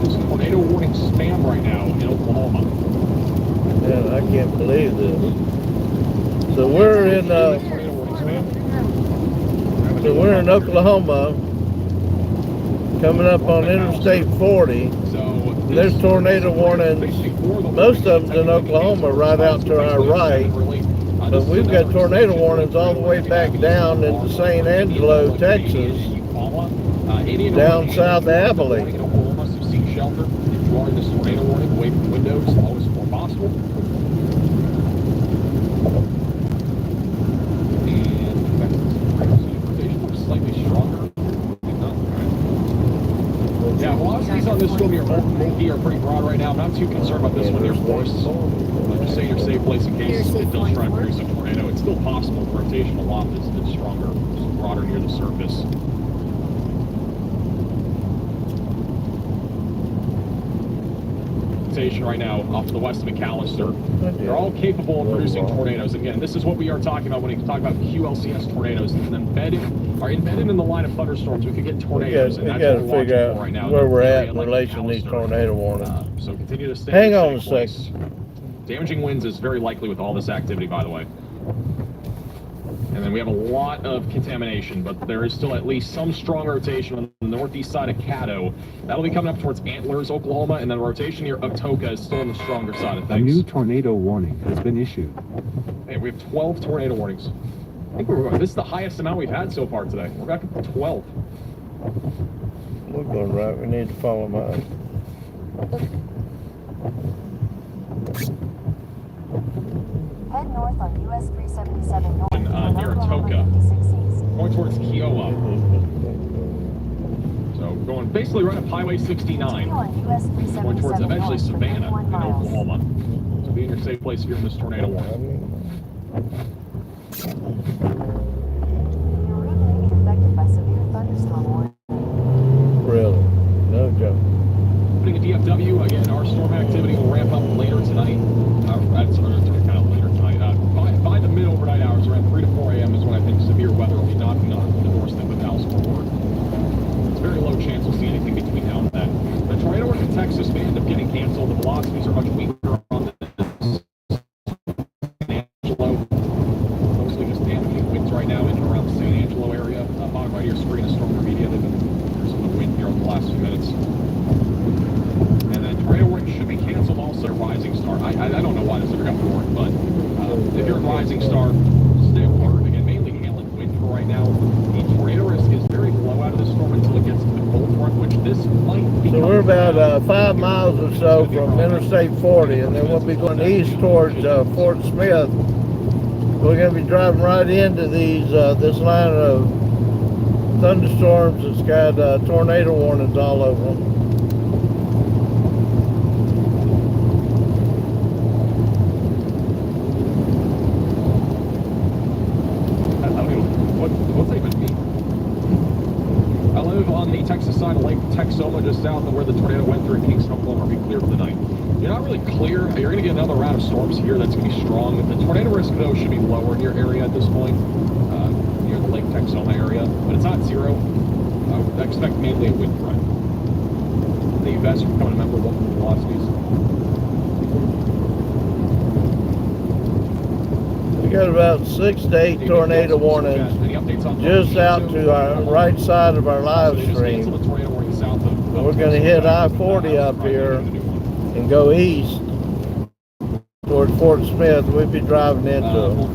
There's a tornado warning spam right now in Oklahoma. Man, I can't believe this. So we're in Tornado warning spam. so we're in Oklahoma, coming up on Interstate 40. So There's tornado warnings. Most of them's in Oklahoma, right out to our right. But we've got tornado warnings all the way back down into St. Angelo, Texas, down south of Abilene. Oklahoma, so seek shelter. If you are in this tornado warning, away from windows as long as possible. this storm near Mulkey are pretty broad right now. I'm not too concerned about this one near Forest. Just saying you're safe place in case it does try to produce a tornado. It's still possible. The rotation aloft is a bit stronger, just broader near the surface. Right now off to the west of McAllister. They're all capable of producing tornadoes. Again, this is what we are talking about when we talk about QLCS tornadoes. And embedded in the line of thunderstorms, we could get tornadoes. We got to figure out right now, where we're at in relation to these tornado warnings. So continue to stay. Hang on a second. Damaging winds is very likely with all this activity, by the way. And then we have a lot of contamination, but there is still at least some strong rotation on the northeast side of Caddo. That'll be coming up towards Antlers, Oklahoma, and then the rotation near Atoka is still on the stronger side of A things. new tornado warning has been issued. Hey, we have 12 tornado warnings. I think this is the highest amount we've had so far today. We're back up to 12. We're going right. We need to follow mine. Head north on US 377 north. Near Atoka. Going towards Kiowa. So going basically right up Highway 69. Going towards eventually Savannah in Oklahoma. So be in your safe place if you're in this tornado warning. Your route may be affected by severe thunderstorm warning. Really? No joke. Putting a DFW, again, our storm activity will ramp up later tonight. Kind of later tonight. By the mid-overnight hours, around 3 to 4 a.m. is when I think severe weather will be knocking on the doorstep of Dallas Fort Worth. It's very low chance we'll see anything between now and then. The tornado work in Texas may end up getting canceled. The velocities are much weaker on this. San Angelo, mostly just damaging winds right now in and around the San Angelo area. Bottom right of your screen is Storm Media. There's some wind here over the last few minutes. And then tornado warning should be canceled also at Rising Star. I don't know why this ever got warned, but if you're in Rising Star, stay alert. Again, mainly hailing wind for right now. The tornado risk is very low out of the storm until it gets to the cold front, which this might be. So we're about 5 miles or so from Interstate 40, and then we'll be going east towards Fort Smith. We're going to be driving right into these this line of thunderstorms that's got tornado warnings all over them. What's that even mean? I live on the Texas side of Lake Texoma, just south of where the tornado went through in Kingston, Oklahoma. Are we clear for the night? You're not really clear. You're going to get another round of storms here that's going to be strong. The tornado risk, though, should be lower in your area at this point, near the Lake Texoma area. But it's not zero. I would expect mainly a wind threat. Thank you guys for becoming a member of Local Velocities. We got about 6 to 8 tornado warnings just out to our right side of our live stream. We're going to hit I-40 up here and go east towards Fort Smith. We'll be driving into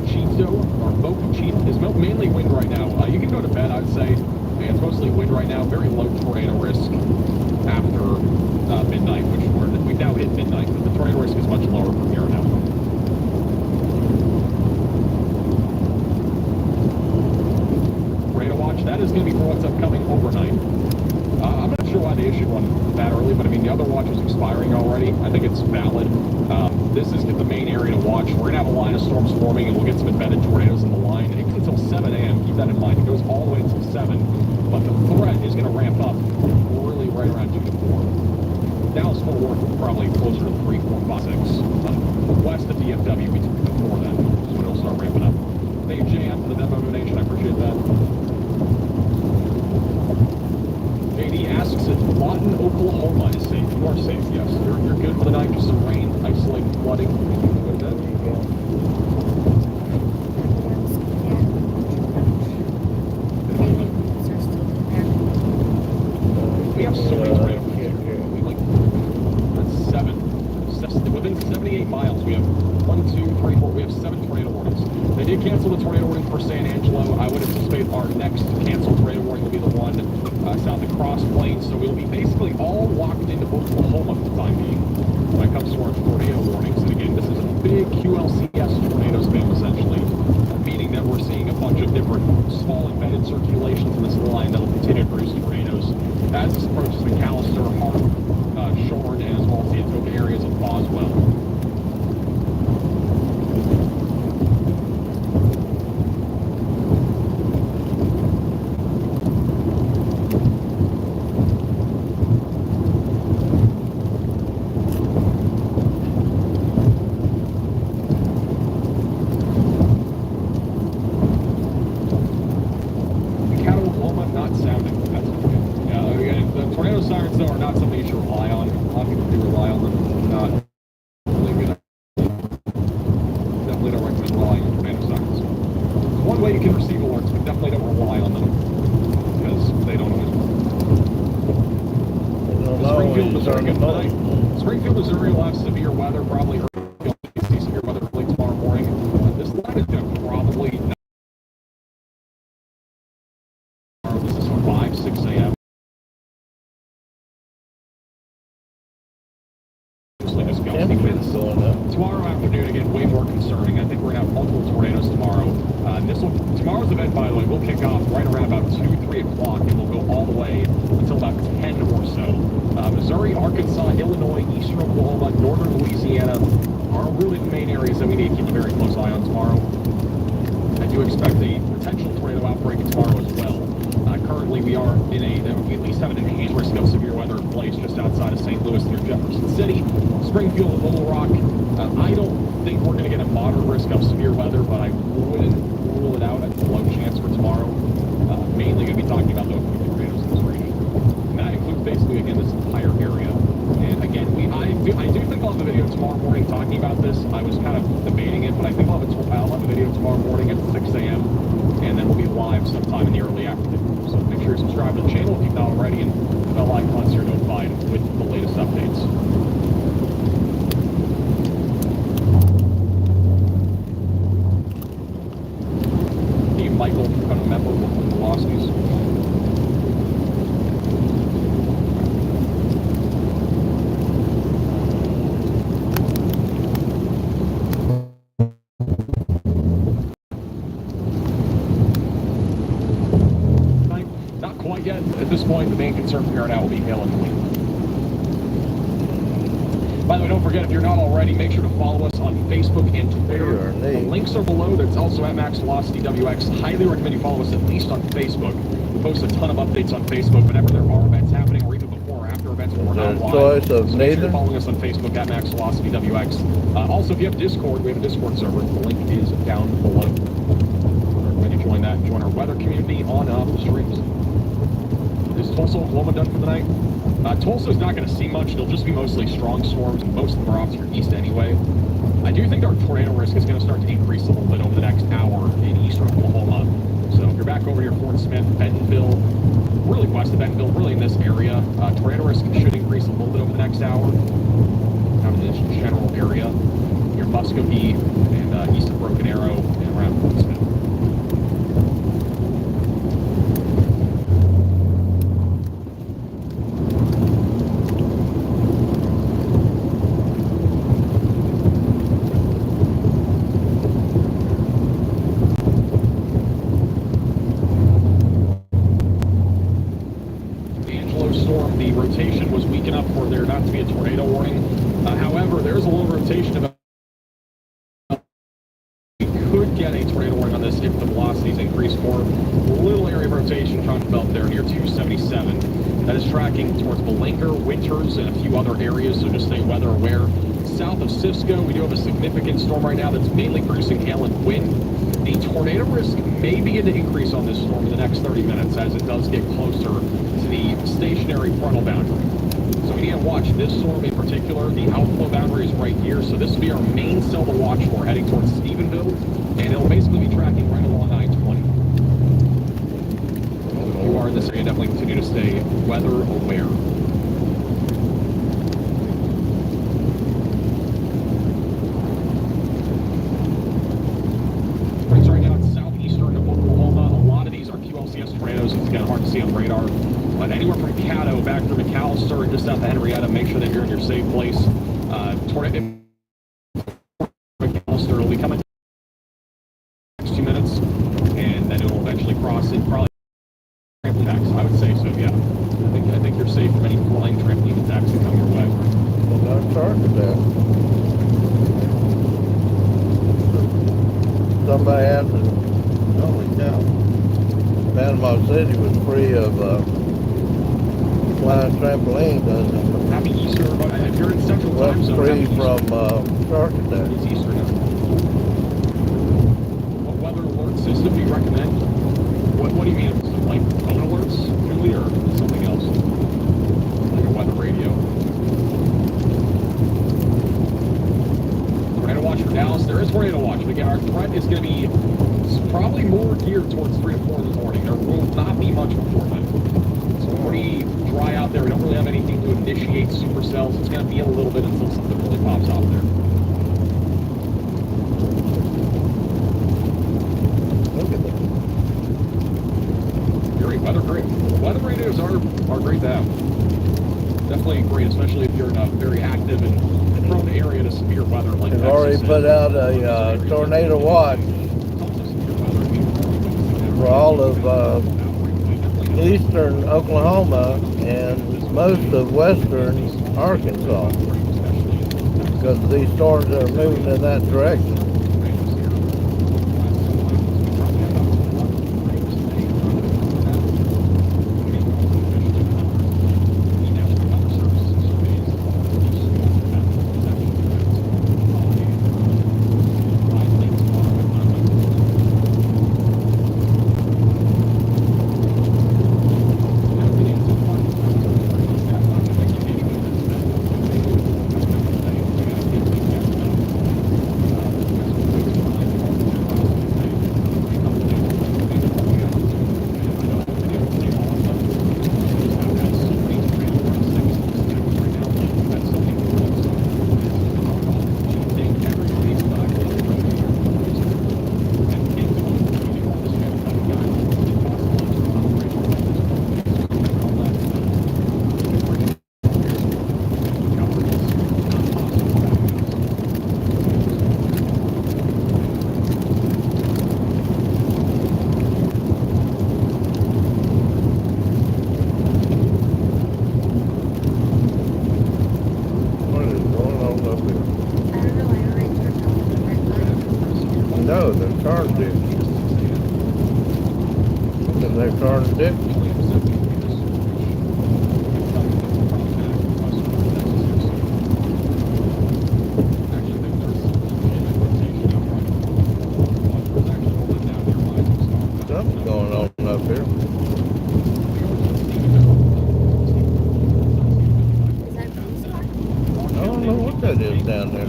is mainly wind right now. You can go to bed, I'd say. It's mostly wind right now. Very low tornado risk after midnight, which we've now hit midnight, but the tornado risk is much lower from here on out. That is going to be for what's upcoming overnight. I'm not sure why they issued one that early, but I mean, the other watch is expiring already. I think it's valid. This is the main area to watch. We're going to have a line of storms forming, and we'll get some embedded tornadoes in the line. It goes until 7 a.m. Keep that in mind. It goes all the way until 7, but the threat is going to ramp up really right around 2 to 4. Dallas Fort Worth is probably closer to 3, 4, 5, 6. West of DFW, before then, is when it'll start ramping up. Thank you, JM, for the demo donation. I appreciate that. JD asks if Lawton, Oklahoma is safe. You are safe, yes. You're good for the night. Just some rain, isolated flooding. You can go to bed. We have so many tornadoes here. That's 7. Within 78 miles, we have 1, 2, 3, 4. We have 7 tornado warnings. They did cancel the tornado warning for San Angelo. I would anticipate our next canceled tornado warning will be the one south of Cross Plains. So we'll be basically all locked into Oklahoma for the time being when it comes to our tornado warnings. And again, this is a big QLCS tornado spam, essentially, meaning that we're seeing a bunch of different small embedded circulations in this line that will continue to produce tornadoes as this approaches McAllister, Harbor, Shorn as well as the Etoka areas of Boswell. Sirens, though, are not something you should rely on. A lot of people do rely on them. Not really good. Definitely don't recommend relying on tornado sirens. One way you can receive alerts, but definitely don't rely on them because they don't always work. Springfield, Missouri, good night. Springfield, Missouri will have severe weather, probably early. You'll see severe weather early tomorrow morning. This line is going to probably not. This is 5, 6 a.m. Tomorrow afternoon, again, way more concerning. I think we're going to have multiple tornadoes tomorrow. Tomorrow's event, by the way, will kick off right around about 2, 3 o'clock, and will go all the way until about 10 or so. Missouri, Arkansas, Illinois, eastern Oklahoma, northern Louisiana are really the main areas that we need to keep a very close eye on tomorrow. I do expect a potential tornado outbreak tomorrow as well. Currently, we are in we at least have an enhanced risk of severe weather in place just outside of St. Louis near Jefferson City, Springfield, and Little Rock. I don't think we're going to get a moderate risk of severe weather, but I wouldn't rule it out at a low chance for tomorrow. Mainly going to be talking about those tornadoes in this region. And that includes basically, again, this entire area. And again, I do think I'll have a video tomorrow morning talking about this. I was kind of debating it, but I think I'll have a video tomorrow morning at 6 a.m. and then we'll be live sometime in the early afternoon. So make sure you subscribe to the channel if you've not already, and the bell icon so you're notified with the latest updates. Hey, Michael, become a member of the Velocities. At this point, the main concern from here on out will be hail and wind. By the way, don't forget, if you're not already, make sure to follow us on Facebook and Twitter. The links are below. That's also at Max Velocity WX. Highly recommend you follow us at least on Facebook. We post a ton of updates on Facebook whenever there are events happening, or even before or after events when we're not live. So make sure you're following us on Facebook at Max Velocity WX. Also, if you have Discord, we have a Discord server. The link is down below. When you join that, join our weather community on the streams. Is Tulsa, Oklahoma done for the night? Tulsa's not going to see much. It'll just be mostly strong storms, and most of them are off to your east anyway. I do think our tornado risk is going to start to increase a little bit over the next hour in eastern Oklahoma. So if you're back over here, Fort Smith, Bentonville, really west of Bentonville, really in this area, tornado risk should increase a little bit over the next hour. Down in this general area, near Muskogee and east of Broken Arrow and around Fort Smith. The rotation was weak enough for there not to be a tornado warning. However, there's a little rotation about. We could get a tornado warning on this if the velocities increase more. A little area of rotation trying to develop there near 277. That is tracking towards Belinker, Winters, and a few other areas, so just stay weather aware. South of Cisco, we do have a significant storm right now that's mainly producing hail and wind. The tornado risk may begin to increase on this storm in the next 30 minutes as it does get closer to the stationary frontal boundary. So we need to watch this storm in particular. The outflow boundary is right here, so this will be our main cell to watch for heading towards Stephenville, and it'll basically be tracking right along I-20. If you are in this area, definitely continue to stay weather aware. Right now it's southeastern Oklahoma. A lot of these are QLCS tornadoes. It's kind of hard to see on radar. But anywhere from Caddo back through McAllister and just south of Henrietta, make sure that you're in your safe place. Tornado McAllister will be coming in the next 2 minutes, and then it will eventually cross in probably trampoline attacks. I would say so, yeah. I think you're safe from any flying trampoline attacks that come your way. Panama City was free of flying trampoline, doesn't it? Happy Easter, everybody. If you're in Central Time Well, Zone, free happy Easter. from shark attack. It's Easter now. What weather alert system do you recommend? What do you mean? Like phone alerts, Julie, or something else? Like a weather radio? Tornado watch for Dallas. There is tornado watch, but again, our threat is going to be probably more geared towards 3 to 4 in the morning. There will not be much before then. It's pretty dry out there. We don't really have anything to initiate supercells. It's going to be a little bit until something really pops off there. Look at that. Great weather, great. Weather radios are great to have. Definitely great, especially if you're in a very active and prone area to severe weather like They've Texas already is. put out a tornado watch for all of eastern Oklahoma and most of western Arkansas because of these storms that are moving in that direction. No, they're turn ditch. And they're turn ditch. Something's going on up here. I don't know what that is down there.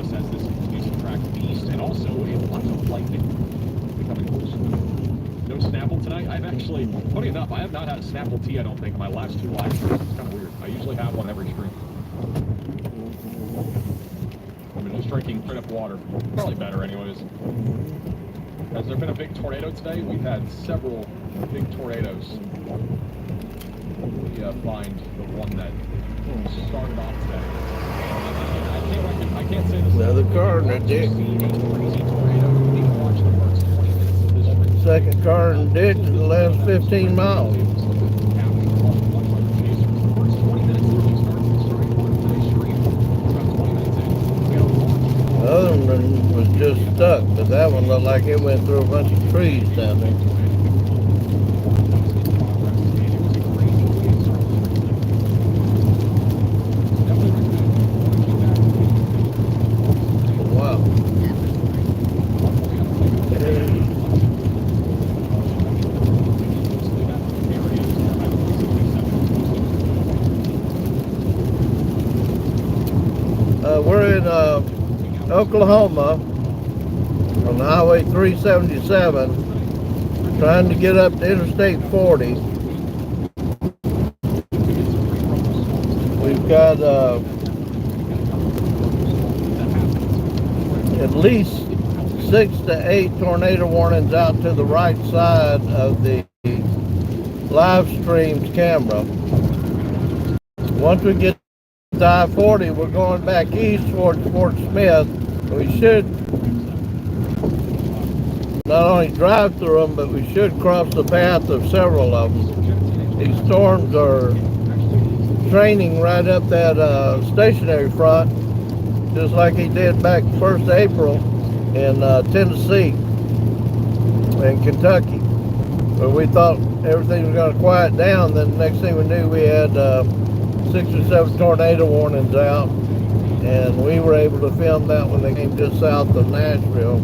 And also a lot of lightning becoming loose. No Snapple tonight. I've actually, funny enough, I have not had a Snapple tea, I don't think, in my last 2 live streams. It's kind of weird. I usually have one every stream. I mean, just drinking straight up water. Probably better anyways. Has there been a big tornado today? We've had several big tornadoes. We find the one that started off today. I can't say this. Another car in the ditch. Second car in the ditch in the last 15 miles. The other one was just stuck, but that one looked like it went through a bunch of trees down there. Wow. We're in Oklahoma on Highway 377 trying to get up to Interstate 40. We've got at least 6 to 8 tornado warnings out to the right side of the live streamed camera. Once we get to I-40, we're going back east towards Fort Smith. We should not only drive through them, but we should cross the path of several of them. These storms are training right up that stationary front, just like he did back 1st April in Tennessee and Kentucky. But we thought everything was going to quiet down. Then the next thing we knew, we had 6 or 7 tornado warnings out, and we were able to film that when they came just south of Nashville.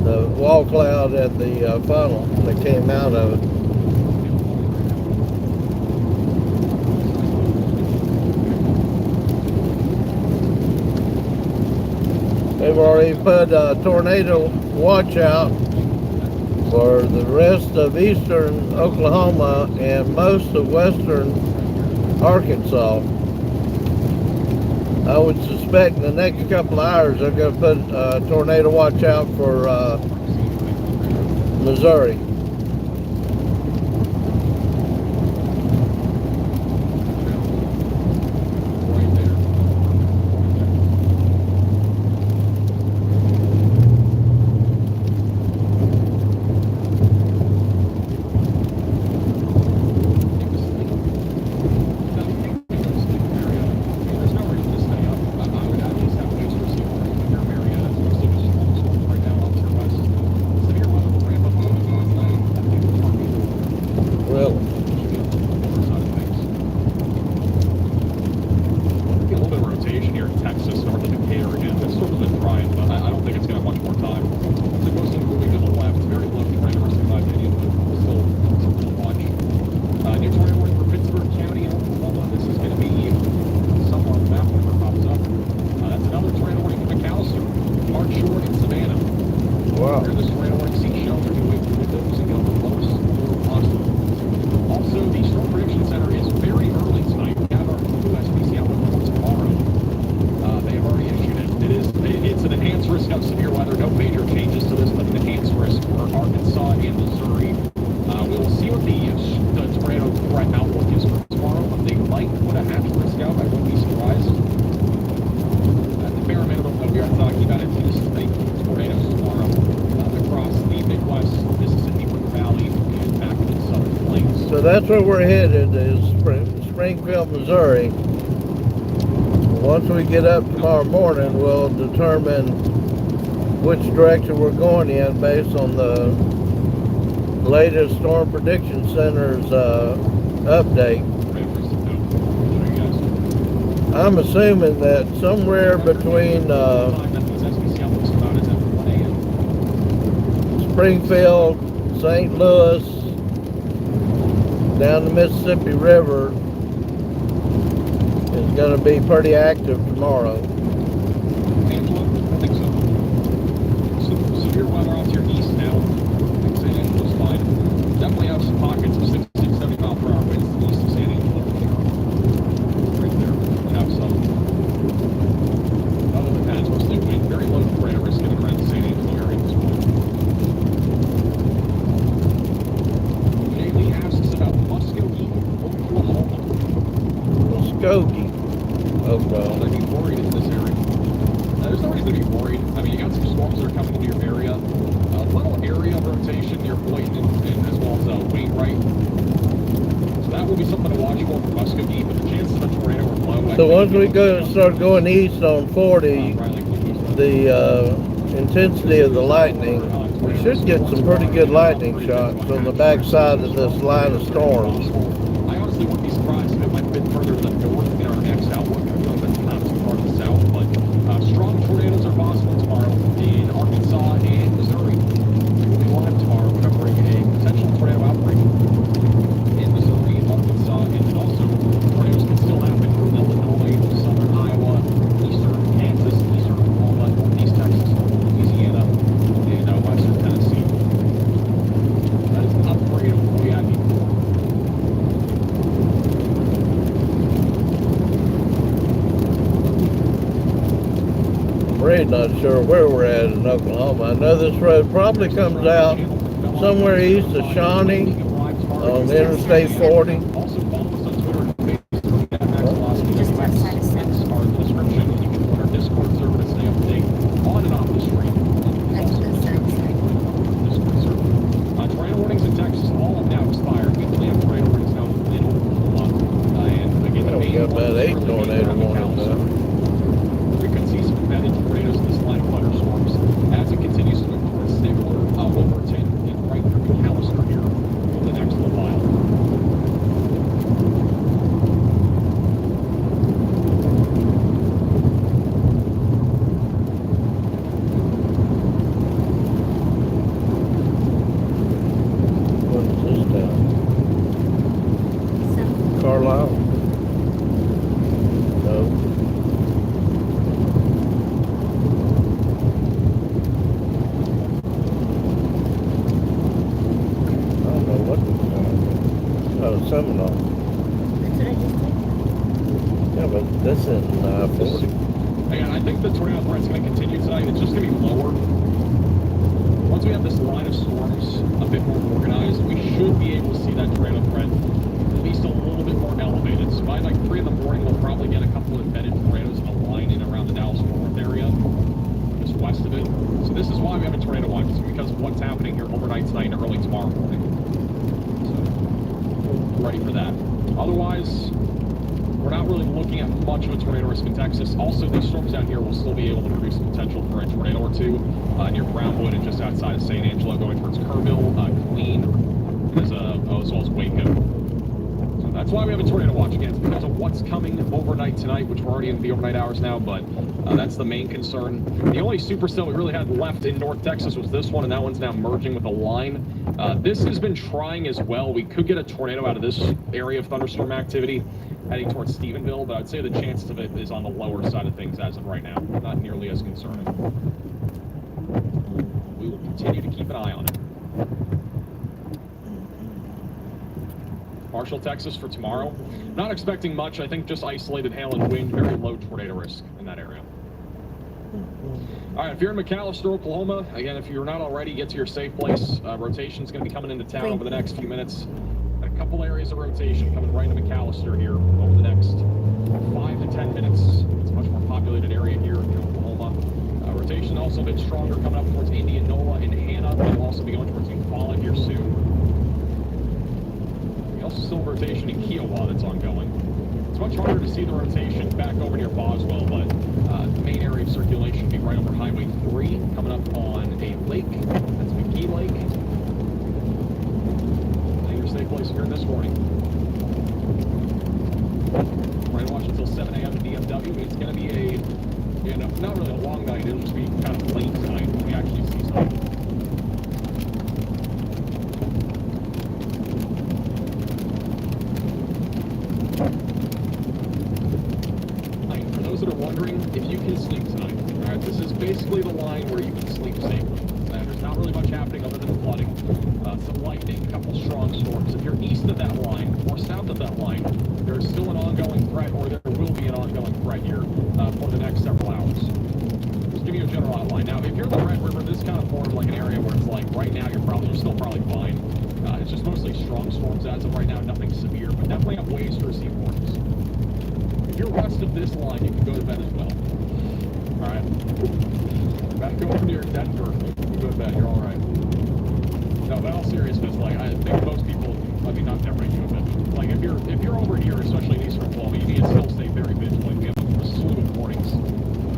The wall cloud and the funnel that came out of it. They've already put a tornado watch out for the rest of eastern Oklahoma and most of western Arkansas. I would suspect in the next couple of hours they're going to put a tornado watch out for Missouri. So that's where we're headed, is Springfield, Missouri. Once we get up tomorrow morning, we'll determine which direction we're going in based on the latest Storm Prediction Center's update. I'm assuming that somewhere between Springfield, St. Louis, down the Mississippi River is going to be pretty active tomorrow. Angela, I think so. Severe weather off to your east now. I think San Angelo's fine. Definitely have some pockets of 60, 70 mile per hour winds east of San Angelo. Right there. We have some. Other than that, it's mostly wind. Very low tornado risk getting around the San Angelo area this morning. Jaylee asks about Muskogee, Oklahoma. Muskogee, Oklahoma. They'd be worried in this area. There's no reason to be worried. I mean, you got some storms that are coming into your area. A little area of rotation near Boynton and as well as Wainwright. So that will be something to watch for Muskogee, but the chances of a tornado are low. So once we start going east on 40, the intensity of the lightning, we should get some pretty good lightning shots from the backside of this line of storms. I honestly wouldn't be surprised if it went a bit further to the north in our next outlook. I feel like that's not as far to the south, but strong tornadoes are possible tomorrow in Arkansas and Missouri. We'll be live tomorrow covering a potential tornado outbreak in Missouri, Arkansas, and then also tornadoes can still happen from Illinois, southern Iowa, eastern Kansas, eastern Oklahoma, northeast Texas, Louisiana, and western Tennessee. That is an upgrade of what we had before. I'm really not sure where we're at in Oklahoma. I know this road probably comes out somewhere east of Shawnee on Interstate 40. Also follow us on Twitter and Facebook. Just outside of Seven. Our description. You can join our Discord server to stay up to date on and off the stream. That's the south side. Discord server. Tornado warnings in Texas all have now expired. We only have tornado warnings now in Oklahoma. And again, the We main got about 8 one is tornado warnings up. We could see some embedded tornadoes in this line of thunderstorms as it continues to move Seminole. That's what I just did. Yeah, but that's in 40. Again, I think the tornado threat's going to continue tonight. It's just going to be lower. Once we have this line of storms a bit more organized, we should be able to see that tornado threat at least a little bit more elevated. So by like 3 in the morning, we'll probably get a couple of embedded tornadoes in a line in around the Dallas-Fort Worth area, just west of it. So this is why we have a tornado watch, it's because of what's happening here overnight tonight and early tomorrow morning. So, ready for that. Otherwise, we're not really looking at much of a tornado risk in Texas. Also, these storms down here will still be able to produce the potential for a tornado or two near Brownwood and just outside of St. Angelo, going towards Kerrville, Killeen, as well as Waco. So that's why we have a tornado watch. Again, it's because of what's coming overnight tonight, which we're already in the overnight hours now, but that's the main concern. The only supercell we really had left in North Texas was this one, and that one's now merging with a line. This has been trying as well. We could get a tornado out of this area of thunderstorm activity heading towards Stephenville, but I'd say the chance of it is on the lower side of things as of right now. Not nearly as concerning. We will continue to keep an eye on it. Partial Texas for tomorrow. Not expecting much. I think just isolated hail and wind, very low tornado risk in that area. All right, if you're in McAlester, Oklahoma, again, if you're not already, get to your safe place. Rotation's going to be coming into town over the next few minutes. A couple areas of rotation coming right into McAlester here over the next 5 to 10 minutes. It's a much more populated area here in Oklahoma. Rotation also a bit stronger coming up towards Indianola and Hannah. We'll also be going towards Eufaula here soon. We also still have rotation in Kiowa that's ongoing. It's much harder to see the rotation back over near Boswell, but the main area of circulation will be right over Highway 3, coming up on a lake. That's McGee Lake. Safe place here this morning. We're going to watch until 7 a.m. in DFW. It's going to be not really a long night. It'll just be kind of late tonight when we actually see something. For those that are wondering, if you can sleep tonight, all right, this is basically the line where you can sleep safely. There's not really much happening other than flooding. Some lightning, a couple strong storms. If you're east of that line or south of that line, there's still an ongoing threat, or there will be an ongoing threat here for the next several hours. Just give you a general outline. Now, if you're in the Red River, this kind of formed like an area where it's like right now you're still probably fine. It's just mostly strong storms as of right now, nothing severe, but definitely have ways to receive warnings. If you're west of this line, you can go to bed as well. All right. Back over near Denver, you go to bed. You're all right. No, but all seriousness, like I think most people, I mean, not everybody do it, but like if you're over here, especially in Eastern Oklahoma, you need to still stay very vigilant. We have a slew of warnings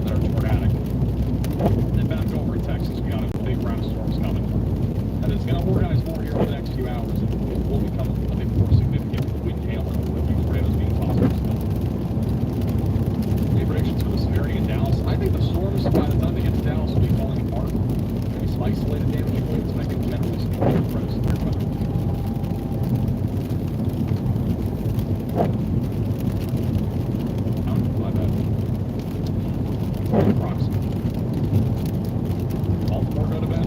that are tornadic. And then back over in Texas, we got a big round of storms coming, and it's going to organize more here over the next few hours, and it will become a bit more significant with wind, hail, and a few tornadoes being possible still. Any predictions for the severity in Dallas? I think the storms, by the time they get to Dallas, will be falling apart. Maybe some isolated damage winds, but I think generally speaking, it's rather severe weather. My bad. Approximate. Baltimore go to bed.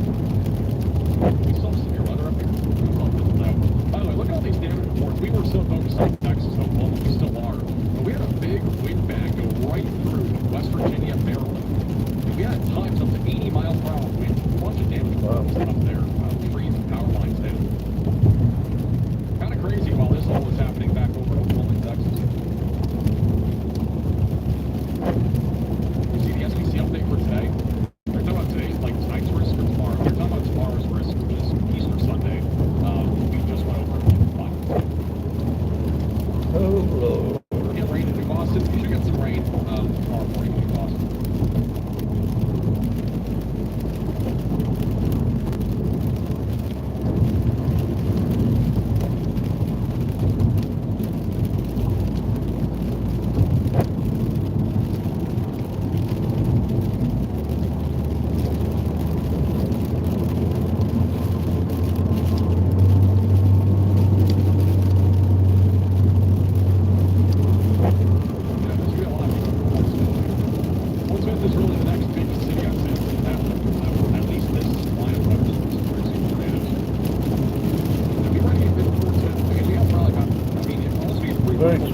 We saw severe weather up here. By the way, look at all these damage reports. We were so focused on Texas and Oklahoma, we still are. But we had a big wind bag go right through West Virginia, Maryland. And we had times up to 80 mile per hour wind. A bunch of damage up there. Trees and power lines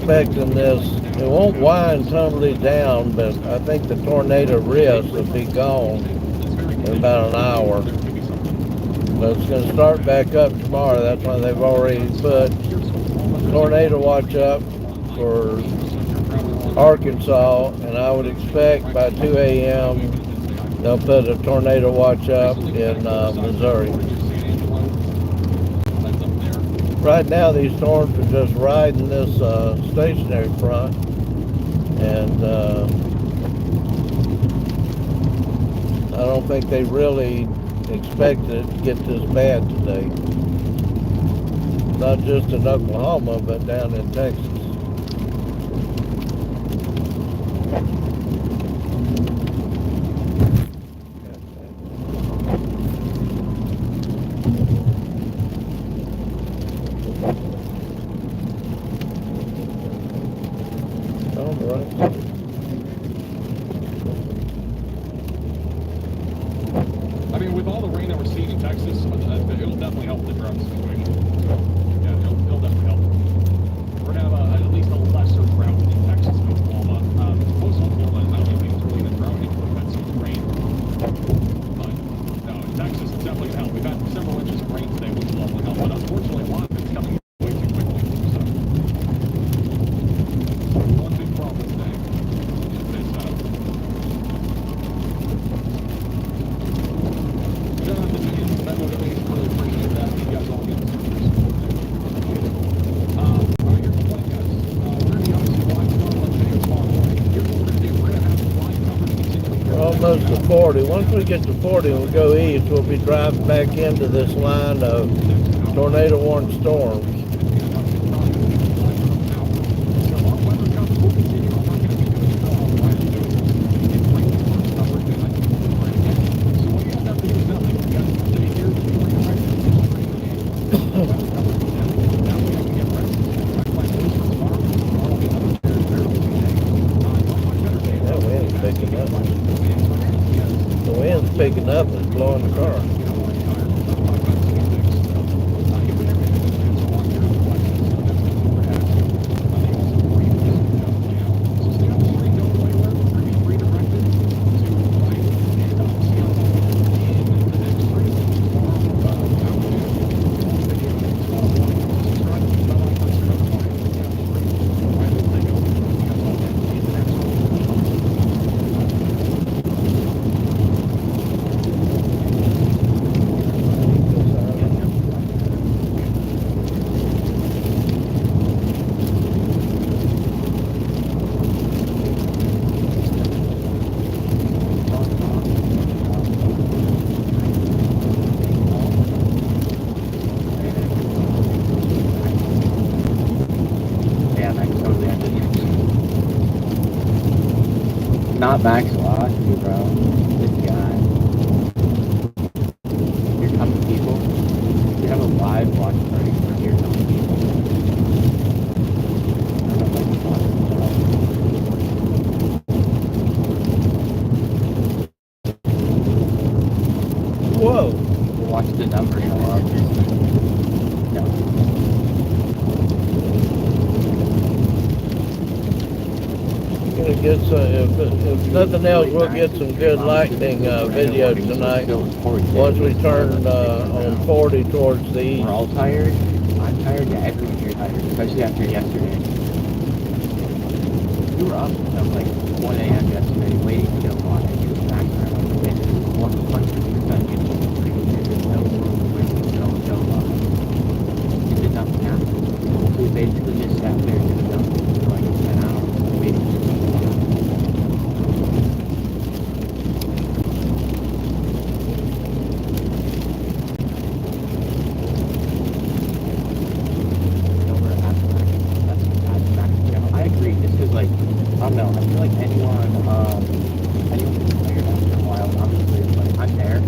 expecting this. It won't wind totally down, but I think the tornado risk will be gone in about an hour. But it's going to start back up tomorrow. That's why they've already put tornado watch up for Arkansas, and I would expect by 2 a.m. they'll put a tornado watch up in Missouri. Right now, these storms are just riding this stationary front, and I don't think they really expected it to get this bad today. Not just in Oklahoma, but down in Texas. I mean, with all the rain that we're seeing in Texas, it'll definitely help the drought situation. So, yeah, it'll definitely help. We're gonna have at least a lesser drought in Texas and Oklahoma. Most Oklahoma, I don't even think it's really in a drought anymore. We've had some rain. But, no, in Texas, it's definitely gonna help. We've had several inches of rain today, which will definitely help. But unfortunately, a lot of it's coming way too quickly. So, one big problem today is this, Almost to 40. Once we get to 40 and we go east, we'll be driving back into this line of tornado warned storms. Picking up and blowing the car. Not Max Velocity, bro. This guy. Here come the people. We have a live watch party for Here Come the People. I don't know if it's watching. Whoa! We'll watch the numbers go up. No. Gonna get some, if nothing else, we'll get some good lightning video tonight once we turn on 40 towards the east. We're all tired. I'm tired. Yeah, everyone here tired, especially after yesterday. We were up until like 1 a.m. yesterday, waiting to get water. He was back there on the way. 100% getting there's no wind, no luck. It did nothing happen. So we basically just sat there and did nothing for like 10 hours, waiting for the water. I agree. This is like, I don't know. I feel like anyone who's tired after a while, obviously, like I'm there.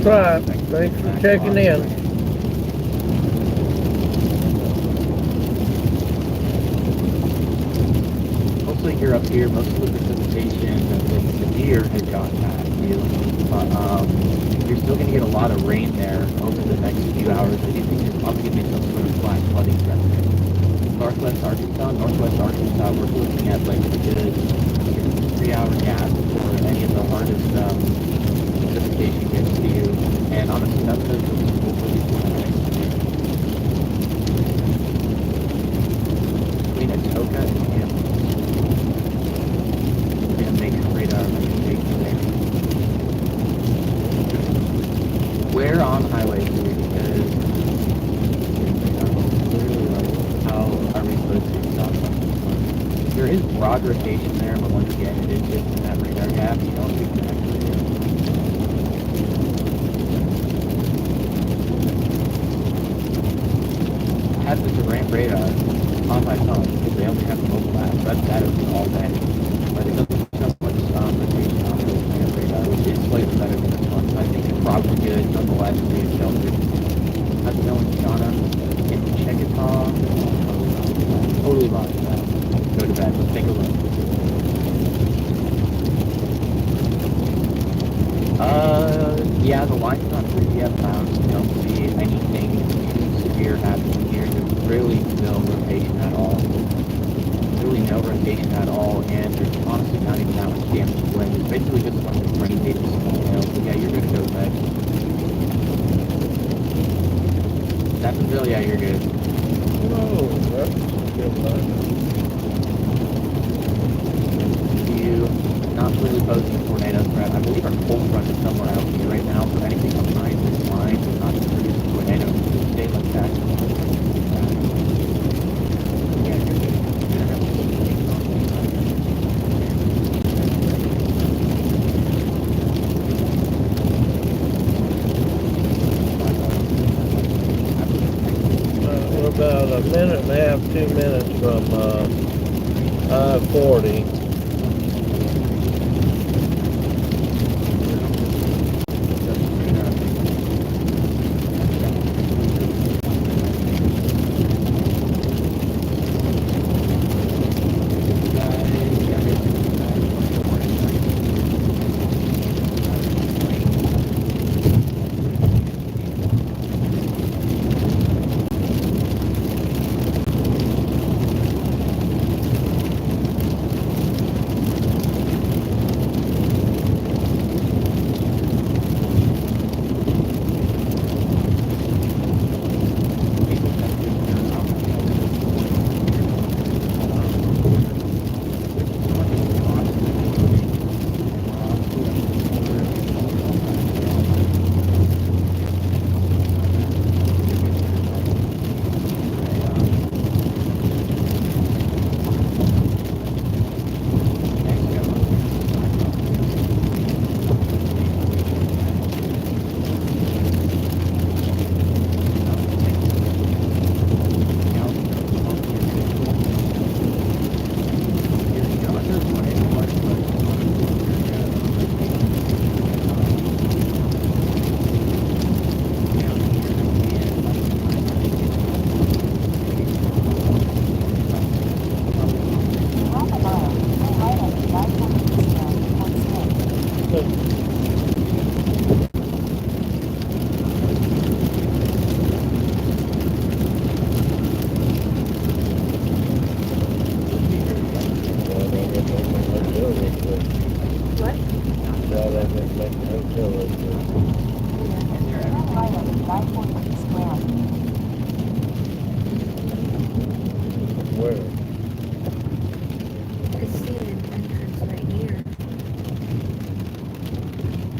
right. Thanks for checking in. Mostly you're up here, most of the precipitation that's been severe has gone past you. But you're still going to get a lot of rain there over the next few hours. I do think there's probably going to be some sort of flash flooding threat there. Northwest Arkansas, we're looking at like a good 3-hour gap before any of the hardest precipitation gets to you. And honestly, that's the between Atoka and Camp. We're going to make radar recommendations there. Where on highway do we, because clearly like how are we supposed to stop something? There is broad rotation there, but once again it is just in that radar gap. You don't see can actually do. I have the Durant radar on my phone because they only have the mobile app. That's that open all day. But it doesn't show much rotation on the Durant radar, which is slightly better than this one. So I think it's probably good nonetheless to be sheltered. How's it going, Shauna? Can you check it off? Totally lost that. Go to bed. Let's take a look. Yeah, the line's not pretty upbound. You don't see anything too severe happening here. There's really no rotation at all. Really no rotation at all, and there's honestly not even that much damage to wind. It's basically just one of the rain days. So yeah, you're good to go to bed. Jacksonville, yeah, you're good. Oh, that's good line. You not really posing a tornado threat. I believe our cold front is somewhere out here right now, so anything behind this line is not going to produce a tornado. Stay like that. Yeah, you're good. We're about a minute and a half, 2 minutes from I-40. Where? I see an entrance right here.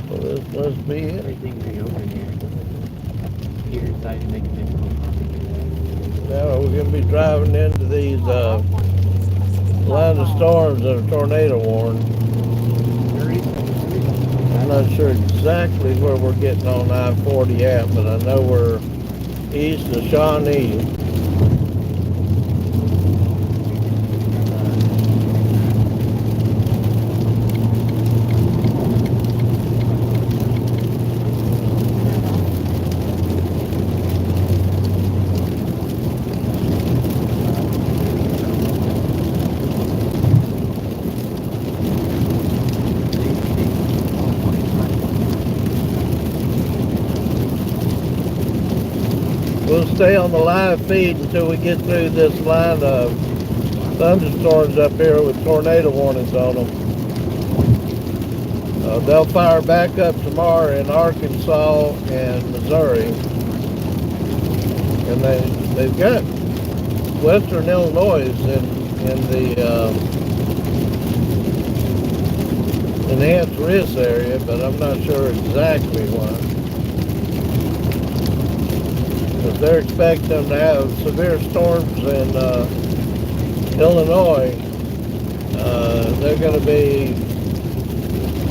Well, this must be it. Everything reopened here. Peter decided to make it difficult. Now we're going to be driving into these line of storms that are tornado warned. I'm not sure exactly where we're getting on I-40 at, but I know we're east of Shawnee. stay on the live feed until we get through this line of thunderstorms up here with tornado warnings on them. They'll fire back up tomorrow in Arkansas and Missouri. And they've got western Illinois in the enhanced risk area, but I'm not sure exactly why. But they're expecting them to have severe storms in Illinois. They're going to be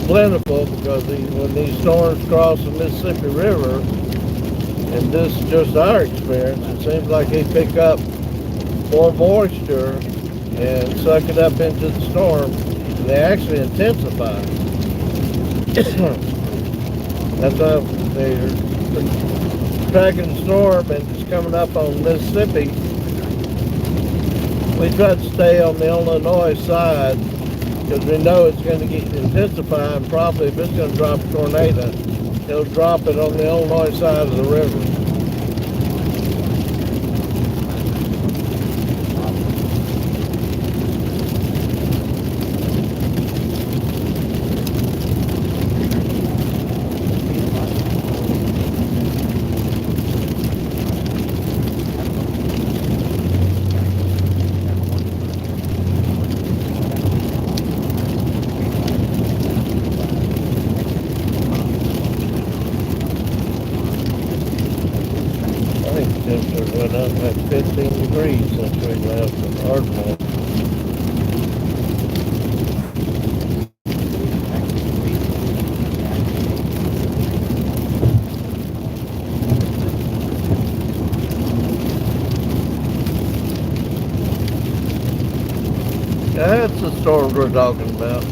plentiful because when these storms cross the Mississippi River, and this is just our experience, it seems like they pick up more moisture and suck it up into the storm, and they actually intensify. That's how they're tracking the storm, and it's coming up on Mississippi. We try to stay on the Illinois side because we know it's going to get intensify, and probably if it's going to drop a tornado, it'll drop it on the Illinois side of the river. Temperature went up like 15 degrees since we left from Ardmore. That's the storms we're talking about.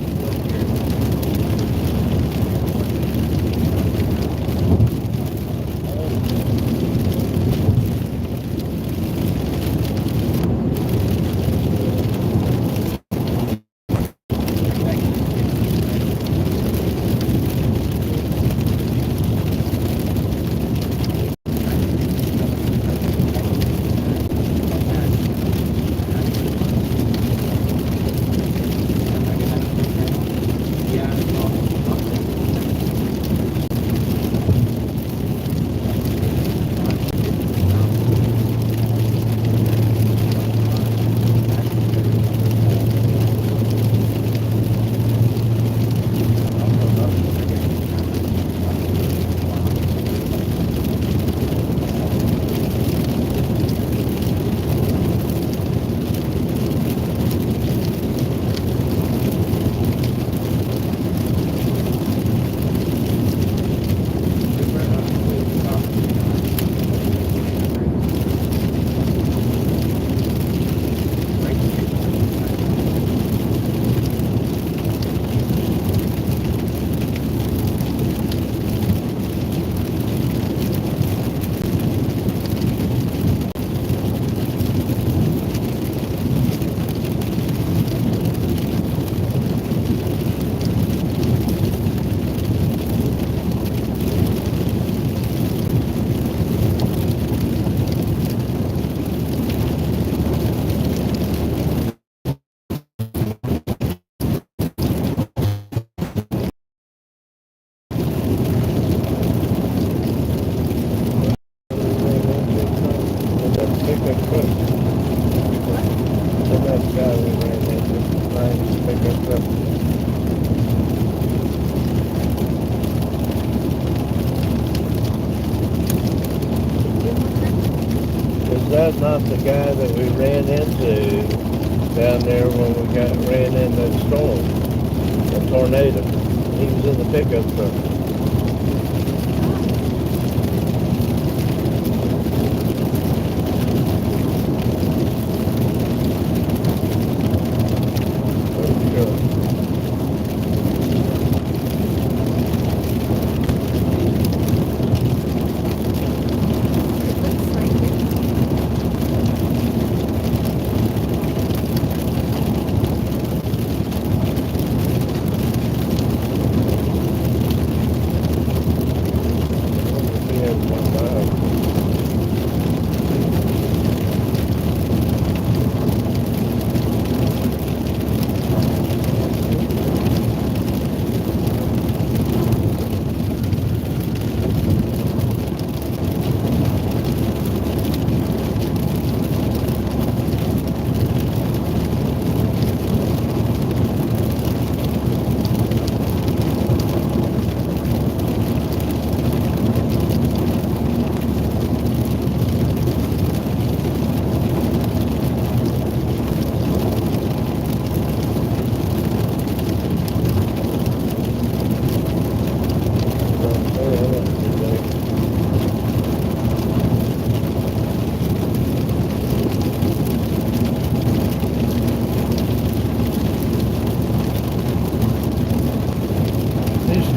That's not the guy that we ran into down there when we ran in that storm, that tornado. He was in the pickup truck.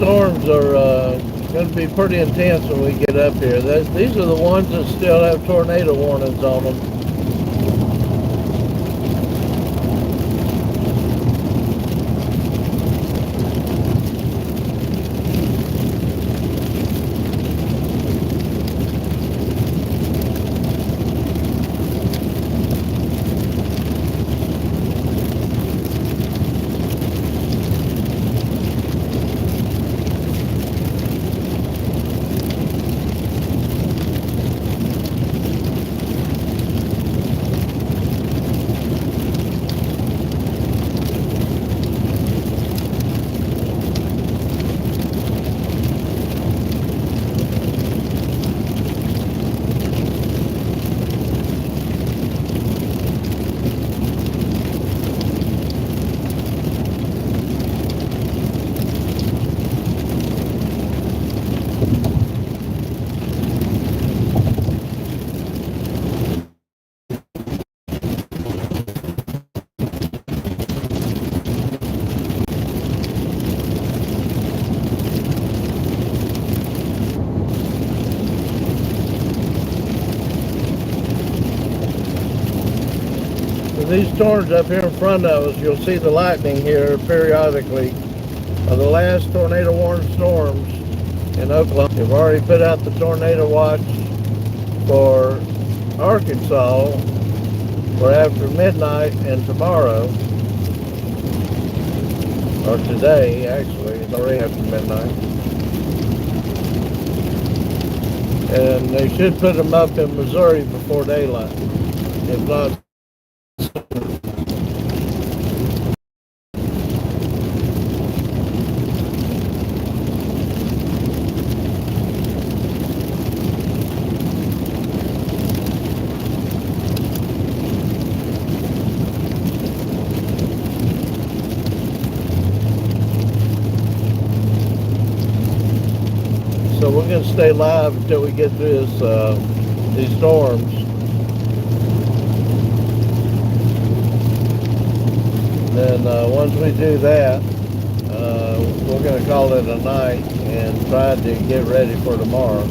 storms are going to be pretty intense when we get up here. These are the ones that still have tornado warnings on them. These storms up here in front of us, you'll see the lightning here periodically. Are the last tornado warning storms in Oklahoma. They've already put out the tornado watch for Arkansas for after midnight and tomorrow, or today actually, it's already after midnight. And they should put them up in Missouri before daylight, if not. So we're going to stay live until we get through these storms. Then once we do that, we're going to call it a night and try to get ready for tomorrow.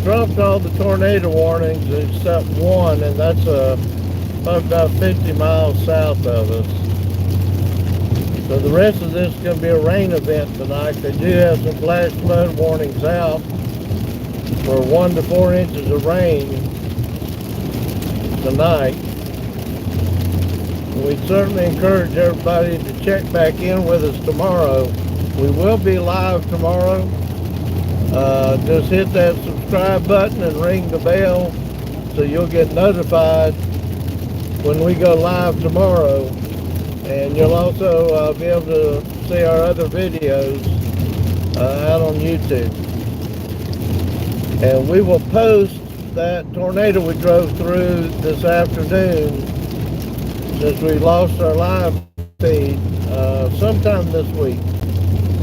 dropped all the tornado warnings except one, and that's probably about 50 miles south of us. So the rest of this is going to be a rain event tonight. They do have some flash flood warnings out for 1 to 4 inches of rain tonight. We certainly encourage everybody to check back in with us tomorrow. We will be live tomorrow. Just hit that subscribe button and ring the bell so you'll get notified when we go live tomorrow. And you'll also be able to see our other videos out on YouTube. And we will post that tornado we drove through this afternoon, since we lost our live feed, sometime this week,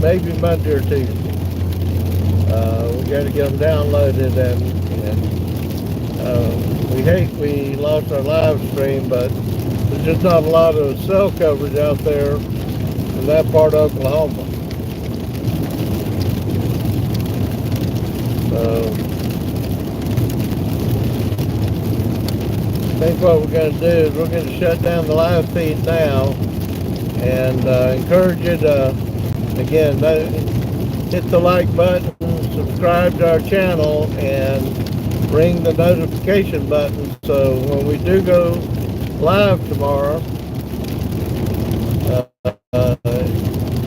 maybe Monday or Tuesday. We got to get them downloaded, and we hate we lost our live stream, but there's just not a lot of cell coverage out there in that part of Oklahoma. So I think what we're going to do is we're going to shut down the live feed now, and encourage you to, again, hit the like button, subscribe to our channel, and ring the notification button so when we do go live tomorrow,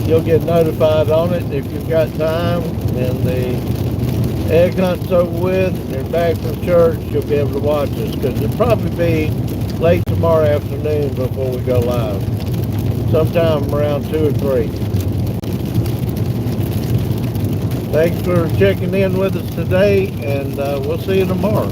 you'll get notified on it. If you've got time and the egg hunt's over with and you're back from church, you'll be able to watch us, because it'll probably be late tomorrow afternoon before we go live, sometime around 2 or 3. Thanks for checking in with us today, and we'll see you tomorrow.